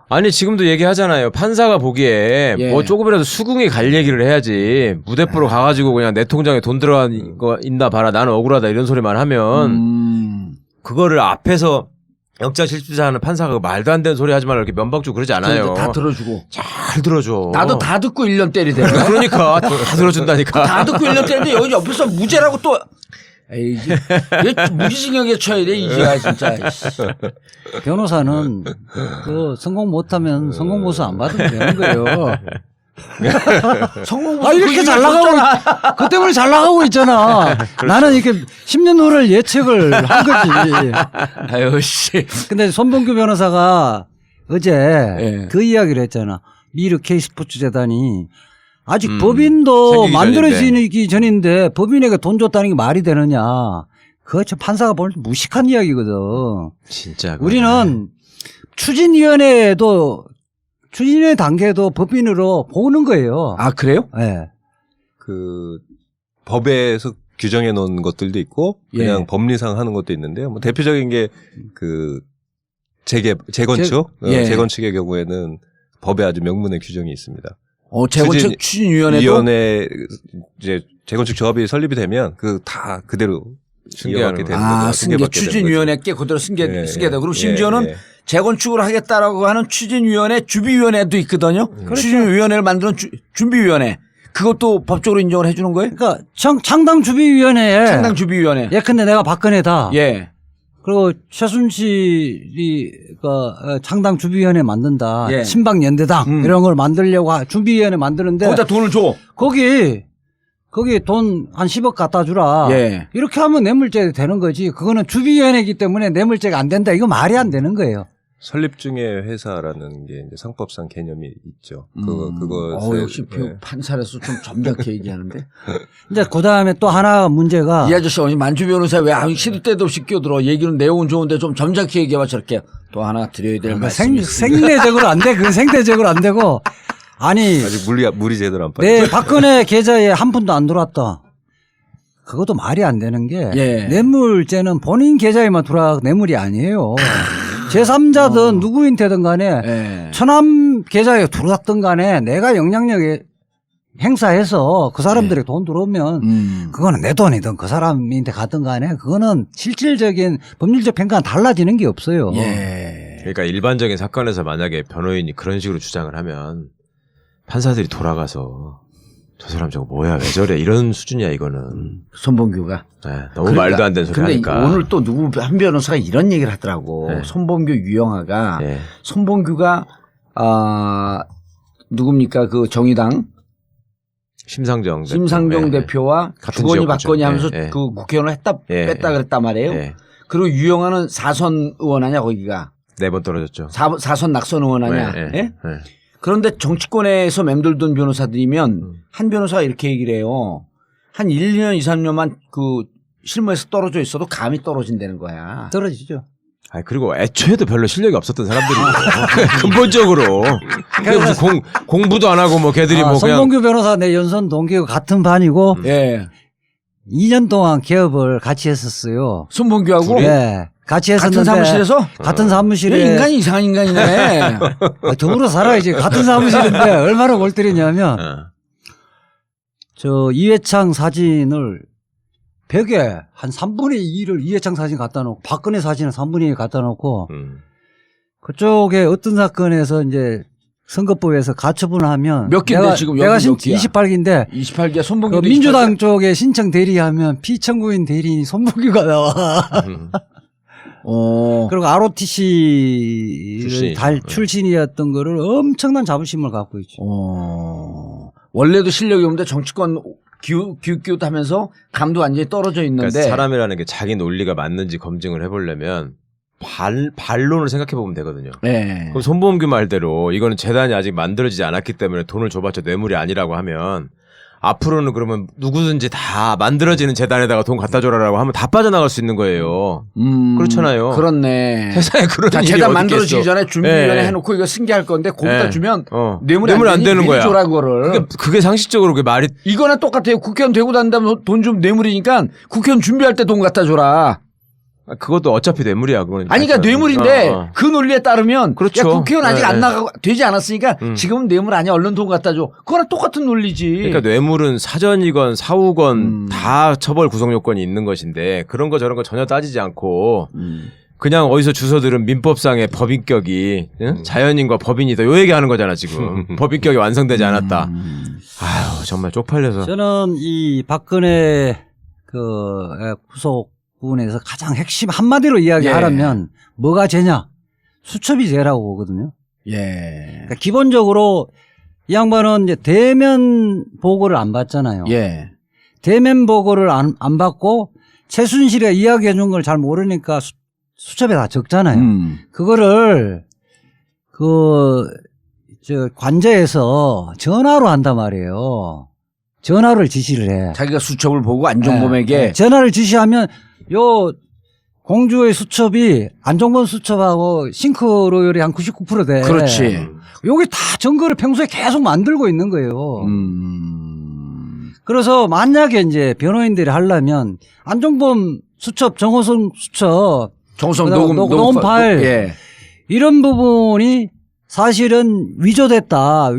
Speaker 2: 아니 지금도 얘기하잖아요. 판사가 보기에
Speaker 1: 예.
Speaker 2: 뭐 조금이라도 수긍이 갈 얘기를 해야지 무대포로 가가지고 그냥 내 통장에 돈 들어간 거 있나 봐라 나는 억울하다 이런 소리만 하면 그거를 앞에서 영장 실질자하는 판사가 말도 안 되는 소리 하지 말라 이렇게 면박 주고 그러지 않아요.
Speaker 1: 다 들어주고.
Speaker 2: 잘 들어줘.
Speaker 1: 나도 다 듣고 1년 때리대.
Speaker 2: 그러니까 다 들어준다니까.
Speaker 1: 다 듣고 1년 때리는데 여기 옆에서 무죄라고 또. 에이, 얘 무기징역에 쳐야 돼, 이제야, 진짜.
Speaker 3: 변호사는 그 성공 못하면 성공 보수 안 받으면 되는 거예요.
Speaker 1: 성공
Speaker 3: 이렇게 잘 나가고 그 때문에 잘 나가고 있잖아. 나는 이렇게 10년 후를 예측을 한 거지.
Speaker 1: 아유, 씨.
Speaker 3: 근데 손봉규 변호사가 어제
Speaker 1: 예.
Speaker 3: 그 이야기를 했잖아. 미르 K스포츠 재단이 아직
Speaker 2: 생기기
Speaker 3: 법인도 만들어지기 전인데 법인에게 돈 줬다는 게 말이 되느냐. 그거 참 판사가 보는 무식한 이야기거든.
Speaker 2: 진짜.
Speaker 3: 우리는 추진위원회에도 추진의 단계도 법인으로 보는 거예요.
Speaker 1: 아, 그래요?
Speaker 3: 네.
Speaker 4: 그 법에서 규정해 놓은 것들도 있고 그냥
Speaker 1: 예.
Speaker 4: 법리상 하는 것도 있는데요. 뭐 대표적인 게 그 재건축,
Speaker 1: 예.
Speaker 4: 재건축의 경우에는 법에 아주 명문의 규정이 있습니다.
Speaker 1: 재건축 추진위원회도
Speaker 4: 위원회 이제 재건축 조합이 설립이 되면 그 다 그대로 승계받게 되는 거죠.
Speaker 1: 승계 추진위원회께 그대로 쓰게 되고 그리고 심지어는
Speaker 4: 예.
Speaker 1: 재건축을 하겠다라고 하는 추진위원회 주비위원회도 있거든요. 추진위원회를 만드는 준비위원회 그것도 법적으로 인정을 해주는 거예요?
Speaker 3: 그러니까 창당주비위원회에
Speaker 1: 창당 주비위원회.
Speaker 3: 예컨대 내가 박근혜다.
Speaker 1: 예.
Speaker 3: 그리고 최순실이 창당주비위원회 만든다.
Speaker 1: 예.
Speaker 3: 친박연대당 이런 걸 만들려고 준비위원회 만드는데
Speaker 1: 거기다 돈을 줘.
Speaker 3: 거기 돈 한 10억 갖다 주라.
Speaker 1: 예.
Speaker 3: 이렇게 하면 뇌물죄 되는 거지. 그거는 주비위원회이기 때문에 뇌물죄가 안 된다. 이거 말이 안 되는 거예요.
Speaker 4: 설립 중에 회사라는 게 이제 상법상 개념이 있죠. 그거
Speaker 1: 역시 판사라서 좀 점잖게 얘기하는데.
Speaker 3: 이제 그 다음에 또 하나 문제가
Speaker 1: 이 아저씨 어디 만주 변호사 왜 시도 때도 없이 끼어들어. 얘기는 내용은 좋은데 좀 점잖게 얘기해봐 저렇게. 또 하나 드려야 될 말씀이 있습니다.
Speaker 3: 생리적으로 안 돼. 그건 생태적으로 안 되고. 아니.
Speaker 4: 아직 물이 제대로 안 빠져.
Speaker 3: 네, 박근혜 계좌에 한 푼도 안 들어왔다. 그것도 말이 안 되는 게
Speaker 1: 예.
Speaker 3: 뇌물죄는 본인 계좌에만 들어와 뇌물이 아니에요. 제3자든 누구인테든 간에
Speaker 1: 예.
Speaker 3: 처남 계좌에 들어왔든 간에 내가 영향력에 행사해서 그 사람들에게 돈 들어오면 그거는 내 돈이든 그 사람한테 가든 간에 그거는 실질적인 법률적 평가는 달라지는 게 없어요.
Speaker 1: 예.
Speaker 2: 그러니까 일반적인 사건에서 만약에 변호인이 그런 식으로 주장을 하면 판사들이 돌아가서 저 사람 저거 뭐야 왜 저래 이런 수준이야 이거는.
Speaker 1: 손범규가.
Speaker 2: 네, 너무 말도 안 되는 소리
Speaker 1: 근데
Speaker 2: 하니까.
Speaker 1: 오늘 또 한 변호사가 이런 얘기를 하더라고.
Speaker 2: 네.
Speaker 1: 손범규 유영아가
Speaker 2: 네.
Speaker 1: 손범규가 누굽니까 그 정의당
Speaker 2: 심상정
Speaker 1: 심상정
Speaker 2: 네.
Speaker 1: 대표와
Speaker 2: 같은
Speaker 1: 주거니
Speaker 2: 지역구죠.
Speaker 1: 받거니 하면서
Speaker 2: 네, 네.
Speaker 1: 그 국회의원을
Speaker 2: 네,
Speaker 1: 뺐다
Speaker 2: 네.
Speaker 1: 그랬단 말이에요.
Speaker 2: 네.
Speaker 1: 그리고 유영아는 4선 의원 아냐 거기가.
Speaker 2: 4번 떨어졌죠.
Speaker 1: 4선 낙선 의원 아냐.
Speaker 2: 네, 네.
Speaker 1: 예?
Speaker 2: 네.
Speaker 1: 그런데 정치권에서 맴돌던 변호사들이면 한 변호사가 이렇게 얘기를 해요. 한 1, 2년, 2, 3년만 그 실무에서 떨어져 있어도 감이 떨어진다는 거야.
Speaker 3: 떨어지죠.
Speaker 2: 아 그리고 애초에도 별로 실력이 없었던 사람들이 근본적으로 그게 무슨 공부도 안 하고 뭐 걔들이 뭐 그냥
Speaker 3: 손범규 변호사 내 연선 동기고 같은 반이고
Speaker 1: 예.
Speaker 3: 2년 동안 개업을 같이 했었어요.
Speaker 1: 손범규하고
Speaker 3: 네. 같이 했었는데
Speaker 1: 같은 사무실에서
Speaker 3: 같은 사무실에
Speaker 1: 야, 인간이 이상한 인간이네.
Speaker 3: 더불어 살아야지. 같은 사무실인데 얼마나 골 때리냐면 저 이회창 사진을 벽에 한 3분의 2를 이회창 사진 갖다 놓고 박근혜 사진을 3분의 2 갖다 놓고 그쪽에 어떤 사건에서 이제 선거법에서 가처분을 하면
Speaker 1: 몇 개인데 지금
Speaker 3: 내가
Speaker 1: 여기 몇 개야?
Speaker 3: 28기인데
Speaker 1: 28개 손범규
Speaker 3: 그 민주당 쪽에 신청 대리하면 피청구인 대리인이 손범규가 나와. 그리고 ROTC 출신이었던 거를 엄청난 자부심을 갖고 있죠.
Speaker 1: 원래도 실력이 없는데 정치권 기웃기웃 하면서 감도 완전히 떨어져 있는데.
Speaker 2: 그러니까 사람이라는 게 자기 논리가 맞는지 검증을 해보려면 반론을 생각해 보면 되거든요.
Speaker 1: 네.
Speaker 2: 그럼 손범규 말대로 이거는 재단이 아직 만들어지지 않았기 때문에 돈을 줘봤자 뇌물이 아니라고 하면 앞으로는 그러면 누구든지 다 만들어지는 재단에다가 돈 갖다 줘라라고 하면 다 빠져나갈 수 있는 거예요. 그렇잖아요.
Speaker 1: 그렇네.
Speaker 2: 세상에 그런 일이
Speaker 1: 재단
Speaker 2: 어디
Speaker 1: 만들어지기
Speaker 2: 있겠어.
Speaker 1: 전에 준비위원회
Speaker 2: 네.
Speaker 1: 해놓고 이거 승계할 건데 거기다
Speaker 2: 네.
Speaker 1: 주면
Speaker 2: 뇌물 안 되는 거야.
Speaker 1: 줘라 그거를.
Speaker 2: 그게 상식적으로 그게 말이
Speaker 1: 이거나 똑같아요. 국회의원 되고 난 다음에 돈 좀 뇌물이니까 국회의원 준비할 때 돈 갖다 줘라.
Speaker 2: 그것도 어차피 뇌물이야. 그건
Speaker 1: 아니 그러니까 뇌물인데 그 논리에 따르면
Speaker 2: 그렇죠.
Speaker 1: 야, 국회의원 아직
Speaker 2: 네,
Speaker 1: 안
Speaker 2: 네.
Speaker 1: 나가고 되지 않았으니까 지금은 뇌물 아니야. 얼른 돈 갖다 줘. 그거랑 똑같은 논리지.
Speaker 2: 그러니까 뇌물은 사전이건 사후건 다 처벌 구성 요건이 있는 것인데 그런 거 저런 거 전혀 따지지 않고 그냥 어디서 주워 들은 민법상의 법인격이 자연인과 법인이다 요 얘기하는 거잖아 지금. 법인격이 완성되지 않았다. 아유 정말 쪽팔려서.
Speaker 3: 저는 이 박근혜 그 구속 부분에서 가장 핵심 한마디로 이야기하라면 뭐가 죄냐? 수첩이 죄라고 보거든요.
Speaker 1: 예.
Speaker 3: 그러니까 기본적으로 이 양반은 이제 대면 보고를 안 받잖아요.
Speaker 1: 예.
Speaker 3: 대면 보고를 안 받고 최순실이가 이야기해 준 걸 잘 모르니까 수첩에 다 적잖아요. 그거를 관저에서 전화로 한단 말이에요. 전화를 지시를 해.
Speaker 1: 자기가 수첩을 보고 안종범에게
Speaker 3: 전화를 지시하면 요 공주의 수첩이 안종범 수첩하고 싱크로율이 한 99% 돼.
Speaker 1: 그렇지.
Speaker 3: 여기 다 증거를 평소에 계속 만들고 있는 거예요. 그래서 만약에 이제 변호인들이 하려면 안종범 수첩, 정호성 수첩,
Speaker 1: 정성
Speaker 3: 그다음 녹음 파일
Speaker 1: 예.
Speaker 3: 이런 부분이 사실은 위조됐다,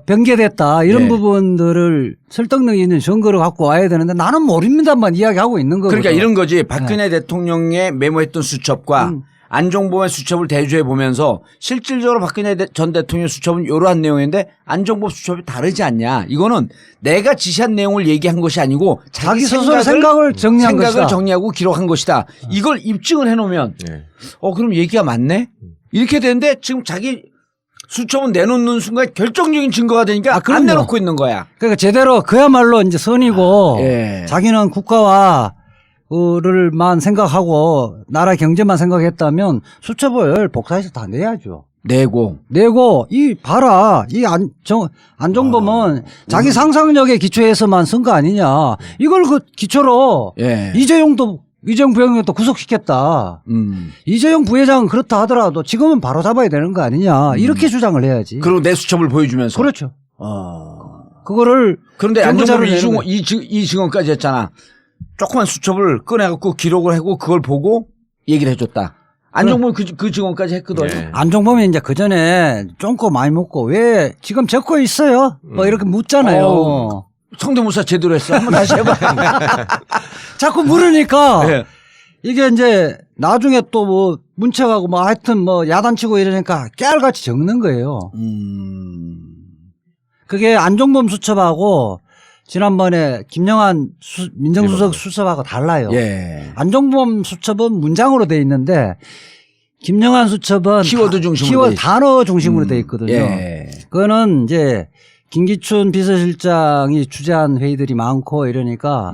Speaker 3: 변개됐다 이런
Speaker 1: 예.
Speaker 3: 부분들을 설득력 있는 증거를 갖고 와야 되는데 나는 모릅니다만 이야기하고 있는 거거든.
Speaker 1: 그러니까 이런 거지. 박근혜 대통령의 메모했던 수첩과 안종범의 수첩을 대조해 보면서 실질적으로 박근혜 전 대통령 수첩은 이러한 내용인데 안종범 수첩이 다르지 않냐. 이거는 내가 지시한 내용을 얘기한 것이 아니고
Speaker 3: 자기 스스로 생각을 정리한 것이다.
Speaker 1: 정리하고 기록한 것이다. 이걸 입증을 해놓으면
Speaker 2: 네.
Speaker 1: 그럼 얘기가 맞네? 이렇게 되는데 지금 자기 수첩은 내놓는 순간 결정적인 증거가 되니까 안 내놓고 있는 거야.
Speaker 3: 그러니까 제대로 그야말로 이제 선이고
Speaker 1: 예.
Speaker 3: 자기는 국가와 를만 생각하고 나라 경제만 생각했다면 수첩을 복사해서 다 내야죠.
Speaker 1: 내고
Speaker 3: 이 봐라 이 안종범은 자기 상상력에 기초해서만 쓴 거 아니냐. 이걸 그 기초로
Speaker 1: 예.
Speaker 3: 이재용 부회장도 구속시켰다. 이재용 부회장은 그렇다 하더라도 지금은 바로 잡아야 되는 거 아니냐. 이렇게 주장을 해야지.
Speaker 1: 그리고 내 수첩을 보여주면서
Speaker 3: 그렇죠. 그거를
Speaker 1: 그런데 안종범이
Speaker 3: 내는 거야.
Speaker 1: 이 증언까지 했잖아. 조그만 수첩을 꺼내갖고 기록을 하고 그걸 보고 얘기를 해줬다. 안종범이 그 증언까지 했거든.
Speaker 2: 네.
Speaker 3: 안종범이 이제 그 전에 쫑꼬 많이 먹고 왜 지금 적고 있어요? 뭐 이렇게 묻잖아요.
Speaker 1: 성대모사 제대로 했어. 한번 다시 해봐.
Speaker 3: 자꾸 물으니까
Speaker 1: 네.
Speaker 3: 이게 이제 나중에 또 뭐 문책하고 뭐 하여튼 뭐 야단치고 이러니까 깨알같이 적는 거예요. 그게 안종범 수첩하고 지난번에 김영한 민정수석 수첩하고 달라요.
Speaker 1: 예.
Speaker 3: 안종범 수첩은 문장으로 돼 있는데 김영한 수첩은
Speaker 1: 키워드 중심으로
Speaker 3: 키워드
Speaker 1: 돼 있-
Speaker 3: 단어 중심으로 돼 있거든요.
Speaker 1: 예.
Speaker 3: 그거는 이제 김기춘 비서실장이 주재한 회의들이 많고 이러니까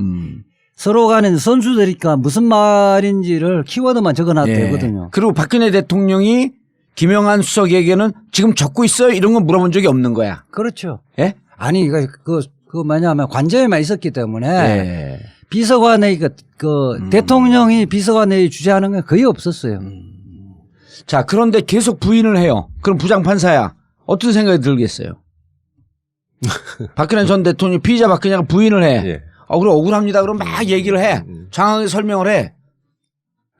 Speaker 3: 서로 간에 선수들이니까 무슨 말인지를 키워드만 적어놔도
Speaker 1: 예.
Speaker 3: 되거든요.
Speaker 1: 그리고 박근혜 대통령이 김영한 수석에게는 지금 적고 있어요? 이런 건 물어본 적이 없는 거야.
Speaker 3: 그렇죠.
Speaker 1: 예?
Speaker 3: 아니 그 뭐냐면 관저에만 있었기 때문에
Speaker 1: 예.
Speaker 3: 비서관의 대통령이 비서관회의 주재하는 건 거의 없었어요.
Speaker 1: 자, 그런데 계속 부인을 해요. 그럼 부장판사야. 어떤 생각이 들겠어요? 박근혜 전 대통령 피의자 박근혜가 부인을 해.
Speaker 4: 예.
Speaker 1: 그럼 억울합니다. 그럼 막 얘기를 해. 장황하게 설명을 해.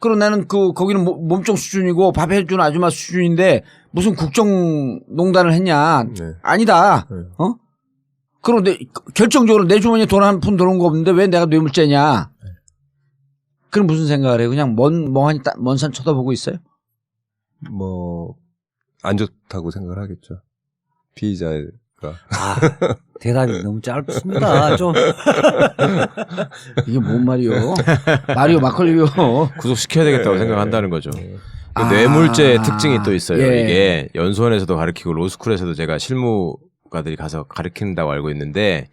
Speaker 1: 그럼 나는 거기는 몸종 수준이고 밥 해주는 아줌마 수준인데 무슨 국정농단을 했냐.
Speaker 4: 네.
Speaker 1: 아니다. 그럼 결정적으로 내 주머니에 돈 한 푼 들어온 거 없는데 왜 내가 뇌물죄냐. 그럼 무슨 생각을 해요? 그냥 멍하니 먼 산 쳐다보고 있어요?
Speaker 4: 뭐 안 좋다고 생각을 하겠죠. 피의자가.
Speaker 3: 대답이 너무 짧습니다. 좀
Speaker 1: 이게 뭔 말이요? 마리오 마컬리요.
Speaker 2: 구속시켜야 되겠다고 생각한다는 거죠. 그 뇌물죄의 특징이 또 있어요.
Speaker 1: 예.
Speaker 2: 이게 연수원에서도 가르치고 로스쿨에서도 제가 실무가들이 가서 가르친다고 알고 있는데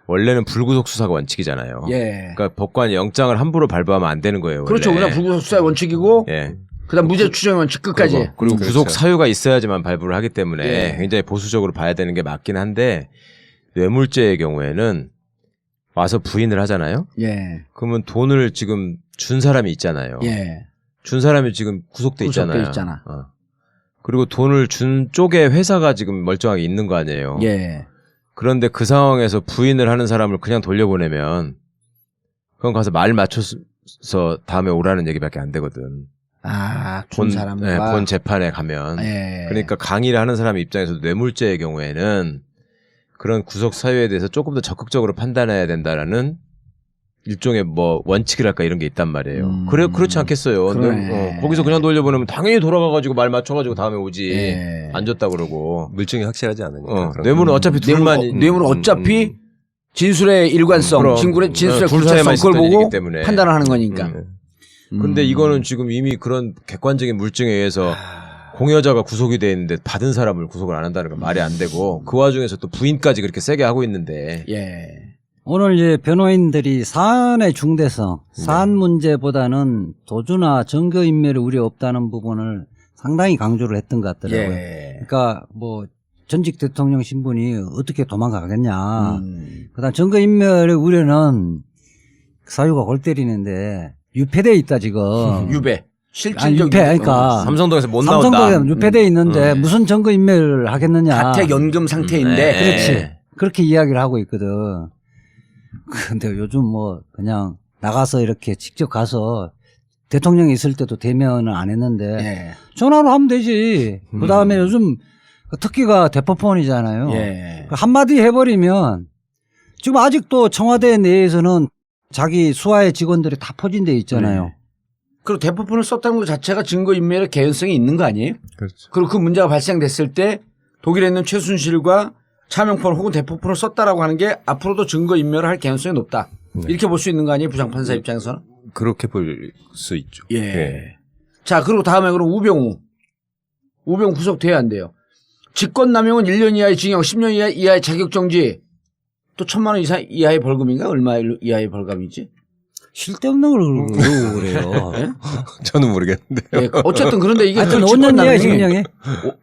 Speaker 2: 원래는 불구속 수사가 원칙이잖아요.
Speaker 1: 예.
Speaker 2: 그러니까 법관이 영장을 함부로 발부하면 안 되는 거예요. 원래.
Speaker 1: 그렇죠. 그냥 불구속 수사의 원칙이고,
Speaker 2: 예.
Speaker 1: 그다음 무죄 추정 원칙 끝까지.
Speaker 2: 그리고
Speaker 4: 그렇죠.
Speaker 2: 구속 사유가 있어야지만 발부를 하기 때문에
Speaker 1: 예.
Speaker 2: 굉장히 보수적으로 봐야 되는 게 맞긴 한데 뇌물죄의 경우에는 와서 부인을 하잖아요.
Speaker 1: 예.
Speaker 2: 그러면 돈을 지금 준 사람이 있잖아요.
Speaker 1: 예.
Speaker 2: 준 사람이 지금 구속돼
Speaker 1: 구속돼
Speaker 2: 있잖아요.
Speaker 1: 있잖아.
Speaker 2: 그리고 돈을 준 쪽에 회사가 지금 멀쩡하게 있는 거 아니에요.
Speaker 1: 예.
Speaker 2: 그런데 그 상황에서 부인을 하는 사람을 그냥 돌려보내면 그건 가서 말 맞춰서 다음에 오라는 얘기밖에 안 되거든.
Speaker 1: 준 사람과.
Speaker 2: 본 재판에 가면.
Speaker 1: 예.
Speaker 2: 그러니까 강의를 하는 사람 입장에서도 뇌물죄의 경우에는 그런 구속 사유에 대해서 조금 더 적극적으로 판단해야 된다라는 일종의 뭐 원칙이랄까 이런 게 있단 말이에요. 그렇지 않겠어요.
Speaker 1: 그러네.
Speaker 2: 거기서 그냥 돌려보내면 당연히 돌아가가지고 말 맞춰가지고 다음에 오지.
Speaker 1: 예.
Speaker 2: 안 줬다 그러고.
Speaker 4: 물증이 확실하지 않으니까. 그런
Speaker 2: 뇌물은 어차피 둘만
Speaker 1: 뇌물은 어차피 진술의 일관성,
Speaker 2: 그럼.
Speaker 1: 진술의
Speaker 2: 둘
Speaker 1: 구체성
Speaker 2: 사이만
Speaker 1: 그걸
Speaker 2: 있었던
Speaker 1: 보고
Speaker 2: 일이기 때문에.
Speaker 1: 판단을 하는 거니까.
Speaker 2: 근데 이거는 지금 이미 그런 객관적인 물증에 의해서 공여자가 구속이 돼 있는데 받은 사람을 구속을 안 한다는 건 말이 안 되고 그 와중에서 또 부인까지 그렇게 세게 하고 있는데.
Speaker 1: 예.
Speaker 3: 오늘 이제 변호인들이 사안의 중대성, 사안 문제보다는 도주나 증거인멸의 우려 없다는 부분을 상당히 강조를 했던 것 같더라고요.
Speaker 1: 예.
Speaker 3: 그러니까 뭐 전직 대통령 신분이 어떻게 도망가겠냐. 그다음 증거인멸의 우려는 사유가 골 때리는데 유폐돼 있다 지금.
Speaker 1: 유배.
Speaker 3: 아니,
Speaker 1: 실질적
Speaker 3: 유폐, 그러니까
Speaker 2: 삼성동에서 못 나온다.
Speaker 3: 삼성동에 유폐돼 있는데 무슨 증거인멸을 하겠느냐.
Speaker 1: 가택 연금 상태인데.
Speaker 3: 그렇지. 그렇게 이야기를 하고 있거든. 근데 요즘 뭐 그냥 나가서 이렇게 직접 가서 대통령이 있을 때도 대면은 안 했는데
Speaker 1: 예.
Speaker 3: 전화로 하면 되지. 그 다음에 요즘 특기가 대포폰이잖아요.
Speaker 1: 예.
Speaker 3: 한마디 해버리면 지금 아직도 청와대 내에서는 자기 수하의 직원들이 다 포진돼 있잖아요.
Speaker 1: 네. 그리고 대포폰을 썼다는 것 자체가 증거인멸의 개연성이 있는 거 아니에요?
Speaker 4: 그렇죠.
Speaker 1: 그리고 그 문제가 발생됐을 때 독일에 있는 최순실과 차명폰 혹은 대포폰을 썼다라고 하는 게 앞으로도 증거인멸을 할 개연성이 높다.
Speaker 4: 네.
Speaker 1: 이렇게 볼 수 있는 거 아니에요? 부장판사 입장에서는?
Speaker 4: 그렇게 볼 수 있죠.
Speaker 1: 예.
Speaker 4: 예.
Speaker 1: 자, 그리고 다음에 그럼 우병우. 우병우 구속돼야 안 돼요. 직권남용은 1년 이하의 징역, 10년 이하의 자격정지, 또 1,000만 원 이하의 벌금인가? 얼마 이하의 벌금이지?
Speaker 3: 쓸데없는 걸 그러고 그래요.
Speaker 1: 예?
Speaker 4: 저는 모르겠는데.
Speaker 1: 예, 어쨌든 그런데 이게
Speaker 3: 하여튼
Speaker 1: 그
Speaker 3: 5년 이하의
Speaker 1: 직권남용이-
Speaker 3: 징역에?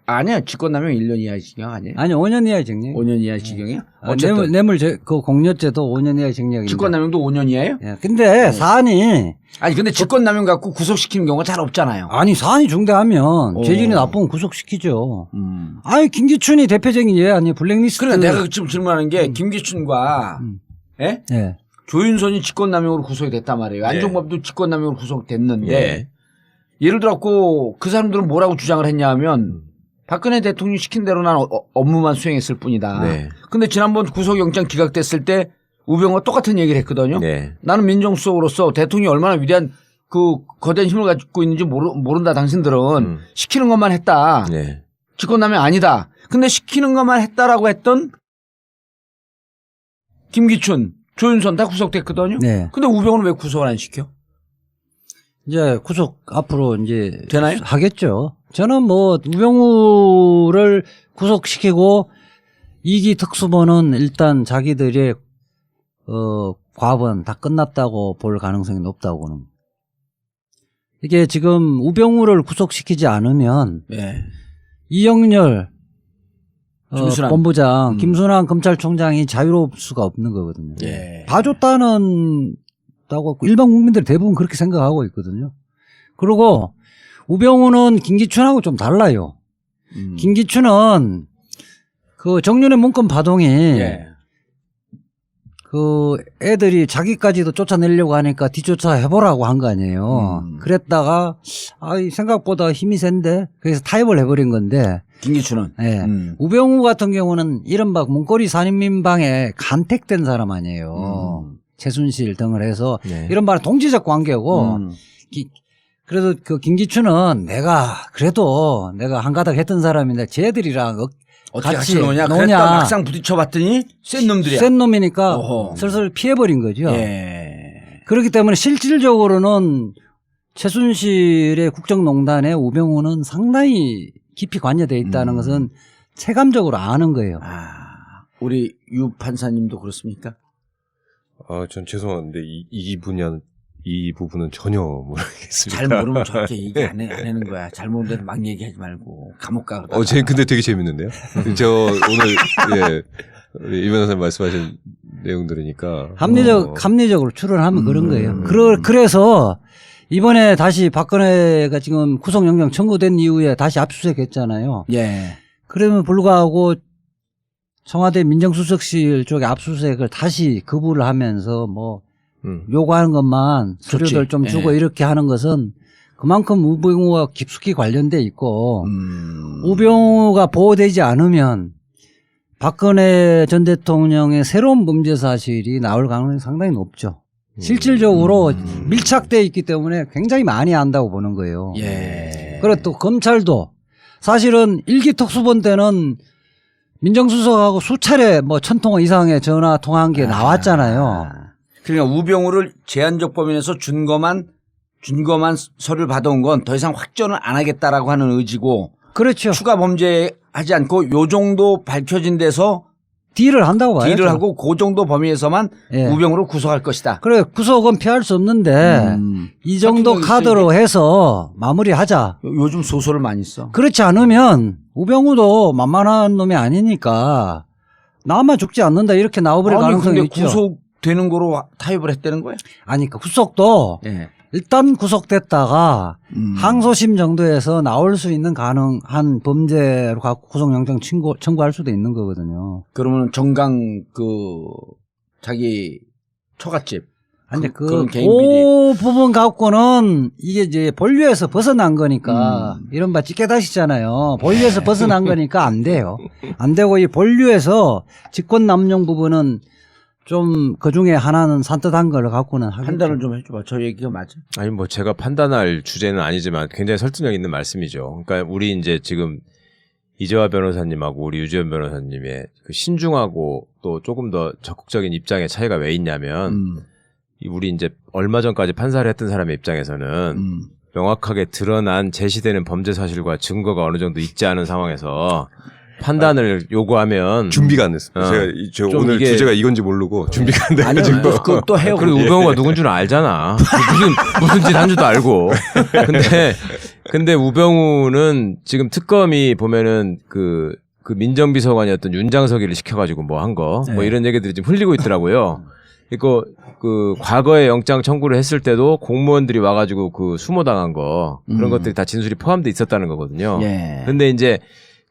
Speaker 1: 아니야. 직권남용 1년 이하의 징역 아니에요?
Speaker 3: 아니 5년 이하의 징역.
Speaker 1: 5년 이하의 징역이야? 어쨌든
Speaker 3: 뇌물 그 공여죄도 5년 이하의 징역인데.
Speaker 1: 직권남용도 5년 이하예요?
Speaker 3: 예. 근데 사안이
Speaker 1: 아니 근데 직권남용 갖고 구속시키는 경우가 잘 없잖아요.
Speaker 3: 아니 사안이 중대하면
Speaker 1: 오.
Speaker 3: 죄질이 나쁘면 구속시키죠. 아니 김기춘이 대표적인 예 아니에요. 블랙리스트.
Speaker 1: 그래 내가 지금 질문하는 게 김기춘과 예?
Speaker 3: 예.
Speaker 1: 조윤선이 직권남용으로 구속이 됐단 말이에요. 안종범도 직권남용으로 구속됐는데
Speaker 2: 예.
Speaker 1: 예를 들어갖고 그 사람들은 뭐라고 주장을 했냐 하면 박근혜 대통령이 시킨 대로 난 업무만 수행했을 뿐이다.
Speaker 2: 네.
Speaker 1: 근데 지난번 구속영장 기각됐을 때 우병우가 똑같은 얘기를 했거든요.
Speaker 2: 네.
Speaker 1: 나는 민정수석으로서 대통령이 얼마나 위대한 그 거대한 힘을 가지고 있는지 모른다. 당신들은 시키는 것만 했다.
Speaker 2: 네.
Speaker 1: 직권남용 아니다. 근데 시키는 것만 했다라고 했던 김기춘, 조윤선 다 구속됐거든요.
Speaker 3: 네.
Speaker 1: 근데 우병우는 왜 구속을 안 시켜?
Speaker 3: 이제 구속 앞으로 이제
Speaker 1: 되나요?
Speaker 3: 하겠죠. 저는 뭐 우병우를 구속시키고 2기 특수본은 일단 자기들의 과업은 다 끝났다고 볼 가능성이 높다고 보는. 이게 지금 우병우를 구속시키지 않으면
Speaker 1: 네.
Speaker 3: 이영렬
Speaker 1: 김순환.
Speaker 3: 본부장, 김순환 검찰총장이 자유로울 수가 없는 거거든요.
Speaker 1: 예.
Speaker 3: 봐줬다는 다고 일반 국민들이 대부분 그렇게 생각하고 있거든요. 그리고 우병우는 김기춘하고 좀 달라요. 김기춘은 그 정윤의 문건 파동이
Speaker 1: 예.
Speaker 3: 그 애들이 자기까지도 쫓아내려고 하니까 뒤쫓아 해보라고 한 거 아니에요. 그랬다가 생각보다 힘이 센데 그래서 타협을 해버린 건데
Speaker 1: 김기춘은.
Speaker 3: 예. 우병우 같은 경우는 이른바 문고리 산인민방에 간택된 사람 아니에요. 최순실 등을 해서
Speaker 2: 네.
Speaker 3: 이른바 동지적 관계고 그래도 그 김기춘은 내가 한가닥 했던 사람인데 쟤들이랑
Speaker 1: 어떻게
Speaker 3: 같이
Speaker 1: 같이 노냐? 그랬다 막상 부딪혀봤더니 센 놈들이야.
Speaker 3: 센 놈이니까
Speaker 1: 어허.
Speaker 3: 슬슬 피해버린 거죠.
Speaker 1: 예.
Speaker 3: 그렇기 때문에 실질적으로는 최순실의 국정농단에 우병우는 상당히 깊이 관여되어 있다는 것은 체감적으로 아는 거예요.
Speaker 1: 우리 유 판사님도 그렇습니까?
Speaker 4: 전 죄송한데 이 부분은 전혀 모르겠습니다.
Speaker 1: 잘 모르면 저렇게 얘기 안 하는 거야. 잘 모르는데 막 얘기하지 말고 감옥 가.
Speaker 4: 근데 되게 재밌는데요. 저 오늘 우리 이 변호사님 말씀하신 내용 들으니까
Speaker 3: 합리적으로 추론하면 그런 거예요. 그래서 이번에 다시 박근혜가 지금 구속영장 청구된 이후에 다시 압수수색했잖아요.
Speaker 1: 예.
Speaker 3: 그러면 불구하고 청와대 민정수석실 쪽에 압수수색을 다시 거부를 하면서 뭐 요구하는 것만 서류들 좀 주고
Speaker 1: 예.
Speaker 3: 이렇게 하는 것은 그만큼 우병우와 깊숙이 관련돼 있고 우병우가 보호되지 않으면 박근혜 전 대통령의 새로운 범죄 사실이 나올 가능성이 상당히 높죠. 실질적으로 밀착되어 있기 때문에 굉장히 많이 안다고 보는 거예요.
Speaker 1: 예.
Speaker 3: 그리고 또 검찰도 사실은 1기 특수본 때는 민정수석하고 수차례 뭐 1,000통 이상의 전화 통화한 게 나왔잖아요.
Speaker 1: 그러니까 우병우를 제한적 범위 내에서 준 것만 서류를 받아온 건 더 이상 확전을 안 하겠다라고 하는 의지고
Speaker 3: 그렇죠.
Speaker 1: 추가 범죄하지 않고 요 정도 밝혀진 데서
Speaker 3: 딜을 한다고 봐요.
Speaker 1: 딜을 하고 그 정도 범위에서만
Speaker 3: 예.
Speaker 1: 우병우를 구속할 것이다.
Speaker 3: 그래 구속은 피할 수 없는데 이 정도 카드로 해서 마무리하자.
Speaker 1: 요즘 소설을 많이 써.
Speaker 3: 그렇지 않으면 우병우도 만만한 놈이 아니니까 나만 죽지 않는다 이렇게 나와버릴 가능성이
Speaker 1: 근데
Speaker 3: 있죠.
Speaker 1: 구속되는 거로 타협을 했다는 거야?
Speaker 3: 아니 그 구속도
Speaker 1: 예.
Speaker 3: 일단 구속됐다가 항소심 정도에서 나올 수 있는 가능한 범죄로 갖고 구속영장 청구할 수도 있는 거거든요.
Speaker 1: 그러면 정강 자기 처갓집.
Speaker 3: 근데
Speaker 1: 그런 개인 비리.
Speaker 3: 그 부분 갖고는 이게 이제 본류에서 벗어난 거니까 이른바 찌개다시잖아요. 본류에서 벗어난 거니까 안 돼요. 안 되고 이 본류에서 직권 남용 부분은 좀 그 중에 하나는 산뜻한 걸 갖고는 하겠죠.
Speaker 1: 판단을 좀 해줘봐. 저 얘기가 맞아?
Speaker 2: 아니 뭐 제가 판단할 주제는 아니지만 굉장히 설득력 있는 말씀이죠. 그러니까 우리 이제 지금 이재화 변호사님하고 우리 유지현 변호사님의 그 신중하고 또 조금 더 적극적인 입장의 차이가 왜 있냐면 우리 이제 얼마 전까지 판사를 했던 사람의 입장에서는 명확하게 드러난 제시되는 범죄 사실과 증거가 어느 정도 있지 않은 상황에서 판단을 요구하면
Speaker 4: 준비가 안 됐어요. 제가
Speaker 2: 좀
Speaker 4: 오늘
Speaker 2: 이게-
Speaker 4: 주제가 이건지 모르고 준비가 안
Speaker 1: 아니,
Speaker 4: 돼가지고.
Speaker 1: 그또 해요.
Speaker 2: 그리고 우병우가 누군 줄 알잖아. 무슨 짓 한 줄도 알고. 근데 우병우는 지금 특검이 보면은 그 민정비서관이었던 윤장석이를 시켜가지고 뭐 한 거, 뭐 이런 얘기들이 지금 흘리고 있더라고요. 이거 그 과거에 영장 청구를 했을 때도 공무원들이 와가지고 그 수모당한 거 그런 것들이 다 진술이 포함돼 있었다는 거거든요.
Speaker 1: 예.
Speaker 2: 근데 이제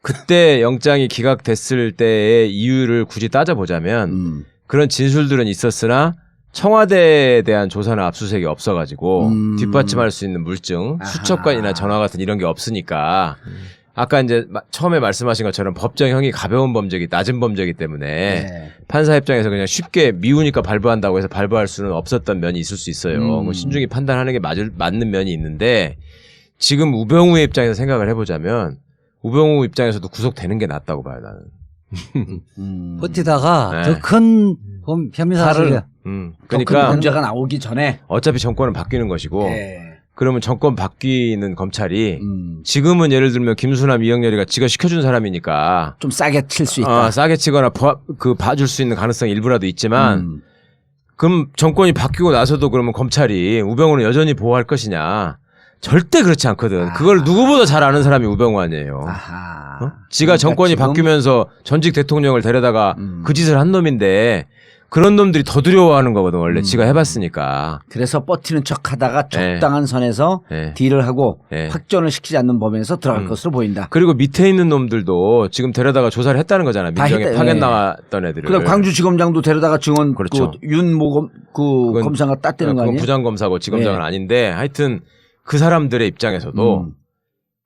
Speaker 2: 그때 영장이 기각됐을 때의 이유를 굳이 따져보자면 그런 진술들은 있었으나 청와대에 대한 조사나 압수수색이 없어가지고 뒷받침할 수 있는 물증, 수첩관이나 전화 같은 이런 게 없으니까 아까 이제 처음에 말씀하신 것처럼 법정형이 가벼운 범죄기, 낮은 범죄이기 때문에
Speaker 1: 네.
Speaker 2: 판사 입장에서 그냥 쉽게 미우니까 발부한다고 해서 발부할 수는 없었던 면이 있을 수 있어요. 뭐 신중히 판단하는 게 맞는 면이 있는데 지금 우병우의 입장에서 생각을 해보자면 우병우 입장에서도 구속되는 게 낫다고 봐요, 나는.
Speaker 3: 버티다가
Speaker 2: 네.
Speaker 3: 더 큰 혐의 사실을
Speaker 2: 그러니까
Speaker 1: 문제가 나오기 전에.
Speaker 2: 어차피 정권은 바뀌는 것이고
Speaker 1: 예.
Speaker 2: 그러면 정권 바뀌는 검찰이 지금은 예를 들면 김수남, 이영렬이가 지가 시켜준 사람이니까
Speaker 1: 좀 싸게 칠 수 있다.
Speaker 2: 싸게 치거나 봐줄 수 있는 가능성이 일부라도 있지만 그럼 정권이 바뀌고 나서도 그러면 검찰이 우병우는 여전히 보호할 것이냐? 절대 그렇지 않거든. 그걸 누구보다 잘 아는 사람이 우병우 아니에요.
Speaker 1: 아하.
Speaker 2: 어? 지가 정권이
Speaker 1: 지금-
Speaker 2: 바뀌면서 전직 대통령을 데려다가 그 짓을 한 놈인데 그런 놈들이 더 두려워하는 거거든 원래 지가 해봤으니까.
Speaker 1: 그래서 버티는 척하다가
Speaker 2: 네.
Speaker 1: 적당한 선에서
Speaker 2: 네.
Speaker 1: 딜을 하고
Speaker 2: 네.
Speaker 1: 확전을 시키지 않는 범위에서 들어갈 것으로 보인다.
Speaker 2: 그리고 밑에 있는 놈들도 지금 데려다가 조사를 했다는 거잖아.
Speaker 1: 다
Speaker 2: 민정에
Speaker 1: 했다,
Speaker 2: 파견
Speaker 1: 예.
Speaker 2: 나왔던 애들을.
Speaker 1: 그다음 광주지검장도 데려다가 증언
Speaker 2: 그렇죠.
Speaker 1: 윤모
Speaker 2: 그건-
Speaker 1: 검사가 땄다는 거
Speaker 2: 그건
Speaker 1: 아니에요?
Speaker 2: 부장검사고 지검장은
Speaker 1: 네.
Speaker 2: 아닌데 하여튼 그 사람들의 입장에서도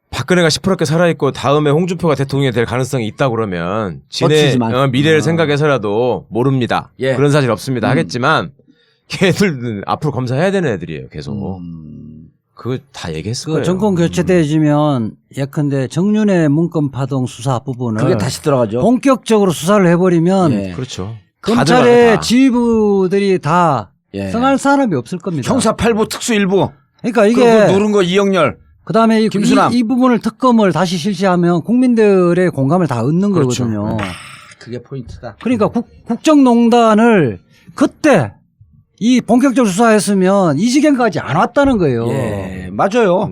Speaker 2: 박근혜가 시퍼렇게 살아있고 다음에 홍준표가 대통령이 될 가능성이 있다 그러면 지네
Speaker 1: 버티지만.
Speaker 2: 미래를 생각해서라도 모릅니다.
Speaker 1: 예.
Speaker 2: 그런 사실 없습니다 하겠지만 걔들은 앞으로 검사해야 되는 애들이에요 계속. 그거 다 얘기했을
Speaker 3: 그
Speaker 2: 거예요.
Speaker 3: 정권 교체되지면 예컨대 정윤의 문건 파동 수사 부분을
Speaker 1: 그게 다시 들어가죠.
Speaker 3: 본격적으로 수사를 해버리면
Speaker 1: 예.
Speaker 2: 그렇죠.
Speaker 3: 검찰의
Speaker 2: 다.
Speaker 3: 지휘부들이 다
Speaker 1: 예.
Speaker 3: 성할 사람이 없을 겁니다.
Speaker 1: 형사 8부 특수 일부.
Speaker 3: 그러니까
Speaker 1: 그거
Speaker 3: 이게
Speaker 1: 누른 거 이영렬.
Speaker 3: 그다음에
Speaker 1: 김수남.
Speaker 3: 이 부분을 특검을 다시 실시하면 국민들의 공감을 다 얻는
Speaker 2: 그렇죠.
Speaker 3: 거거든요.
Speaker 1: 그게 포인트다.
Speaker 3: 그러니까 국정농단을 그때 이 본격적으로 수사했으면 이 지경까지 안 왔다는 거예요.
Speaker 1: 예, 맞아요.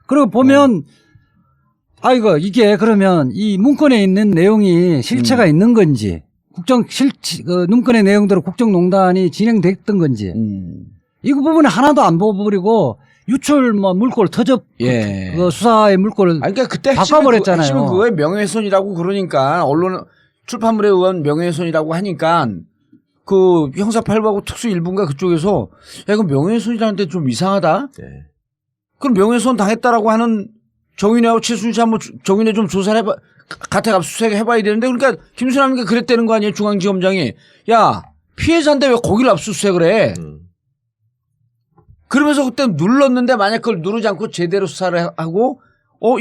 Speaker 3: 그리고 보면 아이고 이게 그러면 이 문건에 있는 내용이 실체가 있는 건지 그 문건의 내용대로 국정농단이 진행됐던 건지 이 부분에 하나도 안 보고버리고 유출 물꼬를 터져
Speaker 1: 예.
Speaker 3: 그 수사의 물꼬를
Speaker 1: 아니, 그러니까 그때
Speaker 3: 바꿔버렸잖아요.
Speaker 1: 핵심은 그거에 명예훼손이라고 그러니까 언론 출판물에 의한 명예훼손이라고 하니까 그 형사 8부하고 특수 1부인가 그쪽에서 야 이거 명예훼손이라는데 좀 이상하다.
Speaker 2: 네.
Speaker 1: 그럼 명예훼손 당했다라고 하는 정윤회하고 최순실 씨 한번 정윤회 좀 조사를 해봐 가택 압수수색 해봐야 되는데 그러니까 김수남이가 그랬다는 거 아니에요 중앙지검장이 야 피해자인데 왜 거기를 압수수색을 해? 그러면서 그때 눌렀는데 만약 그걸 누르지 않고 제대로 수사를 하고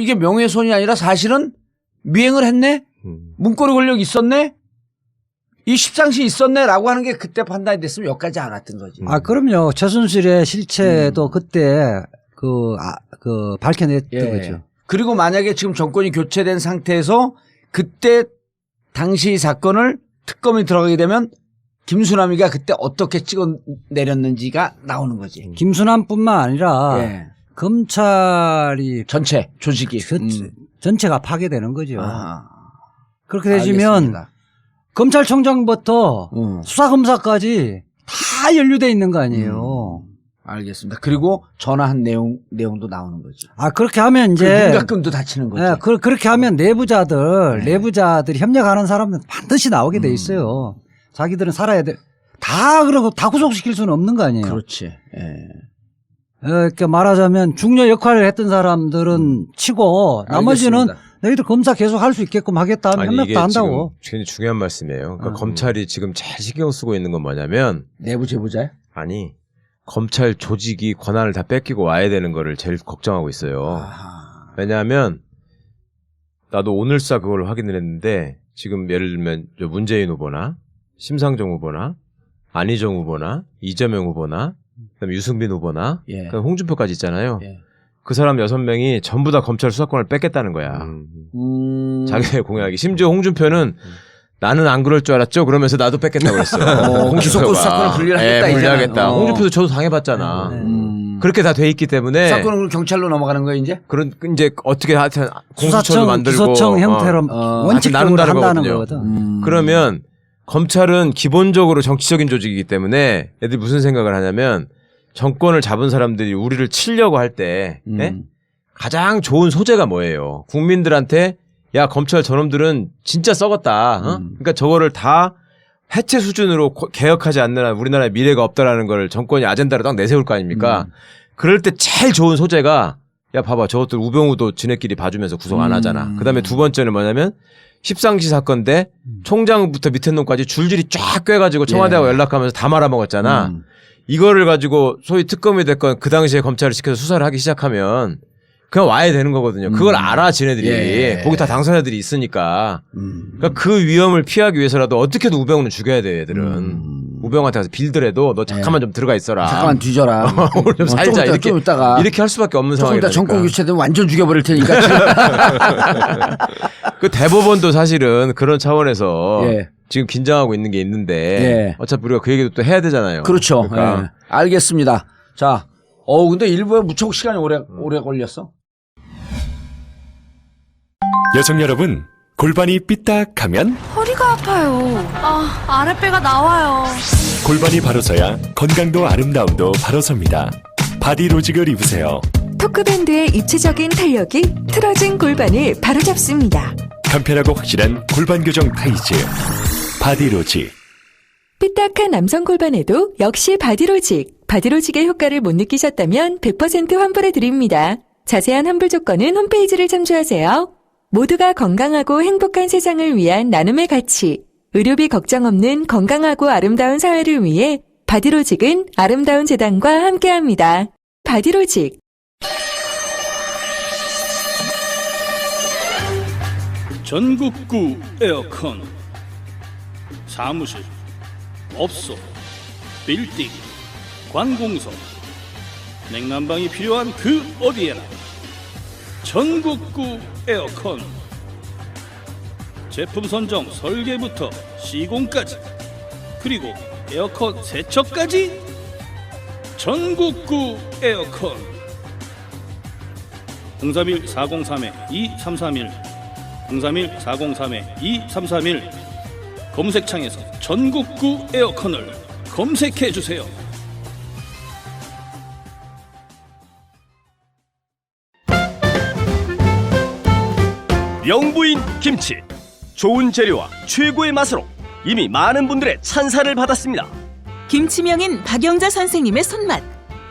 Speaker 1: 이게 명예훼손이 아니라 사실은 미행을 했네? 문고리 권력 있었네? 이 십상시 있었네? 라고 하는 게 그때 판단이 됐으면 여기까지 안 왔던 거지.
Speaker 3: 아 그럼요 최순실의 실체도 그때 밝혀냈던
Speaker 1: 예.
Speaker 3: 거죠.
Speaker 1: 그리고 만약에 지금 정권이 교체된 상태에서 그때 당시 사건을 특검이 들어가게 되면 김수남이가 그때 어떻게 찍어내렸는지가 나오는 거지.
Speaker 3: 김수남뿐만 아니라
Speaker 1: 예.
Speaker 3: 검찰이
Speaker 1: 전체 조직이.
Speaker 3: 전체가 파괴되는 거죠.
Speaker 1: 아,
Speaker 3: 그렇게 되지면
Speaker 1: 알겠습니다.
Speaker 3: 검찰총장부터 수사검사까지 다 연루돼 있는 거 아니에요.
Speaker 1: 알겠습니다. 그리고 전화한 내용도 나오는 거지.
Speaker 3: 아 그렇게 하면 이제
Speaker 1: 윤곽금도 다치는 거지.
Speaker 3: 예, 그렇게 하면 내부자들이 협력하는 사람들은 반드시 나오게 돼 있어요. 자기들은 살아야 돼. 다 그러고 다 구속시킬 수는 없는 거 아니에요.
Speaker 1: 그렇지. 예.
Speaker 3: 그러니까 말하자면 중요 역할을 했던 사람들은 치고 나머지는
Speaker 1: 알겠습니다.
Speaker 3: 너희들 검사 계속 할 수 있게끔 하겠다 하면
Speaker 2: 아니,
Speaker 3: 협력
Speaker 2: 이게
Speaker 3: 다 한다고.
Speaker 2: 지금 굉장히 중요한 말씀이에요. 그러니까 검찰이 지금 제일 신경 쓰고 있는 건 뭐냐면
Speaker 1: 내부 제보자야?
Speaker 2: 아니 검찰 조직이 권한을 다 뺏기고 와야 되는 거를 제일 걱정하고 있어요.
Speaker 1: 아하.
Speaker 2: 왜냐하면 나도 오늘사 그걸 확인을 했는데 지금 예를 들면 저 문재인 후보나 심상정 후보나 안희정 후보나 이재명 후보나 그다음에 유승민 후보나
Speaker 1: 예.
Speaker 2: 그다음에 홍준표까지 있잖아요.
Speaker 1: 예.
Speaker 2: 그 사람 6명이 전부 다 검찰 수사권을 뺏겠다는 거야. 자기네 공약이. 심지어 홍준표는 나는 안 그럴 줄 알았죠. 그러면서 나도 뺏겠다고 그랬어요.
Speaker 1: 기소권 수사권을 분리하겠다.
Speaker 2: 분리하겠다.
Speaker 1: 이제는.
Speaker 2: 홍준표도 저도 당해봤잖아.
Speaker 3: 네.
Speaker 2: 그렇게 다 돼 있기 때문에
Speaker 1: 수사권은 그럼 경찰로 넘어가는 거야 이제?
Speaker 2: 그런 이제 어떻게 하여튼 공수처도
Speaker 3: 수사청,
Speaker 2: 만들고
Speaker 3: 기소청 형태로
Speaker 1: 어,
Speaker 3: 원칙적으로
Speaker 2: 나눈다는
Speaker 3: 한다는
Speaker 2: 거거든요.
Speaker 3: 거거든.
Speaker 2: 그러면 검찰은 기본적으로 정치적인 조직이기 때문에 애들이 무슨 생각을 하냐면 정권을 잡은 사람들이 우리를 치려고 할 때 가장 좋은 소재가 뭐예요? 국민들한테 야 검찰 저놈들은 진짜 썩었다. 어? 그러니까 저거를 다 해체 수준으로 개혁하지 않는 한 우리나라의 미래가 없다라는 걸 정권이 아젠다로 딱 내세울 거 아닙니까? 그럴 때 제일 좋은 소재가 야 봐봐 저것들 우병우도 지네끼리 봐주면서 구속 안 하잖아. 그다음에 두 번째는 뭐냐면 십상시 사건 때 총장부터 밑에 놈까지 줄줄이 쫙 꿰가지고 청와대하고 연락하면서 다 말아먹었잖아. 이거를 가지고 소위 특검이 됐건 그 당시에 검찰을 시켜서 수사를 하기 시작하면 그냥 와야 되는 거거든요. 그걸 알아 지네들이.
Speaker 1: 예.
Speaker 2: 거기 다 당사자들이 있으니까. 그러니까 그 위험을 피하기 위해서라도 어떻게든 우병우는 죽여야 돼 얘들은. 우병우한테 가서 빌더라도 너 잠깐만 좀 들어가 있어라.
Speaker 1: 잠깐만 뒤져라.
Speaker 2: 오늘 좀 살자.
Speaker 1: 좀 있다가
Speaker 2: 이렇게 할 수밖에 없는
Speaker 1: 조금
Speaker 2: 상황이니까.
Speaker 1: 이따 정권 교체되면 완전 죽여버릴 테니까.
Speaker 2: 그 대법원도 사실은 그런 차원에서
Speaker 1: 예.
Speaker 2: 지금 긴장하고 있는 게 있는데
Speaker 1: 예.
Speaker 2: 어차피 우리가 그 얘기도 또 해야 되잖아요.
Speaker 1: 그렇죠.
Speaker 2: 그러니까
Speaker 1: 예. 알겠습니다. 자, 근데 일부에 무척 시간이 오래 걸렸어.
Speaker 9: 여성 여러분, 골반이 삐딱하면
Speaker 10: 허리가 아파요. 아랫배가 나와요.
Speaker 9: 골반이 바로 서야 건강도 아름다움도 바로 섭니다. 바디로직을 입으세요.
Speaker 10: 토크밴드의 입체적인 탄력이 틀어진 골반을 바로잡습니다.
Speaker 9: 간편하고 확실한 골반 교정 타이즈 바디로직.
Speaker 10: 삐딱한 남성 골반에도 역시 바디로직. 바디로직의 효과를 못 느끼셨다면 100% 환불해드립니다. 자세한 환불 조건은 홈페이지를 참조하세요. 모두가 건강하고 행복한 세상을 위한 나눔의 가치. 의료비 걱정 없는 건강하고 아름다운 사회를 위해 바디로직은 아름다운 재단과 함께합니다. 바디로직.
Speaker 11: 전국구 에어컨. 사무실, 업소, 빌딩, 관공서, 냉난방이 필요한 그 어디에나 전국구 에어컨. 제품 선정, 설계부터 시공까지, 그리고 에어컨 세척까지 전국구 에어컨. 031-403-2331 031-403-2331 검색창에서 전국구 에어컨을 검색해 주세요.
Speaker 7: 영부인 김치, 좋은 재료와 최고의 맛으로 이미 많은 분들의 찬사를 받았습니다.
Speaker 8: 김치명인 박영자 선생님의 손맛.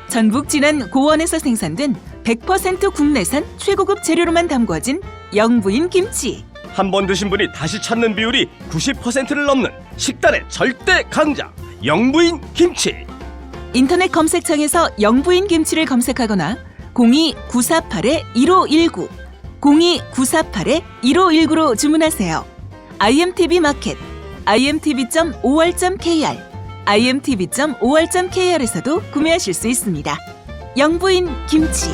Speaker 8: 전북 진안 고원에서 생산된 100% 국내산 최고급 재료로만 담궈진 영부인 김치.
Speaker 7: 한 번 드신 분이 다시 찾는 비율이 90%를 넘는 식단의 절대 강자 영부인 김치.
Speaker 8: 인터넷 검색창에서 영부인 김치를 검색하거나 02-948-1519 02-948-1519로 주문하세요. IMTV 마켓, imtv.or.kr, imtv.or.kr에서도 구매하실 수 있습니다. 영부인 김치.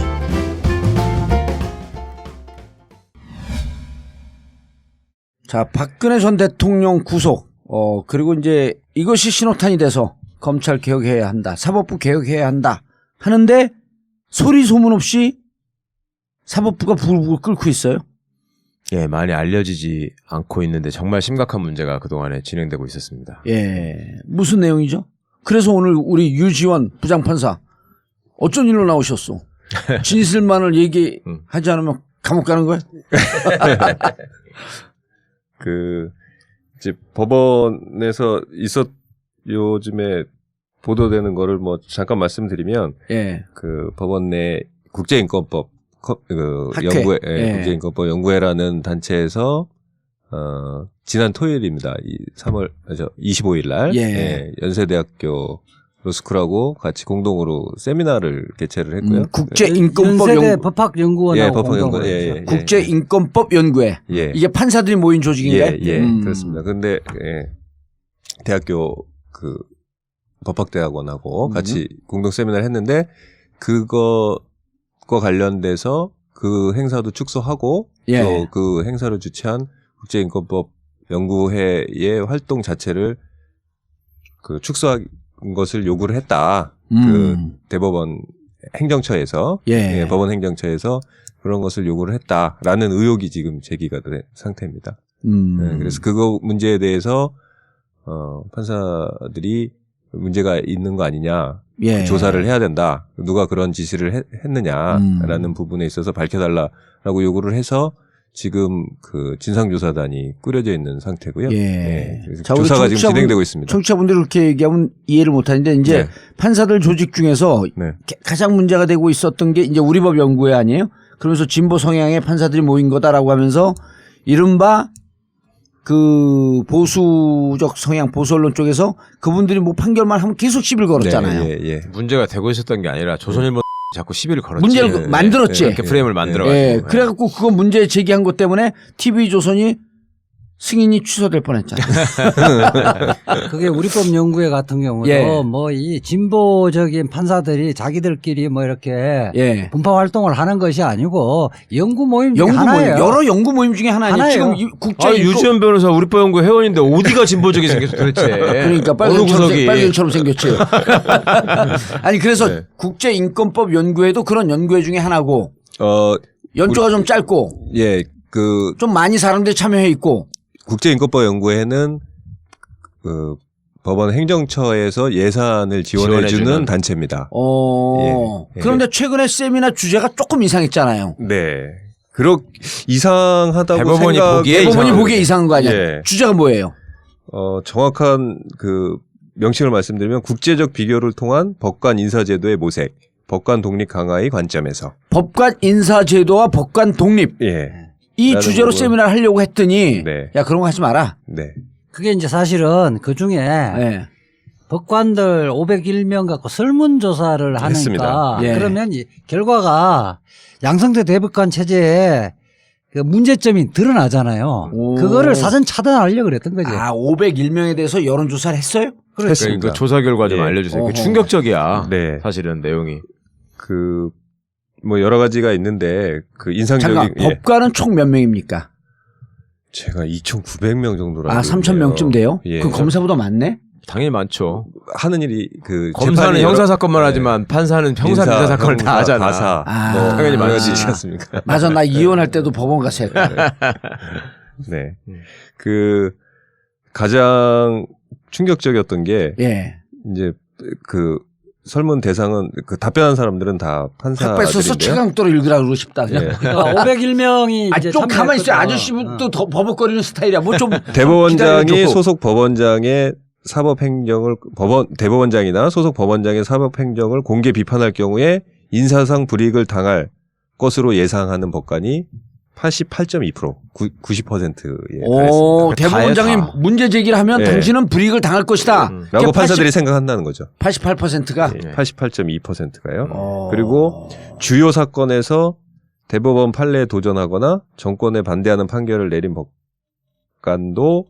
Speaker 1: 자, 박근혜 전 대통령 구속. 그리고 이제 이것이 신호탄이 돼서 검찰 개혁해야 한다. 사법부 개혁해야 한다. 하는데 소리 소문 없이 사법부가 부글부글 끓고 있어요.
Speaker 2: 예, 많이 알려지지 않고 있는데 정말 심각한 문제가 그동안에 진행되고 있었습니다.
Speaker 1: 예. 무슨 내용이죠? 그래서 오늘 우리 유지원 부장판사 어쩐 일로 나오셨어? 진실만을 얘기하지 않으면 감옥 가는 거야?
Speaker 4: 이제 법원에서 요즘에 보도되는 거를 뭐 잠깐 말씀드리면
Speaker 1: 예.
Speaker 4: 그 법원 내 국제인권법
Speaker 1: 학회.
Speaker 4: 연구회,
Speaker 1: 예.
Speaker 4: 국제인권법 연구회라는 단체에서 지난 토요일입니다. 25일 날
Speaker 1: 예.
Speaker 4: 연세대학교 로스쿨하고 같이 공동으로 세미나를 개최를 했고요.
Speaker 1: 국제인권법
Speaker 3: 연세대
Speaker 1: 연구
Speaker 3: 법학연구원하고
Speaker 4: 예, 법학연구원.
Speaker 3: 공동으로
Speaker 4: 예,
Speaker 3: 했죠.
Speaker 4: 예.
Speaker 1: 국제인권법 연구회.
Speaker 4: 예.
Speaker 1: 이게 판사들이 모인 조직인가요?
Speaker 4: 예, 그렇습니다. 근데 대학교 그 법학대학원하고 같이 공동 세미나를 했는데 그거과 관련돼서 그 행사도 축소하고
Speaker 1: 예.
Speaker 4: 또 그 행사를 주최한 국제인권법 연구회의 활동 자체를 그 축소한 것을 요구를 했다. 그 대법원 행정처에서
Speaker 1: 예.
Speaker 4: 법원 행정처에서 그런 것을 요구를 했다라는 의혹이 지금 제기가 된 상태입니다. 그래서 그거 문제에 대해서 판사들이 문제가 있는 거 아니냐,
Speaker 1: 예.
Speaker 4: 조사를 해야 된다, 누가 그런 지시를 했느냐라는 부분에 있어서 밝혀달라라고 요구를 해서 지금 그 진상조사단이 꾸려져 있는 상태고요.
Speaker 1: 예.
Speaker 4: 그래서
Speaker 1: 자, 우리
Speaker 4: 조사가 지금 진행되고 있습니다.
Speaker 1: 청취자분들이 그렇게 얘기하면 이해를 못하는데 이제
Speaker 4: 네.
Speaker 1: 판사들 조직 중에서
Speaker 4: 네.
Speaker 1: 가장 문제가 되고 있었던 게 이제 우리법 연구회 아니에요? 그러면서 진보 성향의 판사들이 모인 거다라고 하면서 이른바 그 보수적 성향 보수 언론 쪽에서 그분들이 뭐 판결만 하면 계속 시비를 걸었잖아요.
Speaker 4: 네, 예.
Speaker 2: 문제가 되고 있었던 게 아니라 조선일보 자꾸 시비를 걸었지.
Speaker 1: 문제를 만들었지.
Speaker 2: 이렇게 프레임을 만들어가지고.
Speaker 1: 예. 그래갖고 그거 문제 제기한 것 때문에 TV조선이 승인이 취소될 뻔했잖아요.
Speaker 3: 그게 우리법 연구회 같은 경우도
Speaker 1: 예.
Speaker 3: 뭐 이 진보적인 판사들이 자기들끼리 뭐 이렇게
Speaker 1: 예.
Speaker 3: 분파 활동을 하는 것이 아니고 연구 모임 중에 하나예요.
Speaker 1: 여러 연구 모임 중에 하나예요.
Speaker 3: 하나예요.
Speaker 1: 지금 이 국제
Speaker 2: 아, 유지현 변호사 우리법 연구 회원인데 어디가 진보적이 생겼어 도대체.
Speaker 1: 그러니까
Speaker 2: 어느 구석이.
Speaker 1: 빨갱이처럼 생겼지. 아니 그래서
Speaker 2: 네.
Speaker 1: 국제인권법 연구회도 그런 연구회 중에 하나고 연조가 좀 짧고
Speaker 4: 예, 그
Speaker 1: 좀 많이 사람들이 참여해 있고
Speaker 4: 국제인권법 연구회는 그 법원 행정처에서 예산을 지원해주는
Speaker 2: 지원해주는.
Speaker 4: 단체입니다. 예.
Speaker 1: 그런데 최근에 세미나 주제가 조금 이상했잖아요.
Speaker 4: 네. 이상하다고
Speaker 2: 대법원이
Speaker 1: 대법원이 보기에 이상한 거 아니야?
Speaker 4: 예.
Speaker 1: 주제가 뭐예요?
Speaker 4: 정확한 그 명칭을 말씀드리면 국제적 비교를 통한 법관 인사제도의 모색, 법관 독립 강화의 관점에서.
Speaker 1: 법관 인사제도와 법관 독립.
Speaker 4: 예.
Speaker 1: 이 주제로
Speaker 4: 부분.
Speaker 1: 세미나를 하려고 했더니
Speaker 4: 네.
Speaker 1: 야 그런 거 하지 마라.
Speaker 4: 네.
Speaker 3: 그게 이제 사실은 그 중에
Speaker 1: 예.
Speaker 3: 법관들 501명 갖고 설문조사를 하니까
Speaker 4: 했습니다.
Speaker 1: 예.
Speaker 3: 그러면 이 결과가 양성대 대법관 체제에 그 문제점이 드러나잖아요.
Speaker 1: 오.
Speaker 3: 그거를 사전 차단하려고 그랬던 거지.
Speaker 1: 아 501명에 대해서 여론조사를 했어요?
Speaker 2: 그러니까 조사 결과 좀
Speaker 4: 예.
Speaker 2: 알려주세요.
Speaker 1: 어허.
Speaker 2: 충격적이야.
Speaker 4: 네.
Speaker 2: 사실은 내용이.
Speaker 4: 그 뭐 여러 가지가 있는데 그 인상적인
Speaker 1: 잠깐 법관은 총 몇 명입니까?
Speaker 4: 제가 2,900명 정도라고.
Speaker 1: 아 3,000명쯤 돼요?
Speaker 4: 예.
Speaker 1: 그 검사보다 많네?
Speaker 2: 당연히 많죠.
Speaker 4: 하는 일이 그
Speaker 2: 검사는
Speaker 4: 재판이
Speaker 2: 형사
Speaker 4: 여러-
Speaker 2: 사건만
Speaker 4: 네.
Speaker 2: 하지만 판사는 형사 민사 사건을 다
Speaker 4: 형사,
Speaker 2: 하잖아.
Speaker 4: 가사,
Speaker 1: 아.
Speaker 4: 뭐
Speaker 2: 당연히
Speaker 4: 여러 가지
Speaker 2: 많지.
Speaker 4: 있지 않습니까?
Speaker 1: 맞아 나 이혼할 때도 법원 가서 했거든.
Speaker 4: 네. 그 가장 충격적이었던 게
Speaker 1: 예.
Speaker 4: 이제 그 설문 대상은 그 답변한 사람들은 다
Speaker 1: 학벌 써서
Speaker 4: 판사들인데요.
Speaker 1: 최강도로 읽으라 그러고 싶다. 그냥.
Speaker 4: 예.
Speaker 3: 그러니까 501명이
Speaker 1: 아, 좀 가만히 있어. 아저씨도 더 버벅거리는 스타일이야. 뭐 좀
Speaker 4: 대법원장이
Speaker 1: 기다려줘.
Speaker 4: 소속 법원장의 사법행정을 대법원장이나 소속 법원장의 사법행정을 공개 비판할 경우에 인사상 불이익을 당할 것으로 예상하는 법관이 88.2%, 90%에
Speaker 1: 오,
Speaker 4: 달했습니다.
Speaker 1: 대법원장이
Speaker 2: 다.
Speaker 1: 문제 제기를 하면
Speaker 4: 예.
Speaker 1: 당신은 불이익을 당할 것이다.
Speaker 4: 라고 판사들이 생각한다는 거죠.
Speaker 1: 88%가
Speaker 4: 88.2%가요. 그리고 주요 사건에서 대법원 판례에 도전하거나 정권에 반대하는 판결을 내린 법관도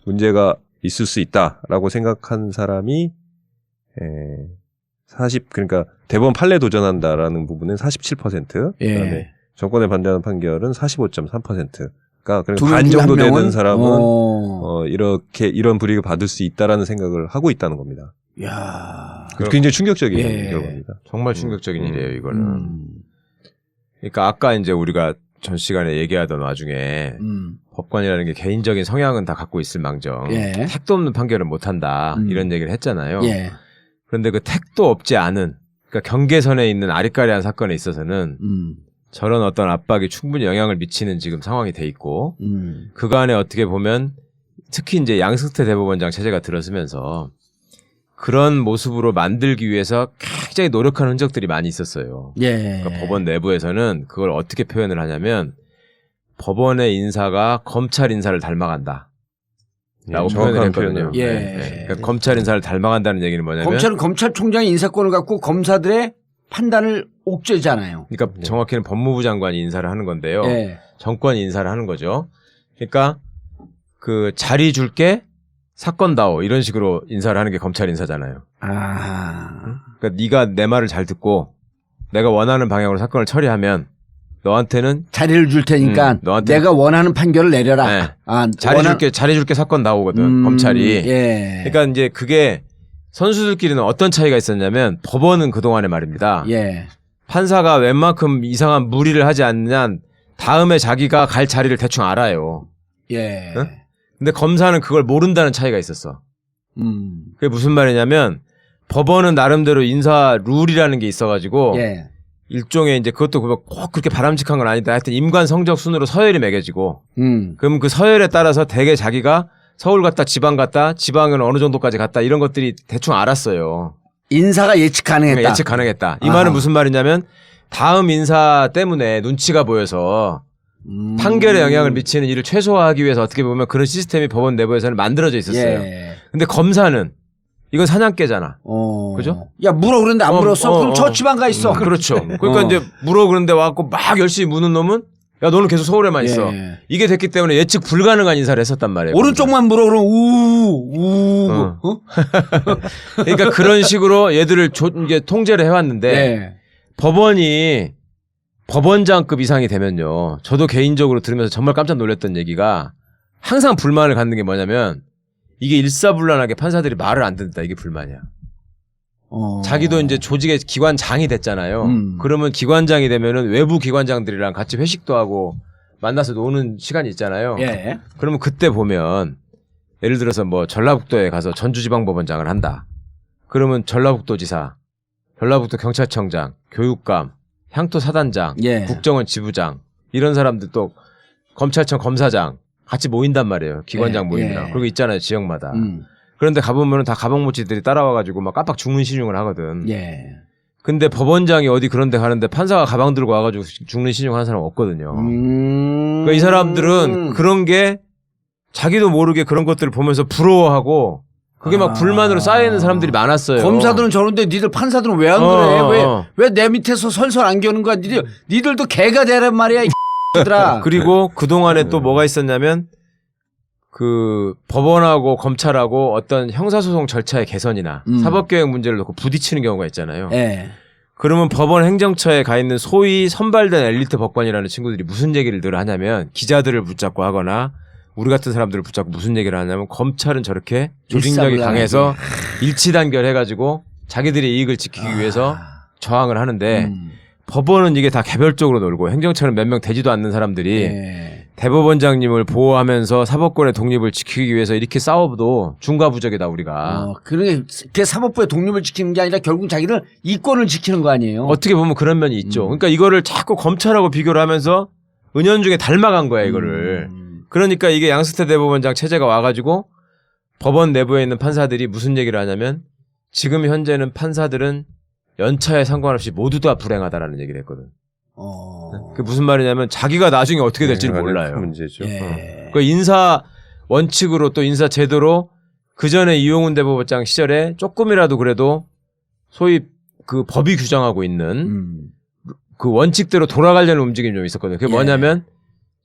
Speaker 4: 문제가 있을 수 있다라고 생각한 사람이 그러니까 대법원 판례에 도전한다라는 부분은 47%,
Speaker 1: 예.
Speaker 4: 그다음에 정권에 반대하는 판결은 45.3%가
Speaker 1: 두
Speaker 4: 그러니까
Speaker 1: 명
Speaker 4: 반
Speaker 1: 중에
Speaker 4: 정도
Speaker 1: 한
Speaker 4: 되는
Speaker 1: 명은?
Speaker 4: 사람은 이런 불이익을 받을 수 있다라는 생각을 하고 있다는 겁니다.
Speaker 1: 야.
Speaker 4: 굉장히 충격적인
Speaker 1: 예.
Speaker 4: 결과입니다.
Speaker 2: 정말 충격적인 일이에요, 이거는.
Speaker 1: 음.
Speaker 2: 그러니까 아까 이제 우리가 전 시간에 얘기하던 와중에 법관이라는 게 개인적인 성향은 다 갖고 있을 망정
Speaker 1: 예.
Speaker 2: 택도 없는 판결을 못 한다. 이런 얘기를 했잖아요.
Speaker 1: 예.
Speaker 2: 그런데 그 택도 없지 않은 그러니까 경계선에 있는 아리까리한 사건에 있어서는 저런 어떤 압박이 충분히 영향을 미치는 지금 상황이 돼 있고 그간에 어떻게 보면 특히 이제 양승태 대법원장 체제가 들어서면서 그런 모습으로 만들기 위해서 굉장히 노력한 흔적들이 많이 있었어요.
Speaker 1: 예.
Speaker 2: 그러니까 법원 내부에서는 그걸 어떻게 표현을 하냐면 법원의 인사가 검찰 인사를 닮아간다. 라고 표현을 했거든요.
Speaker 1: 예.
Speaker 2: 그러니까 검찰 인사를 닮아간다는 얘기는 뭐냐면
Speaker 1: 검찰은 검찰총장의 인사권을 갖고 검사들의 판단을 옥죄잖아요.
Speaker 2: 그러니까 정확히는 법무부 장관이 인사를 하는 건데요.
Speaker 1: 예.
Speaker 2: 정권이 인사를 하는 거죠. 그러니까 그 자리 줄게 사건다오 이런 식으로 인사를 하는 게 검찰 인사잖아요. 그러니까 네가 내 말을 잘 듣고 내가 원하는 방향으로 사건을 처리하면 너한테는
Speaker 1: 자리를 줄 테니까 내가 원하는 판결을 내려라.
Speaker 2: 네. 자리 줄게 사건 나오거든. 검찰이.
Speaker 1: 예.
Speaker 2: 그러니까 이제 그게 선수들끼리는 어떤 차이가 있었냐면 법원은 그동안에 말입니다.
Speaker 1: 예.
Speaker 2: 판사가 웬만큼 이상한 무리를 하지 않는 다음에 자기가 갈 자리를 대충 알아요.
Speaker 1: 예.
Speaker 2: 응? 근데 검사는 그걸 모른다는 차이가 있었어. 그게 무슨 말이냐면 법원은 나름대로 인사 룰이라는 게 있어가지고
Speaker 1: 예.
Speaker 2: 일종의 이제 그것도 꼭 그렇게 바람직한 건 아니다. 하여튼 임관 성적 순으로 서열이 매겨지고 그럼 그 서열에 따라서 대개 자기가 서울 갔다 지방 갔다 지방은 어느 정도까지 갔다 이런 것들이 대충 알았어요.
Speaker 1: 인사가 예측 가능했다.
Speaker 2: 예측 가능했다. 이 말은 무슨 말이냐면 다음 인사 때문에 눈치가 보여서 판결에 영향을 미치는 일을 최소화하기 위해서 어떻게 보면 그런 시스템이 법원 내부에서는 만들어져 있었어요.
Speaker 1: 예.
Speaker 2: 근데 검사는 이건 사냥개잖아. 그죠?
Speaker 1: 야 물어 그런데 안 물었어. 그럼 저 지방 가 있어.
Speaker 2: 그렇죠. 그러니까 이제 물어 그런데 와갖고 막 열심히 무는 놈은 야 너는 계속 서울에만 있어.
Speaker 1: 예.
Speaker 2: 이게 됐기 때문에 예측 불가능한 인사를 했었단 말이에요.
Speaker 1: 오른쪽만 물어 그럼 우.
Speaker 2: 그러니까 그런 식으로 얘들을 이게 통제를 해왔는데
Speaker 1: 예.
Speaker 2: 법원이 법원장급 이상이 되면요. 저도 개인적으로 들으면서 정말 깜짝 놀랐던 얘기가 항상 불만을 갖는 게 뭐냐면 이게 일사불란하게 판사들이 말을 안 듣는다. 이게 불만이야. 자기도 이제 조직의 기관장이 됐잖아요. 그러면 기관장이 되면은 외부 기관장들이랑 같이 회식도 하고 만나서 노는 시간이 있잖아요.
Speaker 1: 예.
Speaker 2: 그러면 그때 보면 예를 들어서 뭐 전라북도에 가서 전주지방법원장을 한다. 그러면 전라북도지사, 전라북도 경찰청장, 교육감, 향토사단장,
Speaker 1: 예.
Speaker 2: 국정원 지부장 이런 사람들 또 검찰청 검사장 같이 모인단 말이에요. 기관장
Speaker 1: 예.
Speaker 2: 모임이랑.
Speaker 1: 예.
Speaker 2: 그리고 있잖아요. 지역마다. 그런데 가보면은 다 가방모찌들이 따라와가지고 막 깜빡 죽는 신용을 하거든.
Speaker 1: 예.
Speaker 2: 근데 법원장이 어디 그런 데 가는데 판사가 가방 들고 와가지고 죽는 신용 하는 사람 없거든요. 그러니까 이 사람들은 그런 게 자기도 모르게 그런 것들을 보면서 부러워하고 그게 막 불만으로 쌓여있는 사람들이 많았어요.
Speaker 1: 검사들은 저런데 니들 판사들은 왜 안 그래? 왜 내 밑에서 설설 안 겨는 거야? 니들도 개가 되란 말이야, 이 들아.
Speaker 2: 그리고 그동안에 또 뭐가 있었냐면 그 법원하고 검찰하고 어떤 형사소송 절차의 개선이나 사법개혁 문제를 놓고 부딪히는 경우가 있잖아요.
Speaker 1: 예.
Speaker 2: 그러면 법원 행정처에 가 있는 소위 선발된 엘리트 법관이라는 친구들이 무슨 얘기를 늘 하냐면 기자들을 붙잡고 하거나 우리 같은 사람들을 붙잡고 무슨 얘기를 하냐면 검찰은 저렇게 조직력이 강해서 일치단결해가지고 자기들의 이익을 지키기 위해서 저항을 하는데 법원은 이게 다 개별적으로 놀고 행정처는 몇 명 되지도 않는 사람들이
Speaker 1: 예.
Speaker 2: 대법원장님을 보호하면서 사법권의 독립을 지키기 위해서 이렇게 싸워도 중과부적이다 우리가.
Speaker 1: 그게 사법부의 독립을 지키는 게 아니라 결국 자기는 이권을 지키는 거 아니에요.
Speaker 2: 어떻게 보면 그런 면이 있죠. 그러니까 이거를 자꾸 검찰하고 비교를 하면서 은연중에 닮아간 거야 이거를. 그러니까 이게 양승태 대법원장 체제가 와가지고 법원 내부에 있는 판사들이 무슨 얘기를 하냐면 지금 현재는 판사들은 연차에 상관없이 모두 다 불행하다라는 얘기를 했거든. 그게 무슨 말이냐면 자기가 나중에 어떻게 될지를 몰라요.
Speaker 4: 문제죠.
Speaker 1: 예.
Speaker 2: 그 인사 원칙으로 또 인사 제도로 그 전에 이용훈 대법원장 시절에 조금이라도 그래도 소위 그 법이 규정하고 있는 그 원칙대로 돌아가려는 움직임이 좀 있었거든요. 그게 뭐냐면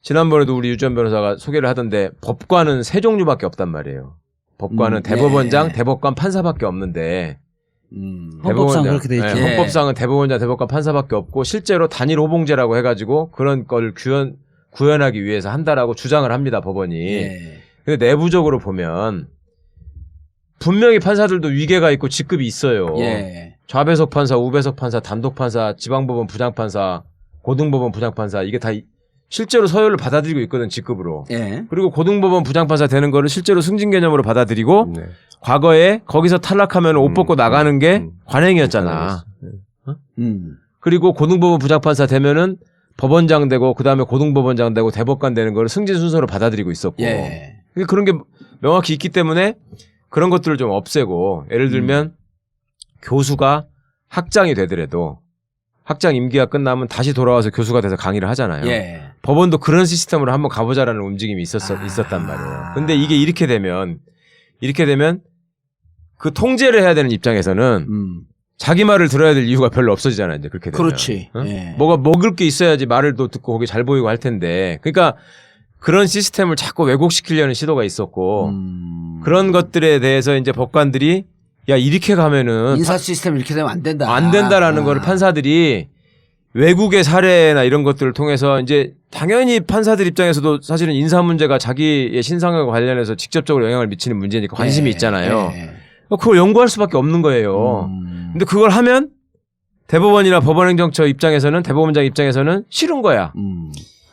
Speaker 2: 지난번에도 우리 유지원 변호사가 소개를 하던데 법관은 세 종류밖에 없단 말이에요. 법관은 대법원장, 대법관, 판사밖에 없는데
Speaker 3: 헌법상 그렇게 돼 있죠.
Speaker 2: 헌법상은 대법원장, 대법관, 판사밖에 없고 실제로 단일 호봉제라고 해가지고 그런 걸 구현하기 위해서 한다라고 주장을 합니다. 법원이. 근데 내부적으로 보면 분명히 판사들도 위계가 있고 직급이 있어요. 좌배석 판사, 우배석 판사, 단독 판사, 지방법원 부장판사, 고등법원 부장판사 이게 다 실제로 서열을 받아들이고 있거든 직급으로. 그리고 고등법원 부장판사 되는 거를 실제로 승진 개념으로 받아들이고 과거에 거기서 탈락하면 옷 벗고 나가는 게 관행이었잖아. 그리고 고등법원 부장판사 되면은 법원장 되고 그다음에 고등법원장 되고 대법관 되는 거를 승진 순서로 받아들이고 있었고. 그런 게 명확히 있기 때문에 그런 것들을 좀 없애고 예를 들면 교수가 학장이 되더라도 학장 임기가 끝나면 다시 돌아와서 교수가 돼서 강의를 하잖아요.
Speaker 1: 예.
Speaker 2: 법원도 그런 시스템으로 한번 가보자라는 움직임이 있었단 말이에요. 근데 이게 이렇게 되면 그 통제를 해야 되는 입장에서는 자기 말을 들어야 될 이유가 별로 없어지잖아요. 이제 그렇게 되면.
Speaker 1: 그렇지.
Speaker 2: 응?
Speaker 1: 예.
Speaker 2: 뭐가 먹을 게 있어야지 말을 또 듣고 거기 잘 보이고 할 텐데. 그러니까 그런 시스템을 자꾸 왜곡시키려는 시도가 있었고 그런 것들에 대해서 이제 법관들이 야 이렇게 가면은
Speaker 1: 인사 시스템 이렇게 되면 안 된다.
Speaker 2: 안 된다라는 거를 판사들이 외국의 사례나 이런 것들을 통해서 이제 당연히 판사들 입장에서도 사실은 인사 문제가 자기의 신상과 관련해서 직접적으로 영향을 미치는 문제니까 관심이 있잖아요. 그걸 연구할 수밖에 없는 거예요. 근데 그걸 하면 대법원이나 법원행정처 입장에서는 대법원장 입장에서는 싫은 거야.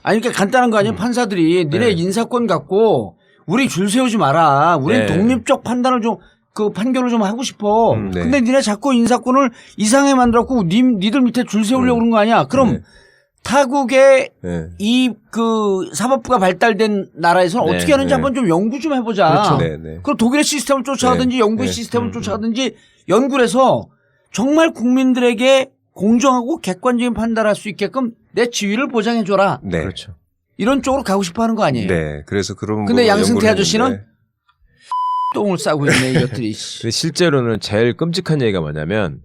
Speaker 1: 아니 그러니까 간단한 거 아니에요. 판사들이 니네 인사권 갖고 우리 줄 세우지 마라. 우리는 독립적 판단을 좀 그 판결을 좀 하고 싶어. 근데 니네 자꾸 인사권을 이상하게 만들었고 니들 밑에 줄 세우려고 그런 거 아니야. 그럼 타국의 이 그 사법부가 발달된 나라에서는 어떻게 하는지 한번 좀 연구 좀 해보자.
Speaker 2: 그렇죠.
Speaker 1: 그럼 독일의 시스템을 쫓아가든지 영국의 시스템을 쫓아가든지 연구를 해서 정말 국민들에게 공정하고 객관적인 판단할 수 있게끔 내 지위를 보장해줘라.
Speaker 4: 네.
Speaker 2: 그렇죠.
Speaker 1: 이런 쪽으로 가고 싶어 하는 거 아니에요.
Speaker 4: 네. 그래서 그런
Speaker 1: 근데
Speaker 4: 거
Speaker 1: 양승태
Speaker 4: 연구를
Speaker 1: 아저씨는
Speaker 4: 했는데.
Speaker 1: 똥을 싸고 있네 이것들이.
Speaker 2: 근데 실제로는 제일 끔찍한 얘기가 뭐냐면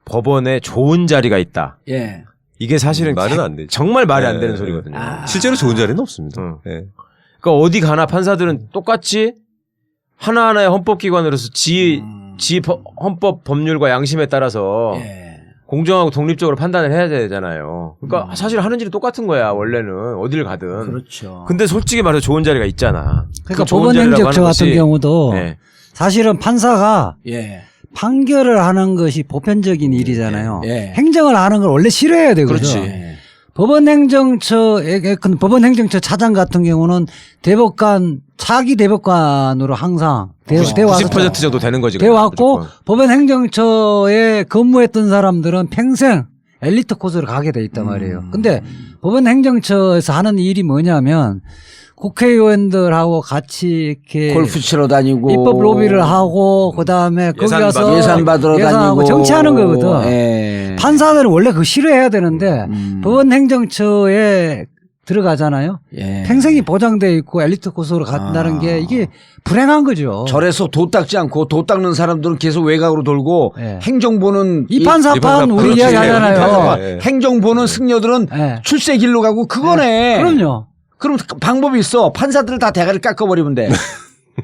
Speaker 2: 법원에 좋은 자리가 있다.
Speaker 1: 예.
Speaker 2: 이게 사실은
Speaker 4: 말은 안 되죠.
Speaker 2: 정말 말이 안 되는 소리거든요.
Speaker 4: 실제로 좋은 자리는 없습니다. 네.
Speaker 2: 그러니까 어디 가나 판사들은 똑같이 하나하나의 헌법기관으로서 지 헌법 법률과 양심에 따라서 공정하고 독립적으로 판단을 해야 되잖아요. 그러니까 사실 하는 일이 똑같은 거야 원래는 어딜 가든.
Speaker 1: 그렇죠.
Speaker 2: 근데 솔직히 말해서 좋은 자리가 있잖아.
Speaker 3: 그러니까
Speaker 2: 그 좋은
Speaker 3: 법원
Speaker 2: 자리라고
Speaker 3: 행정처
Speaker 2: 하는
Speaker 3: 같은
Speaker 2: 것이
Speaker 3: 경우도 사실은 판사가 판결을 하는 것이 보편적인 일이잖아요. 행정을 하는 걸 원래 싫어해야 되거든요. 법원 행정처 차장 같은 경우는 대법관 차기 대법관으로 항상 되어왔죠.
Speaker 2: 90% 정도 되는 거지.
Speaker 3: 되어왔고 법원 행정처에 근무했던 사람들은 평생 엘리트 코스로 가게 돼 있단 말이에요. 근데 법원 행정처에서 하는 일이 뭐냐면 국회의원들하고 같이 이렇게
Speaker 1: 골프 치러 다니고
Speaker 3: 입법 로비를 하고 그다음에 거기 가서
Speaker 1: 예산 받으러
Speaker 3: 예산하고
Speaker 1: 다니고
Speaker 3: 정치하는 거거든. 판사들은 원래 그거 싫어해야 되는데 법원 행정처에 들어가잖아요. 평생이 보장돼 있고 엘리트 코스로 간다는 게 이게 불행한 거죠.
Speaker 1: 절에서 도 닦지 않고 도 닦는 사람들은 계속 외곽으로 돌고 행정보는
Speaker 3: 이판사판 우리 이야기 하잖아요.
Speaker 1: 행정보는 승려들은 출세길로 가고 그거네.
Speaker 3: 그럼요.
Speaker 1: 그럼 방법이 있어. 판사들을 다 대가리 깎아버리면 돼.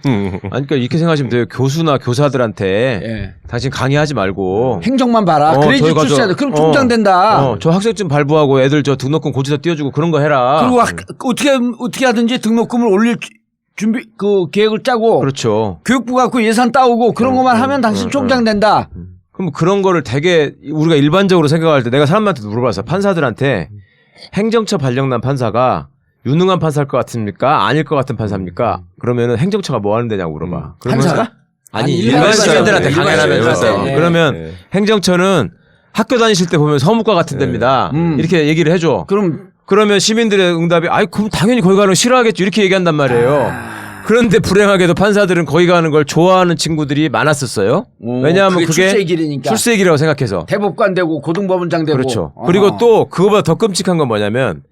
Speaker 2: 아니, 그러니까 이렇게 생각하시면 돼요. 교수나 교사들한테 당신 강의하지 말고
Speaker 1: 행정만 봐라. 그래야지 출세해야 돼. 그럼 총장 된다.
Speaker 2: 저 학생증 발부하고 애들 저 등록금 고지서 띄워주고 그런 거 해라.
Speaker 1: 그리고 어떻게 하든지 등록금을 올릴 준비 그 계획을 짜고.
Speaker 2: 그렇죠.
Speaker 1: 교육부 갖고 예산 따오고 그런 것만 하면 당신 총장 된다.
Speaker 2: 그럼 그런 거를 되게 우리가 일반적으로 생각할 때 내가 사람한테 물어봤어. 판사들한테 행정처 발령난 판사가 유능한 판사일 것 같습니까? 아닐 것 같은 판사입니까? 그러면은 행정처가 뭐 하는 데냐고 물어봐.
Speaker 1: 판사가?
Speaker 2: 아니 일반 시민들한테 강연을 하면서
Speaker 1: 네.
Speaker 2: 그러면 행정처는 학교 다니실 때 보면 서무과 같은 데입니다. 이렇게 얘기를 해줘. 그러면 시민들의 응답이 아이 그럼 당연히 거기 가는 거 싫어하겠죠. 이렇게 얘기한단 말이에요. 그런데 불행하게도 판사들은 거기 가는 걸 좋아하는 친구들이 많았었어요. 왜냐하면 그게
Speaker 1: 출세의 길이니까.
Speaker 2: 출세의 길이라고 생각해서.
Speaker 1: 대법관 되고 고등법원장 되고.
Speaker 2: 그렇죠. 그리고 또 그거보다 더 끔찍한 건 뭐냐면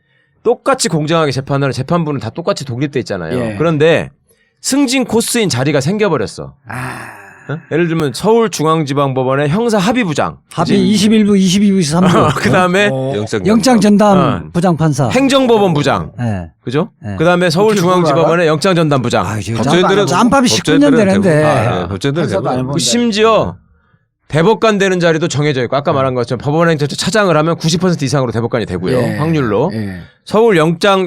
Speaker 2: 똑같이 공정하게 재판하는 재판부는 다 똑같이 독립돼 있잖아요. 그런데 승진 코스인 자리가 생겨버렸어. 예를 들면 서울중앙지방법원의 형사합의부장.
Speaker 3: 합의 21부, 22부, 23부.
Speaker 2: 그 다음에
Speaker 3: 영장 전담 부장 판사.
Speaker 2: 행정법원 부장. 그죠? 그 다음에 서울중앙지법원의 영장 전담 부장.
Speaker 3: 법조인들은 짬밥이 19년 되는데.
Speaker 2: 법조인들은 심지어 대법관 되는 자리도 정해져 있고 아까 말한 것처럼 법원행정처 차장을 하면 90% 이상으로 대법관이 되고요. 확률로. 서울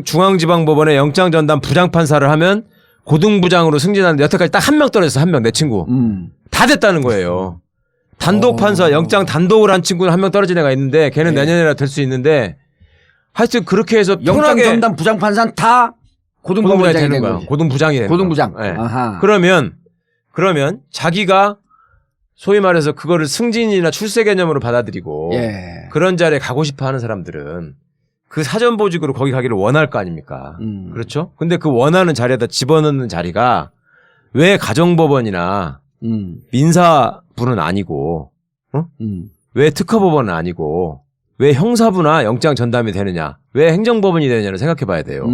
Speaker 2: 중앙지방법원의 영장전담 부장판사를 하면 고등부장으로 승진하는데 여태까지 딱 한 명 떨어졌어. 한 명 내 친구. 다 됐다는 거예요. 단독판사 영장 단독을 한 친구는 한 명 떨어진 애가 있는데 걔는 내년에나 될 수 있는데 하여튼 그렇게 해서
Speaker 1: 영장전담 부장판사는 다 고등법원장이 되는 거야.
Speaker 2: 고등부장이 되는 거야.
Speaker 1: 고등부장.
Speaker 2: 그러면 자기가 소위 말해서 그거를 승진이나 출세 개념으로 받아들이고 그런 자리에 가고 싶어 하는 사람들은 그 사전보직으로 거기 가기를 원할 거 아닙니까? 그렇죠? 근데 그 원하는 자리에다 집어넣는 자리가 왜 가정법원이나 민사부는 아니고 왜 특허법원은 아니고 왜 형사부나 영장 전담이 되느냐 왜 행정법원이 되느냐를 생각해 봐야 돼요.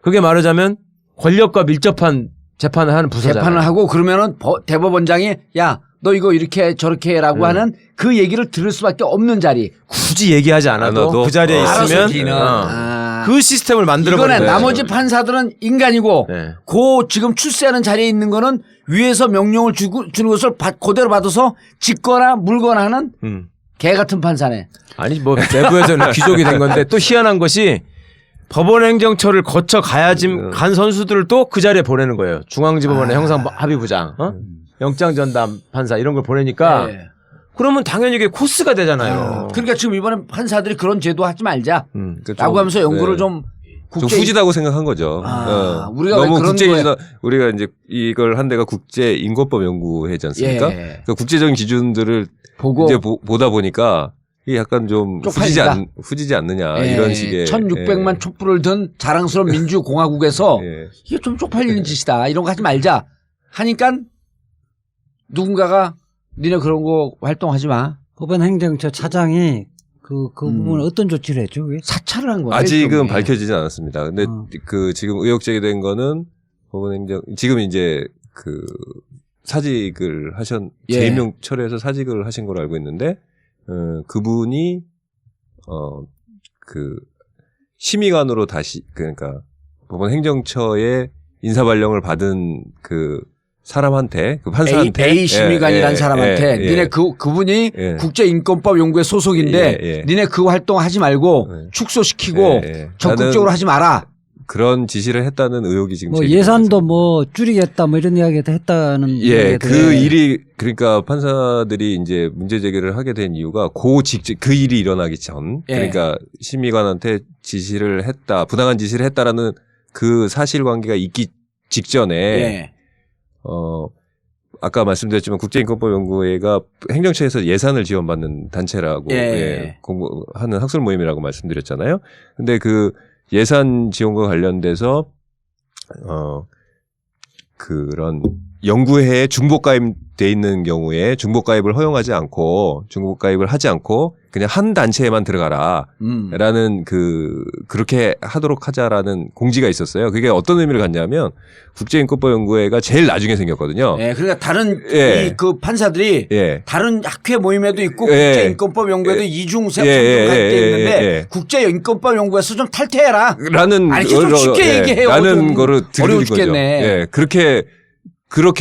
Speaker 2: 그게 말하자면 권력과 밀접한 재판을 하는 부서잖아요.
Speaker 1: 재판을 하고 그러면은 대법원장이 야 너 이거 이렇게 저렇게 해라고 하는 그 얘기를 들을 수밖에 없는 자리.
Speaker 2: 굳이 얘기하지 않아도 그 자리에 있으면 그 시스템을 만들어버리는
Speaker 1: 이거는
Speaker 2: 거예요.
Speaker 1: 나머지 판사들은 인간이고
Speaker 2: 네.
Speaker 1: 그 지금 출세하는 자리에 있는 거는 위에서 명령을 주는 것을 그대로 받아서 짓거나 물거나 하는 개 같은 판사네.
Speaker 2: 아니 뭐 내부에서는 귀족이 된 건데 또 희한한 것이 법원행정처를 거쳐 가야지 간 선수들을 또 그 자리에 보내는 거예요. 중앙지법원의 형사합의부장, 영장전담 판사 이런 걸 보내니까
Speaker 1: 네.
Speaker 2: 그러면 당연히 이게 코스가 되잖아요.
Speaker 1: 그러니까 지금 이번에 판사들이 그런 제도 하지 말자.
Speaker 4: 그러니까
Speaker 1: 라고 하면서 연구를 좀
Speaker 4: 좀 후지다고 생각한 거죠.
Speaker 1: 우리가
Speaker 4: 너무
Speaker 1: 그런
Speaker 4: 국제인이다. 우리가 이제 이걸 한 데가 국제인권법 연구회지 않습니까?
Speaker 1: 예.
Speaker 4: 그러니까 국제적인 기준들을
Speaker 1: 보고
Speaker 4: 이제 보다 보니까 이게 약간 좀 후지지 않느냐 이런 식의
Speaker 1: 1600만 촛불을 든 자랑스러운 민주공화국에서 이게 좀 쪽팔리는 짓이다. 이런 거 하지 말자. 하니까 누군가가 니네 그런 거 활동하지 마.
Speaker 3: 법원행정처 차장이 그 부분을 어떤 조치를 했죠? 그게?
Speaker 1: 사찰을 한 거예요.
Speaker 4: 아직은
Speaker 1: 일종의.
Speaker 4: 밝혀지지 않았습니다. 근데 그 지금 의혹 제기된 거는 법원행정 지금 이제 그 사직을 재임용 처리해서 사직을 하신 걸로 알고 있는데 그분이 그 심의관으로 다시 그러니까 법원행정처의 인사발령을 받은 그 사람한테 그 판사한테
Speaker 1: A 심의관이라는 사람한테 니네 그분이 국제인권법 연구회 소속인데 니네 그 활동 하지 말고 축소시키고 적극적으로 하지 마라.
Speaker 4: 그런 지시를 했다는 의혹이 지금
Speaker 3: 뭐 예산도 뭐 줄이겠다 뭐 이런 이야기도 했다는
Speaker 4: 그 일이 그러니까 판사들이 이제 문제 제기를 하게 된 이유가 그 일이 일어나기 전 그러니까 심의관한테 지시를 했다 부당한 지시를 했다라는 그 사실관계가 있기 직전에 아까 말씀드렸지만 국제인권법 연구회가 행정처에서 예산을 지원받는 단체라고 공부하는 학술 모임이라고 말씀드렸잖아요. 근데 그 예산 지원과 관련돼서 그런 연구회에 중복가입돼 있는 경우에 중복가입을 허용하지 않고 중복가입을 하지 않고 그냥 한 단체에만 들어가라라는 그렇게 하도록 하자라는 공지가 있었어요. 그게 어떤 의미를 갖냐면 국제인권법 연구회가 제일 나중에 생겼거든요.
Speaker 1: 그러니까 다른 그 판사들이 다른 학회 모임에도 있고 국제인권법 연구회도 이중세 때 있는데 국제인권법 연구회에서 좀 탈퇴해라.
Speaker 4: 라는
Speaker 1: 아니 좀 쉽게 얘기해요.
Speaker 4: 라는 거를 들은
Speaker 1: 어려워
Speaker 4: 거죠.
Speaker 1: 죽겠네.
Speaker 4: 그렇게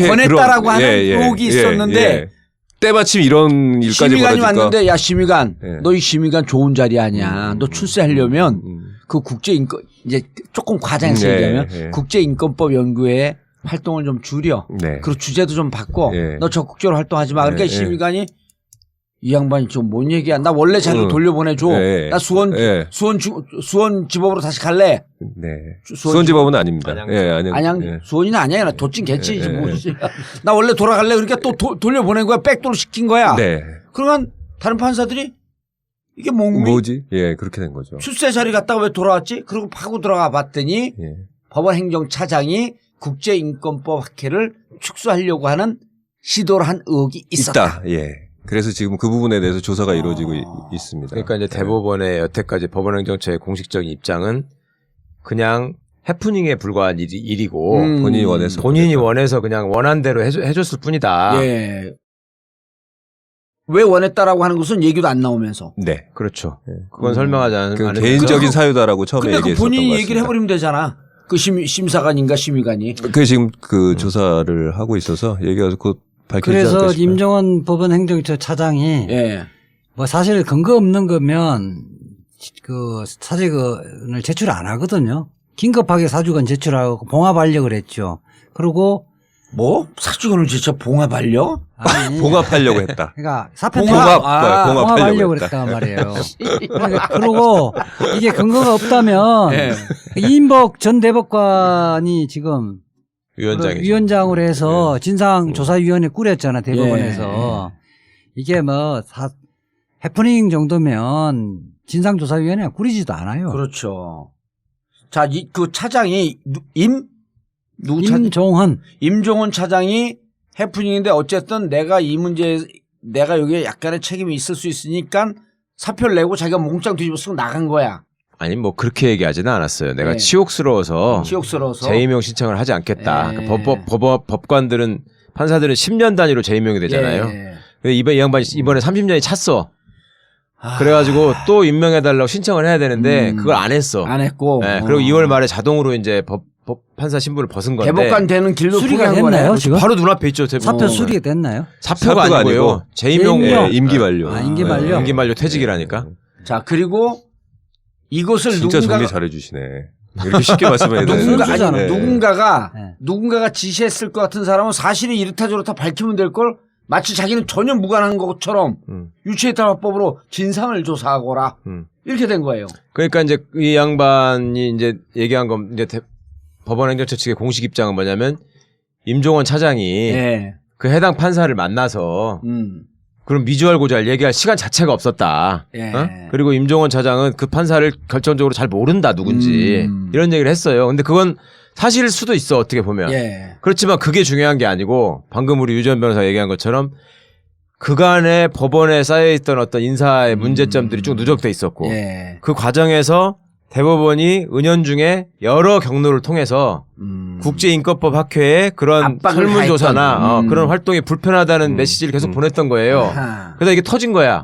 Speaker 1: 권했다라고 하는 의혹이 있었는데
Speaker 4: 때마침 이런 일까지
Speaker 1: 심의관이
Speaker 4: 벌어지니까
Speaker 1: 왔는데 야 심의관 너 이 심의관 좋은 자리 아니야. 너 출세하려면 그 국제인권 이제 조금 과장해서 얘기하면 국제인권법 연구회의 활동을 좀 줄여. 그리고 주제도 좀 바꿔. 너 적극적으로 활동하지 마. 그러니까 심의관이 이 양반이 지금 뭔 얘기야. 나 원래 자료 돌려보내줘. 나 수원지법으로 다시 갈래.
Speaker 4: 수원지법은 아닙니다.
Speaker 1: 수원이는 아니야. 나 도찐 개치지 뭐지. 나 원래 돌아갈래. 그러니까 또 돌려보낸 거야. 백도로 시킨 거야. 그러면 다른 판사들이 이게
Speaker 4: 뭐지? 그렇게 된 거죠.
Speaker 1: 출세 자리 갔다가 왜 돌아왔지? 그리고 파고 들어가 봤더니 법원행정차장이 국제인권법 학회를 축소하려고 하는 시도를 한 의혹이 있었다.
Speaker 4: 그래서 지금 그 부분에 대해서 조사가 이루어지고 있습니다.
Speaker 2: 그러니까 이제 대법원의 여태까지 법원행정처의 공식적인 입장은 그냥 해프닝에 불과한 일이고 본인이 원해서 그냥 원한 대로 해줬을 뿐이다.
Speaker 1: 왜 원했다라고 하는 것은 얘기도 안 나오면서.
Speaker 2: 그렇죠. 그건 설명하지 않은
Speaker 4: 개인적인 사유다라고 처음에 얘기했었던 것 같습니다.
Speaker 1: 본인이 얘기를 해버리면 되잖아. 그 심사관인가 심의관이.
Speaker 4: 그 지금 그 조사를 하고 있어서 얘기가 곧 밝혀지지 않을까
Speaker 3: 그래서
Speaker 4: 싶어요.
Speaker 3: 임종원 법원행정처 차장이 뭐 사실 근거 없는 거면 그 사직을 제출 안 하거든요. 긴급하게 사직은 제출하고 봉합하려고 그랬죠. 그리고
Speaker 1: 뭐? 사직원을 진짜 봉합하려?
Speaker 4: 봉합하려고 했다.
Speaker 3: 그러니까 사표
Speaker 4: 봉합하려고
Speaker 3: 그랬단 말이에요. 그리고 이게 근거가 없다면 이인복 전 대법관이 지금 위원장으로 해서 진상조사위원회 꾸렸잖아, 대법원에서. 이게 뭐, 해프닝 정도면 진상조사위원회가 꾸리지도 않아요.
Speaker 1: 그렇죠. 자, 그 차장이 임종헌 차장이 해프닝인데 어쨌든 내가 이 문제 내가 여기에 약간의 책임이 있을 수 있으니까 사표를 내고 자기가 몽땅 뒤집어 쓰고 나간 거야.
Speaker 2: 아니 뭐 그렇게 얘기하지는 않았어요. 내가
Speaker 1: 네.
Speaker 2: 치욕스러워서 재임용 신청을 하지 않겠다.
Speaker 1: 네.
Speaker 2: 법관들은 판사들은 10년 단위로 재임용이 되잖아요.
Speaker 1: 네.
Speaker 2: 근데 이 양반이 이번에 30년이 찼어. 그래가지고 또 임명해달라고 신청을 해야 되는데 그걸 안 했어.
Speaker 1: 안 했고.
Speaker 2: 네. 그리고 2월 말에 자동으로 이제 판사 신분을 벗은 건데.
Speaker 1: 대법관 되는 길도
Speaker 3: 수리가
Speaker 1: 포기한
Speaker 3: 됐나요?
Speaker 1: 거네요.
Speaker 3: 지금?
Speaker 2: 바로 눈앞에 있죠.
Speaker 3: 사표 수리가 됐나요?
Speaker 2: 사표가 아니고요. 재임용.
Speaker 4: 예, 임기 만료.
Speaker 3: 임기 만료.
Speaker 2: 임기 만료 퇴직이라니까.
Speaker 1: 자 그리고 이것을
Speaker 4: 진짜
Speaker 1: 누군가
Speaker 4: 정리 잘해주시네. 이렇게 쉽게 말씀해야 되는데.
Speaker 1: 누군가가 지시했을 것 같은 사람은 사실이 이렇다 저렇다 밝히면 될 걸 마치 자기는 전혀 무관한 것처럼 유체이탈화법으로 진상을 조사하거라 이렇게 된 거예요.
Speaker 2: 그러니까 이제 이 양반이 이제 얘기한 건 이제 법원행정처 측의 공식 입장은 뭐냐면 임종헌 차장이 그 해당 판사를 만나서 그럼 미주알 고잘 얘기할 시간 자체가 없었다. 어? 그리고 임종헌 차장은 그 판사를 결정적으로 잘 모른다 누군지 이런 얘기를 했어요. 근데 그건 사실일 수도 있어 어떻게 보면. 그렇지만 그게 중요한 게 아니고 방금 우리 유전 변호사 얘기한 것처럼 그간의 법원에 쌓여있던 어떤 인사의 문제점들이 쭉 누적돼 있었고 그 과정에서 대법원이 은연중에 여러 경로를 통해서 국제인권법 학회에 그런 설문조사나 그런 활동이 불편하다는 메시지를 계속 보냈던 거예요. 그래서 이게 터진 거야.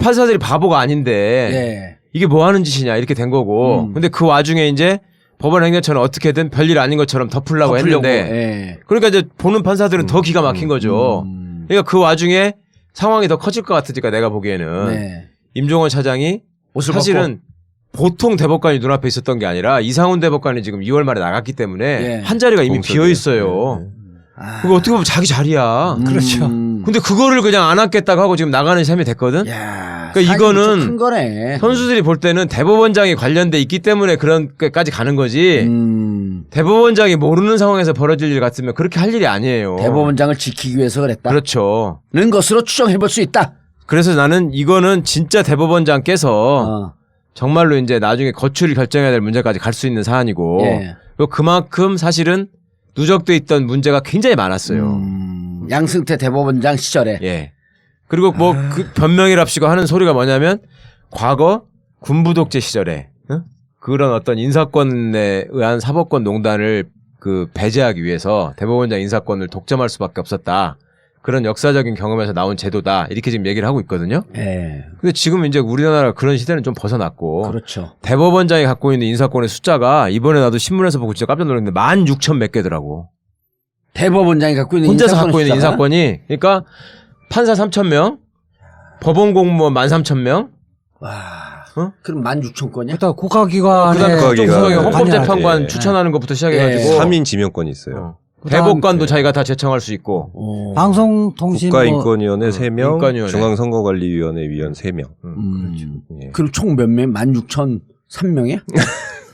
Speaker 2: 판사들이 바보가 아닌데 이게 뭐 하는 짓이냐 이렇게 된 거고. 근데 그 와중에 이제 법원행정처는 어떻게든 별일 아닌 것처럼 덮으려고 했는데 그러니까 이제 보는 판사들은 더 기가 막힌 거죠. 그러니까 그 와중에 상황이 더 커질 것 같으니까 내가 보기에는 임종헌 차장이 사실은 보통 대법관이 눈앞에 있었던 게 아니라 이상훈 대법관이 지금 2월 말에 나갔기 때문에 한 자리가 이미 비어 있어요. 그거 어떻게 보면 자기 자리야.
Speaker 3: 그렇죠.
Speaker 2: 근데 그거를 그냥 안 하겠다고 하고 지금 나가는 셈이 됐거든. 그러니까 이거는
Speaker 1: 큰 거네.
Speaker 2: 선수들이 볼 때는 대법원장이 관련돼 있기 때문에 그런 데까지 가는 거지. 대법원장이 모르는 상황에서 벌어질 일 같으면 그렇게 할 일이 아니에요.
Speaker 1: 대법원장을 지키기 위해서 그랬다.
Speaker 2: 그렇죠.
Speaker 1: 는 것으로 추정해볼 수 있다.
Speaker 2: 그래서 나는 이거는 진짜 대법원장께서 정말로 이제 나중에 거취를 결정해야 될 문제까지 갈 수 있는 사안이고 그리고 그만큼 사실은 누적돼 있던 문제가 굉장히 많았어요.
Speaker 1: 양승태 대법원장 시절에.
Speaker 2: 그리고 뭐 그 변명이랍시고 하는 소리가 뭐냐면 과거 군부 독재 시절에 그런 어떤 인사권에 의한 사법권 농단을 그 배제하기 위해서 대법원장 인사권을 독점할 수밖에 없었다. 그런 역사적인 경험에서 나온 제도다. 이렇게 지금 얘기를 하고 있거든요. 근데 지금 이제 우리나라 그런 시대는 좀 벗어났고.
Speaker 1: 그렇죠.
Speaker 2: 대법원장이 갖고 있는 인사권의 숫자가 이번에 나도 신문에서 보고 진짜 깜짝 놀랐는데 16,000 몇 개더라고.
Speaker 1: 대법원장이 갖고 있는
Speaker 2: 혼자서 갖고 있는 인사권이. 그러니까 판사 3,000명, 법원 공무원 13,000명.
Speaker 1: 와. 그럼 16,000건이야?
Speaker 3: 그다음 국가기관에
Speaker 2: 헌법재판관 추천하는 것부터 시작해가지고
Speaker 4: 3인 지명권이 있어요.
Speaker 2: 대법관도 자기가 다 제청할 수 있고.
Speaker 3: 방송통신
Speaker 4: 국가인권위원회 3명,
Speaker 2: 인권위원회.
Speaker 4: 중앙선거관리위원회 위원 3명.
Speaker 1: 그렇죠. 그럼 총 몇 명? 16,003명이야?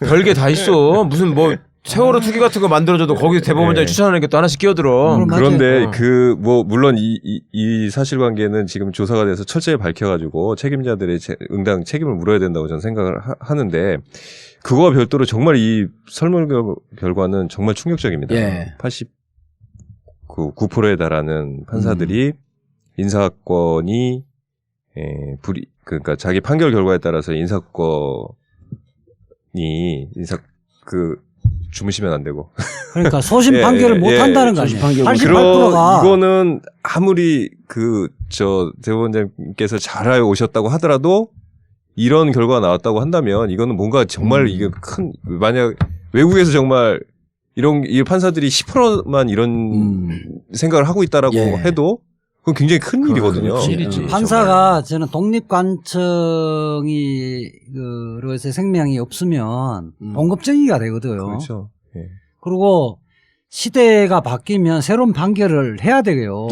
Speaker 2: 별게 다 있어. 무슨 뭐 세월호 투기 같은 거 만들어줘도 거기 대법원장이 추천하는 게 또 하나씩 끼어들어.
Speaker 4: 그런데 물론 이 사실관계는 지금 조사가 돼서 철저히 밝혀가지고 책임자들의 응당 책임을 물어야 된다고 저는 생각을 하는데 그거와 별도로 정말 이 설문 결과는 정말 충격적입니다. 89%에 달하는 판사들이 인사권이 그러니까 자기 판결 결과에 따라서 주무시면 안 되고.
Speaker 3: 그러니까 소심 판결을 못 한다는 거 아니에요. 88%가.
Speaker 4: 이거는 아무리 대법원장님께서 잘 오셨다고 하더라도 이런 결과가 나왔다고 한다면 이거는 뭔가 정말 이게 만약 외국에서 정말 이 판사들이 10%만 이런 생각을 하고 있다라고 해도 그건 굉장히 큰 일이거든요.
Speaker 3: 판사가 저는 독립관청이 그로서 생명이 없으면 봉급쟁이가 되거든요.
Speaker 4: 그렇죠.
Speaker 3: 그리고 시대가 바뀌면 새로운 판결을 해야 되고요.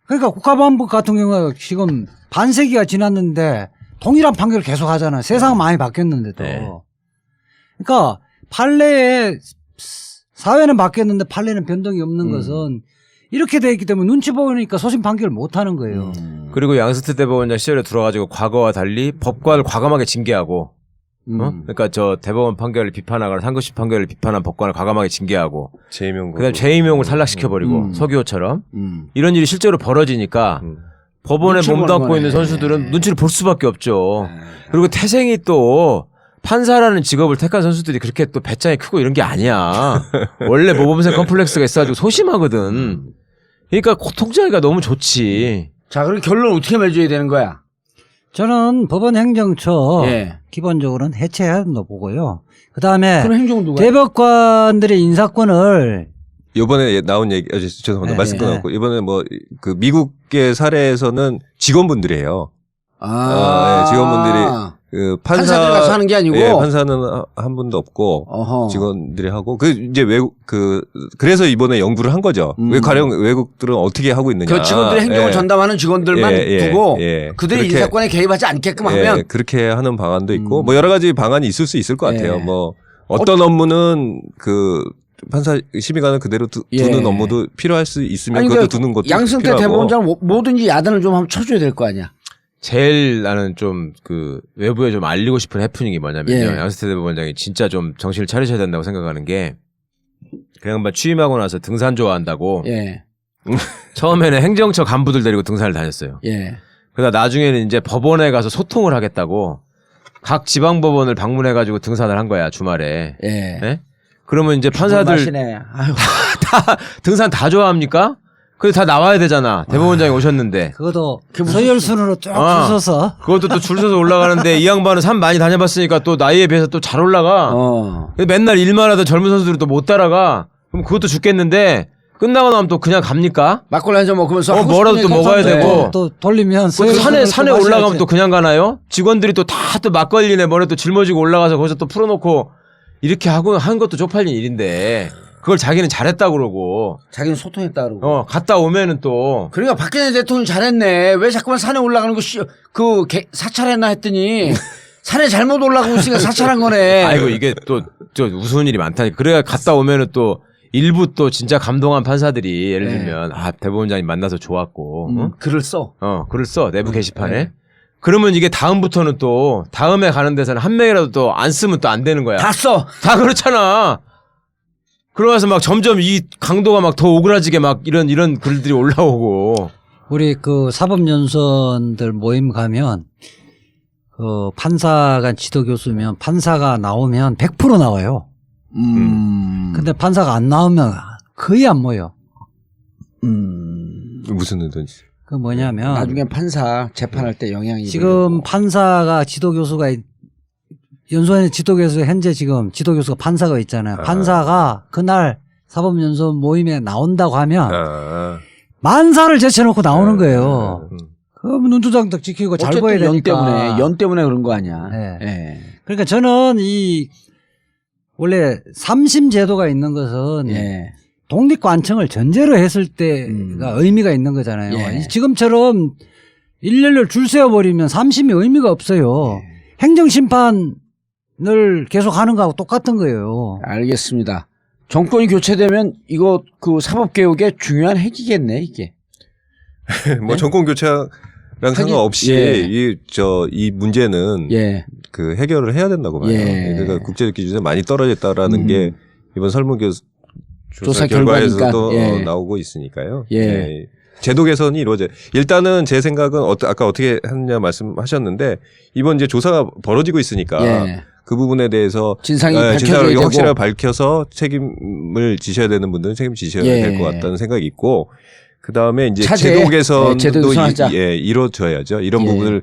Speaker 3: 그러니까 국가보안법 같은 경우에 지금 반세기가 지났는데 동일한 판결을 계속 하잖아요. 세상은 많이 바뀌었는데도. 그러니까 판례에 사회는 바뀌었는데 판례는 변동이 없는 것은 이렇게 돼 있기 때문에 눈치 보니까 소심 판결을 못 하는 거예요.
Speaker 2: 그리고 양승태 대법원장 시절에 들어가지고 과거와 달리 법관을 과감하게 징계하고 그러니까 저 대법원 판결을 비판하거나 상급심 판결을 비판한 법관을 과감하게 징계하고
Speaker 4: 재임용
Speaker 2: 그다음 재임용을 탈락시켜버리고 서기호처럼 이런 일이 실제로 벌어지니까 법원에 몸담고 있는 선수들은 눈치를 볼 수밖에 없죠. 그리고 태생이 또 판사라는 직업을 택한 선수들이 그렇게 또 배짱이 크고 이런 게 아니야. 원래 모범생 컴플렉스가 있어가지고 소심하거든. 그러니까 고통자기가 너무 좋지.
Speaker 1: 자, 그럼 결론 어떻게 맺어야 되는 거야?
Speaker 3: 저는 법원 행정처
Speaker 1: 예.
Speaker 3: 기본적으로는 해체해야 한다고 보고요. 그다음에
Speaker 1: 그럼 행정은 누가?
Speaker 3: 대법관들의 인사권을
Speaker 4: 이번에 나온 얘기, 죄송합니다.
Speaker 3: 네,
Speaker 4: 말씀
Speaker 3: 네.
Speaker 4: 끊었고 이번에 뭐 그 미국의 사례에서는 직원분들이에요. 네, 직원분들이 그
Speaker 1: 판사들이 가서 하는 게 아니고?
Speaker 4: 예, 판사는 한 분도 없고
Speaker 1: 어허.
Speaker 4: 직원들이 하고 그 이제 외국 그래서 이번에 연구를 한 거죠. 왜 가령 외국들은 어떻게 하고 있느냐.
Speaker 1: 그 직원들이 행정을
Speaker 4: 예.
Speaker 1: 전담하는 직원들만 두고
Speaker 4: 예.
Speaker 1: 그들이
Speaker 4: 그렇게,
Speaker 1: 인사권에 개입하지 않게끔
Speaker 4: 예,
Speaker 1: 하면
Speaker 4: 그렇게 하는 방안도 있고 뭐 여러 가지 방안이 있을 수 있을 것 같아요.
Speaker 1: 예.
Speaker 4: 뭐 어떤 업무는 그 판사 심의관을 그대로 두는
Speaker 1: 예.
Speaker 4: 업무도 필요할 수 있으면
Speaker 1: 아니,
Speaker 4: 그것도
Speaker 1: 그러니까
Speaker 4: 두는 것도
Speaker 1: 양승태
Speaker 4: 필요하고.
Speaker 1: 대법원장은 뭐든지 야단을 좀 한번 쳐줘야 될 거 아니야.
Speaker 2: 제일 나는 좀 그 외부에 좀 알리고 싶은 해프닝이 뭐냐면요.
Speaker 1: 예.
Speaker 2: 양승태 대법원장이 진짜 좀 정신을 차리셔야 된다고 생각하는 게 그 양반 취임하고 나서 등산 좋아한다고
Speaker 1: 예.
Speaker 2: 처음에는 행정처 간부들 데리고 등산을 다녔어요.
Speaker 1: 예.
Speaker 2: 그러다 나중에는 이제 법원에 가서 소통을 하겠다고 각 지방법원을 방문해가지고 등산을 한 거야 주말에.
Speaker 1: 예.
Speaker 2: 네? 그러면 이제 판사들
Speaker 1: 마시네. 아유.
Speaker 2: 다 등산 다 좋아합니까? 근데 다 나와야 되잖아. 대법원장이 오셨는데.
Speaker 3: 그것도 서열순으로 쭉
Speaker 2: 아.
Speaker 3: 서서
Speaker 2: 그것도 또 줄 서서 올라가는데 이 양반은 산 많이 다녀봤으니까 또 나이에 비해서 또 잘 올라가. 근데 맨날 일만 하던 젊은 선수들이 또 못 따라가. 그럼 그것도 죽겠는데 끝나고 나면 또 그냥 갑니까?
Speaker 1: 막걸리 한 잔 먹으면서 하고
Speaker 2: 뭐라도 또
Speaker 1: 싶은 얘기
Speaker 2: 먹어야
Speaker 1: 하던데.
Speaker 2: 되고.
Speaker 3: 또 돌리면
Speaker 2: 그 산에
Speaker 3: 서열순으로 또
Speaker 2: 올라가면
Speaker 3: 마셔야지.
Speaker 2: 또 그냥 가나요? 직원들이 또 다 또 막걸리네 뭐래 또 짊어지고 올라가서 거기서 또 풀어놓고 이렇게 하고 한 것도 쪽팔린 일인데 그걸 자기는 잘했다고 그러고
Speaker 1: 자기는 소통했다 그러고.
Speaker 2: 갔다 오면은 또
Speaker 1: 그러니까 박근혜 대통령 잘했네. 왜 자꾸만 산에 올라가는 거 사찰했나 했더니 산에 잘못 올라가고 있으니까 사찰한 거네.
Speaker 2: 아이고 이게 또 저 우스운 일이 많다니까. 그래야 갔다 오면은 또 일부 또 진짜 감동한 판사들이 예를 들면 대법원장님 만나서 좋았고
Speaker 1: 글을 써.
Speaker 2: 글을 써 내부 게시판에. 그러면 이게 다음부터는 또 다음에 가는 데서는 한 명이라도 또 안 쓰면 또 안 되는 거야.
Speaker 1: 다 써.
Speaker 2: 다 그렇잖아. 그러면서 막 점점 이 강도가 막 더 오그라지게 막 이런 글들이 올라오고.
Speaker 3: 우리 그 사법연수원들 모임 가면 그 판사가 지도교수면 판사가 나오면 100% 나와요. 근데 판사가 안 나오면 거의 안 모여.
Speaker 4: 무슨 의도인지.
Speaker 3: 그 뭐냐면
Speaker 1: 나중에 판사 재판할 때 영향이
Speaker 3: 지금 판사가 지도교수가 연수원의 지도교수 현재 지금 지도교수가 판사가 있잖아요. 판사가 그날 사법연수원 모임에 나온다고 하면 만사를 제쳐놓고 나오는 거예요. 그럼 눈두장딱 지키고 잘 보여야 되니까.
Speaker 1: 연 때문에 그런 거 아니야.
Speaker 3: 네.
Speaker 1: 예.
Speaker 3: 그러니까 저는 이 원래 삼심 제도가 있는 것은 독립관청을 전제로 했을 때가 의미가 있는 거잖아요.
Speaker 1: 예.
Speaker 3: 지금처럼 일렬로 줄 세워버리면 삼심이 의미가 없어요. 행정심판을 계속 하는 거하고 똑같은 거예요.
Speaker 1: 알겠습니다. 정권이 교체되면 이거 그 사법개혁의 중요한 핵이겠네 이게.
Speaker 4: 뭐 정권 교체랑 상관없이 이 문제는 그 해결을 해야 된다고 봐요. 그러니까 국제적 기준에 많이 떨어졌다라는 게 이번 설문조사
Speaker 1: 조사
Speaker 4: 결과에서도
Speaker 1: 결과니까.
Speaker 4: 나오고 있으니까요. 제도 개선이 이루어져. 일단은 제 생각은 아까 어떻게 하느냐 말씀하셨는데 이번 이제 조사가 벌어지고 있으니까 그 부분에 대해서
Speaker 1: 진상이 밝혀져야 되고
Speaker 4: 확실하게 밝혀서 책임을 지셔야 되는 분들은 책임지셔야 될 것 같다는 생각이 있고 그 다음에 이제 제도 개선도 이루어져야죠. 이런 부분을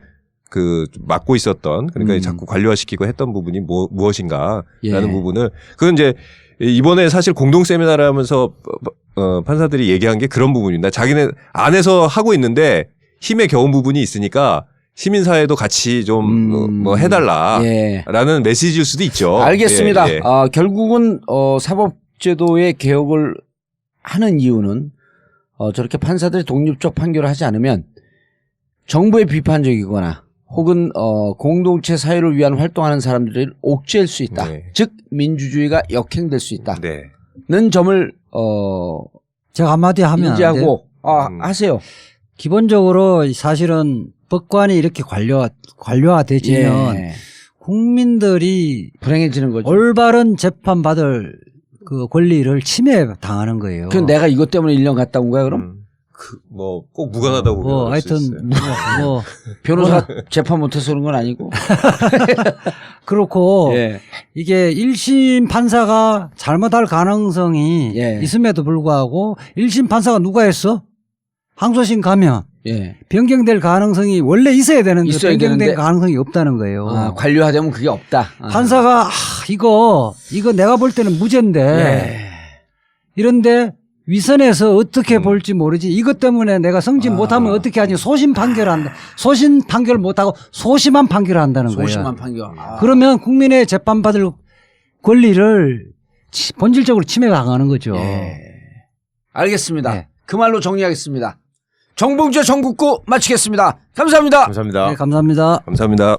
Speaker 4: 그 막고 있었던 그러니까 자꾸 관료화시키고 했던 부분이 무엇인가라는 부분을 그건 이제 이번에 사실 공동 세미나를 하면서 판사들이 얘기한 게 그런 부분입니다. 자기네 안에서 하고 있는데 힘에 겨운 부분이 있으니까 시민사회도 같이 좀 뭐 해달라라는 메시지일 수도 있죠.
Speaker 1: 알겠습니다. 결국은 사법제도의 개혁을 하는 이유는 저렇게 판사들이 독립적 판결을 하지 않으면 정부에 비판적이거나 혹은 공동체 사회를 위한 활동하는 사람들을 옥죄할 수 있다. 즉 민주주의가 역행될 수 있다는 점을
Speaker 3: 제가 한마디 하면
Speaker 1: 인지하고 하세요.
Speaker 3: 기본적으로 사실은 법관이 이렇게 관료화되지면 국민들이
Speaker 1: 불행해지는 거죠.
Speaker 3: 올바른 재판 받을 그 권리를 침해 당하는 거예요.
Speaker 1: 그럼 내가 이것 때문에 1년 갔다 온 거야 그럼?
Speaker 4: 뭐 꼭 무관하다고
Speaker 3: 뭐
Speaker 4: 할 수 있어요.
Speaker 3: 하여튼 뭐
Speaker 1: 변호사 재판 못해서 그런 건 아니고.
Speaker 3: 그렇고
Speaker 1: 예.
Speaker 3: 이게 1심 판사가 잘못할 가능성이
Speaker 1: 예.
Speaker 3: 있음에도 불구하고 1심 판사가 누가 했어? 항소심 가면
Speaker 1: 예.
Speaker 3: 변경될 가능성이 원래 있어야 되는데
Speaker 1: 있어야
Speaker 3: 변경될
Speaker 1: 되는데.
Speaker 3: 가능성이 없다는 거예요.
Speaker 1: 아, 관료화되면 그게 없다. 아.
Speaker 3: 판사가 이거 내가 볼 때는 무죄인데
Speaker 1: 예.
Speaker 3: 이런데 위선에서 어떻게 볼지 모르지 이것 때문에 내가 승진 못하면 어떻게 하지 소심 판결한다. 소심 판결 못하고 소심한 판결을 한다는 거예요.
Speaker 1: 소심한 판결. 아.
Speaker 3: 그러면 국민의 재판받을 권리를 본질적으로 침해당하는 거죠.
Speaker 1: 예. 알겠습니다.
Speaker 3: 네.
Speaker 1: 그 말로 정리하겠습니다. 정봉주의 전국구 마치겠습니다. 감사합니다.
Speaker 2: 감사합니다.
Speaker 3: 네, 감사합니다.
Speaker 4: 감사합니다.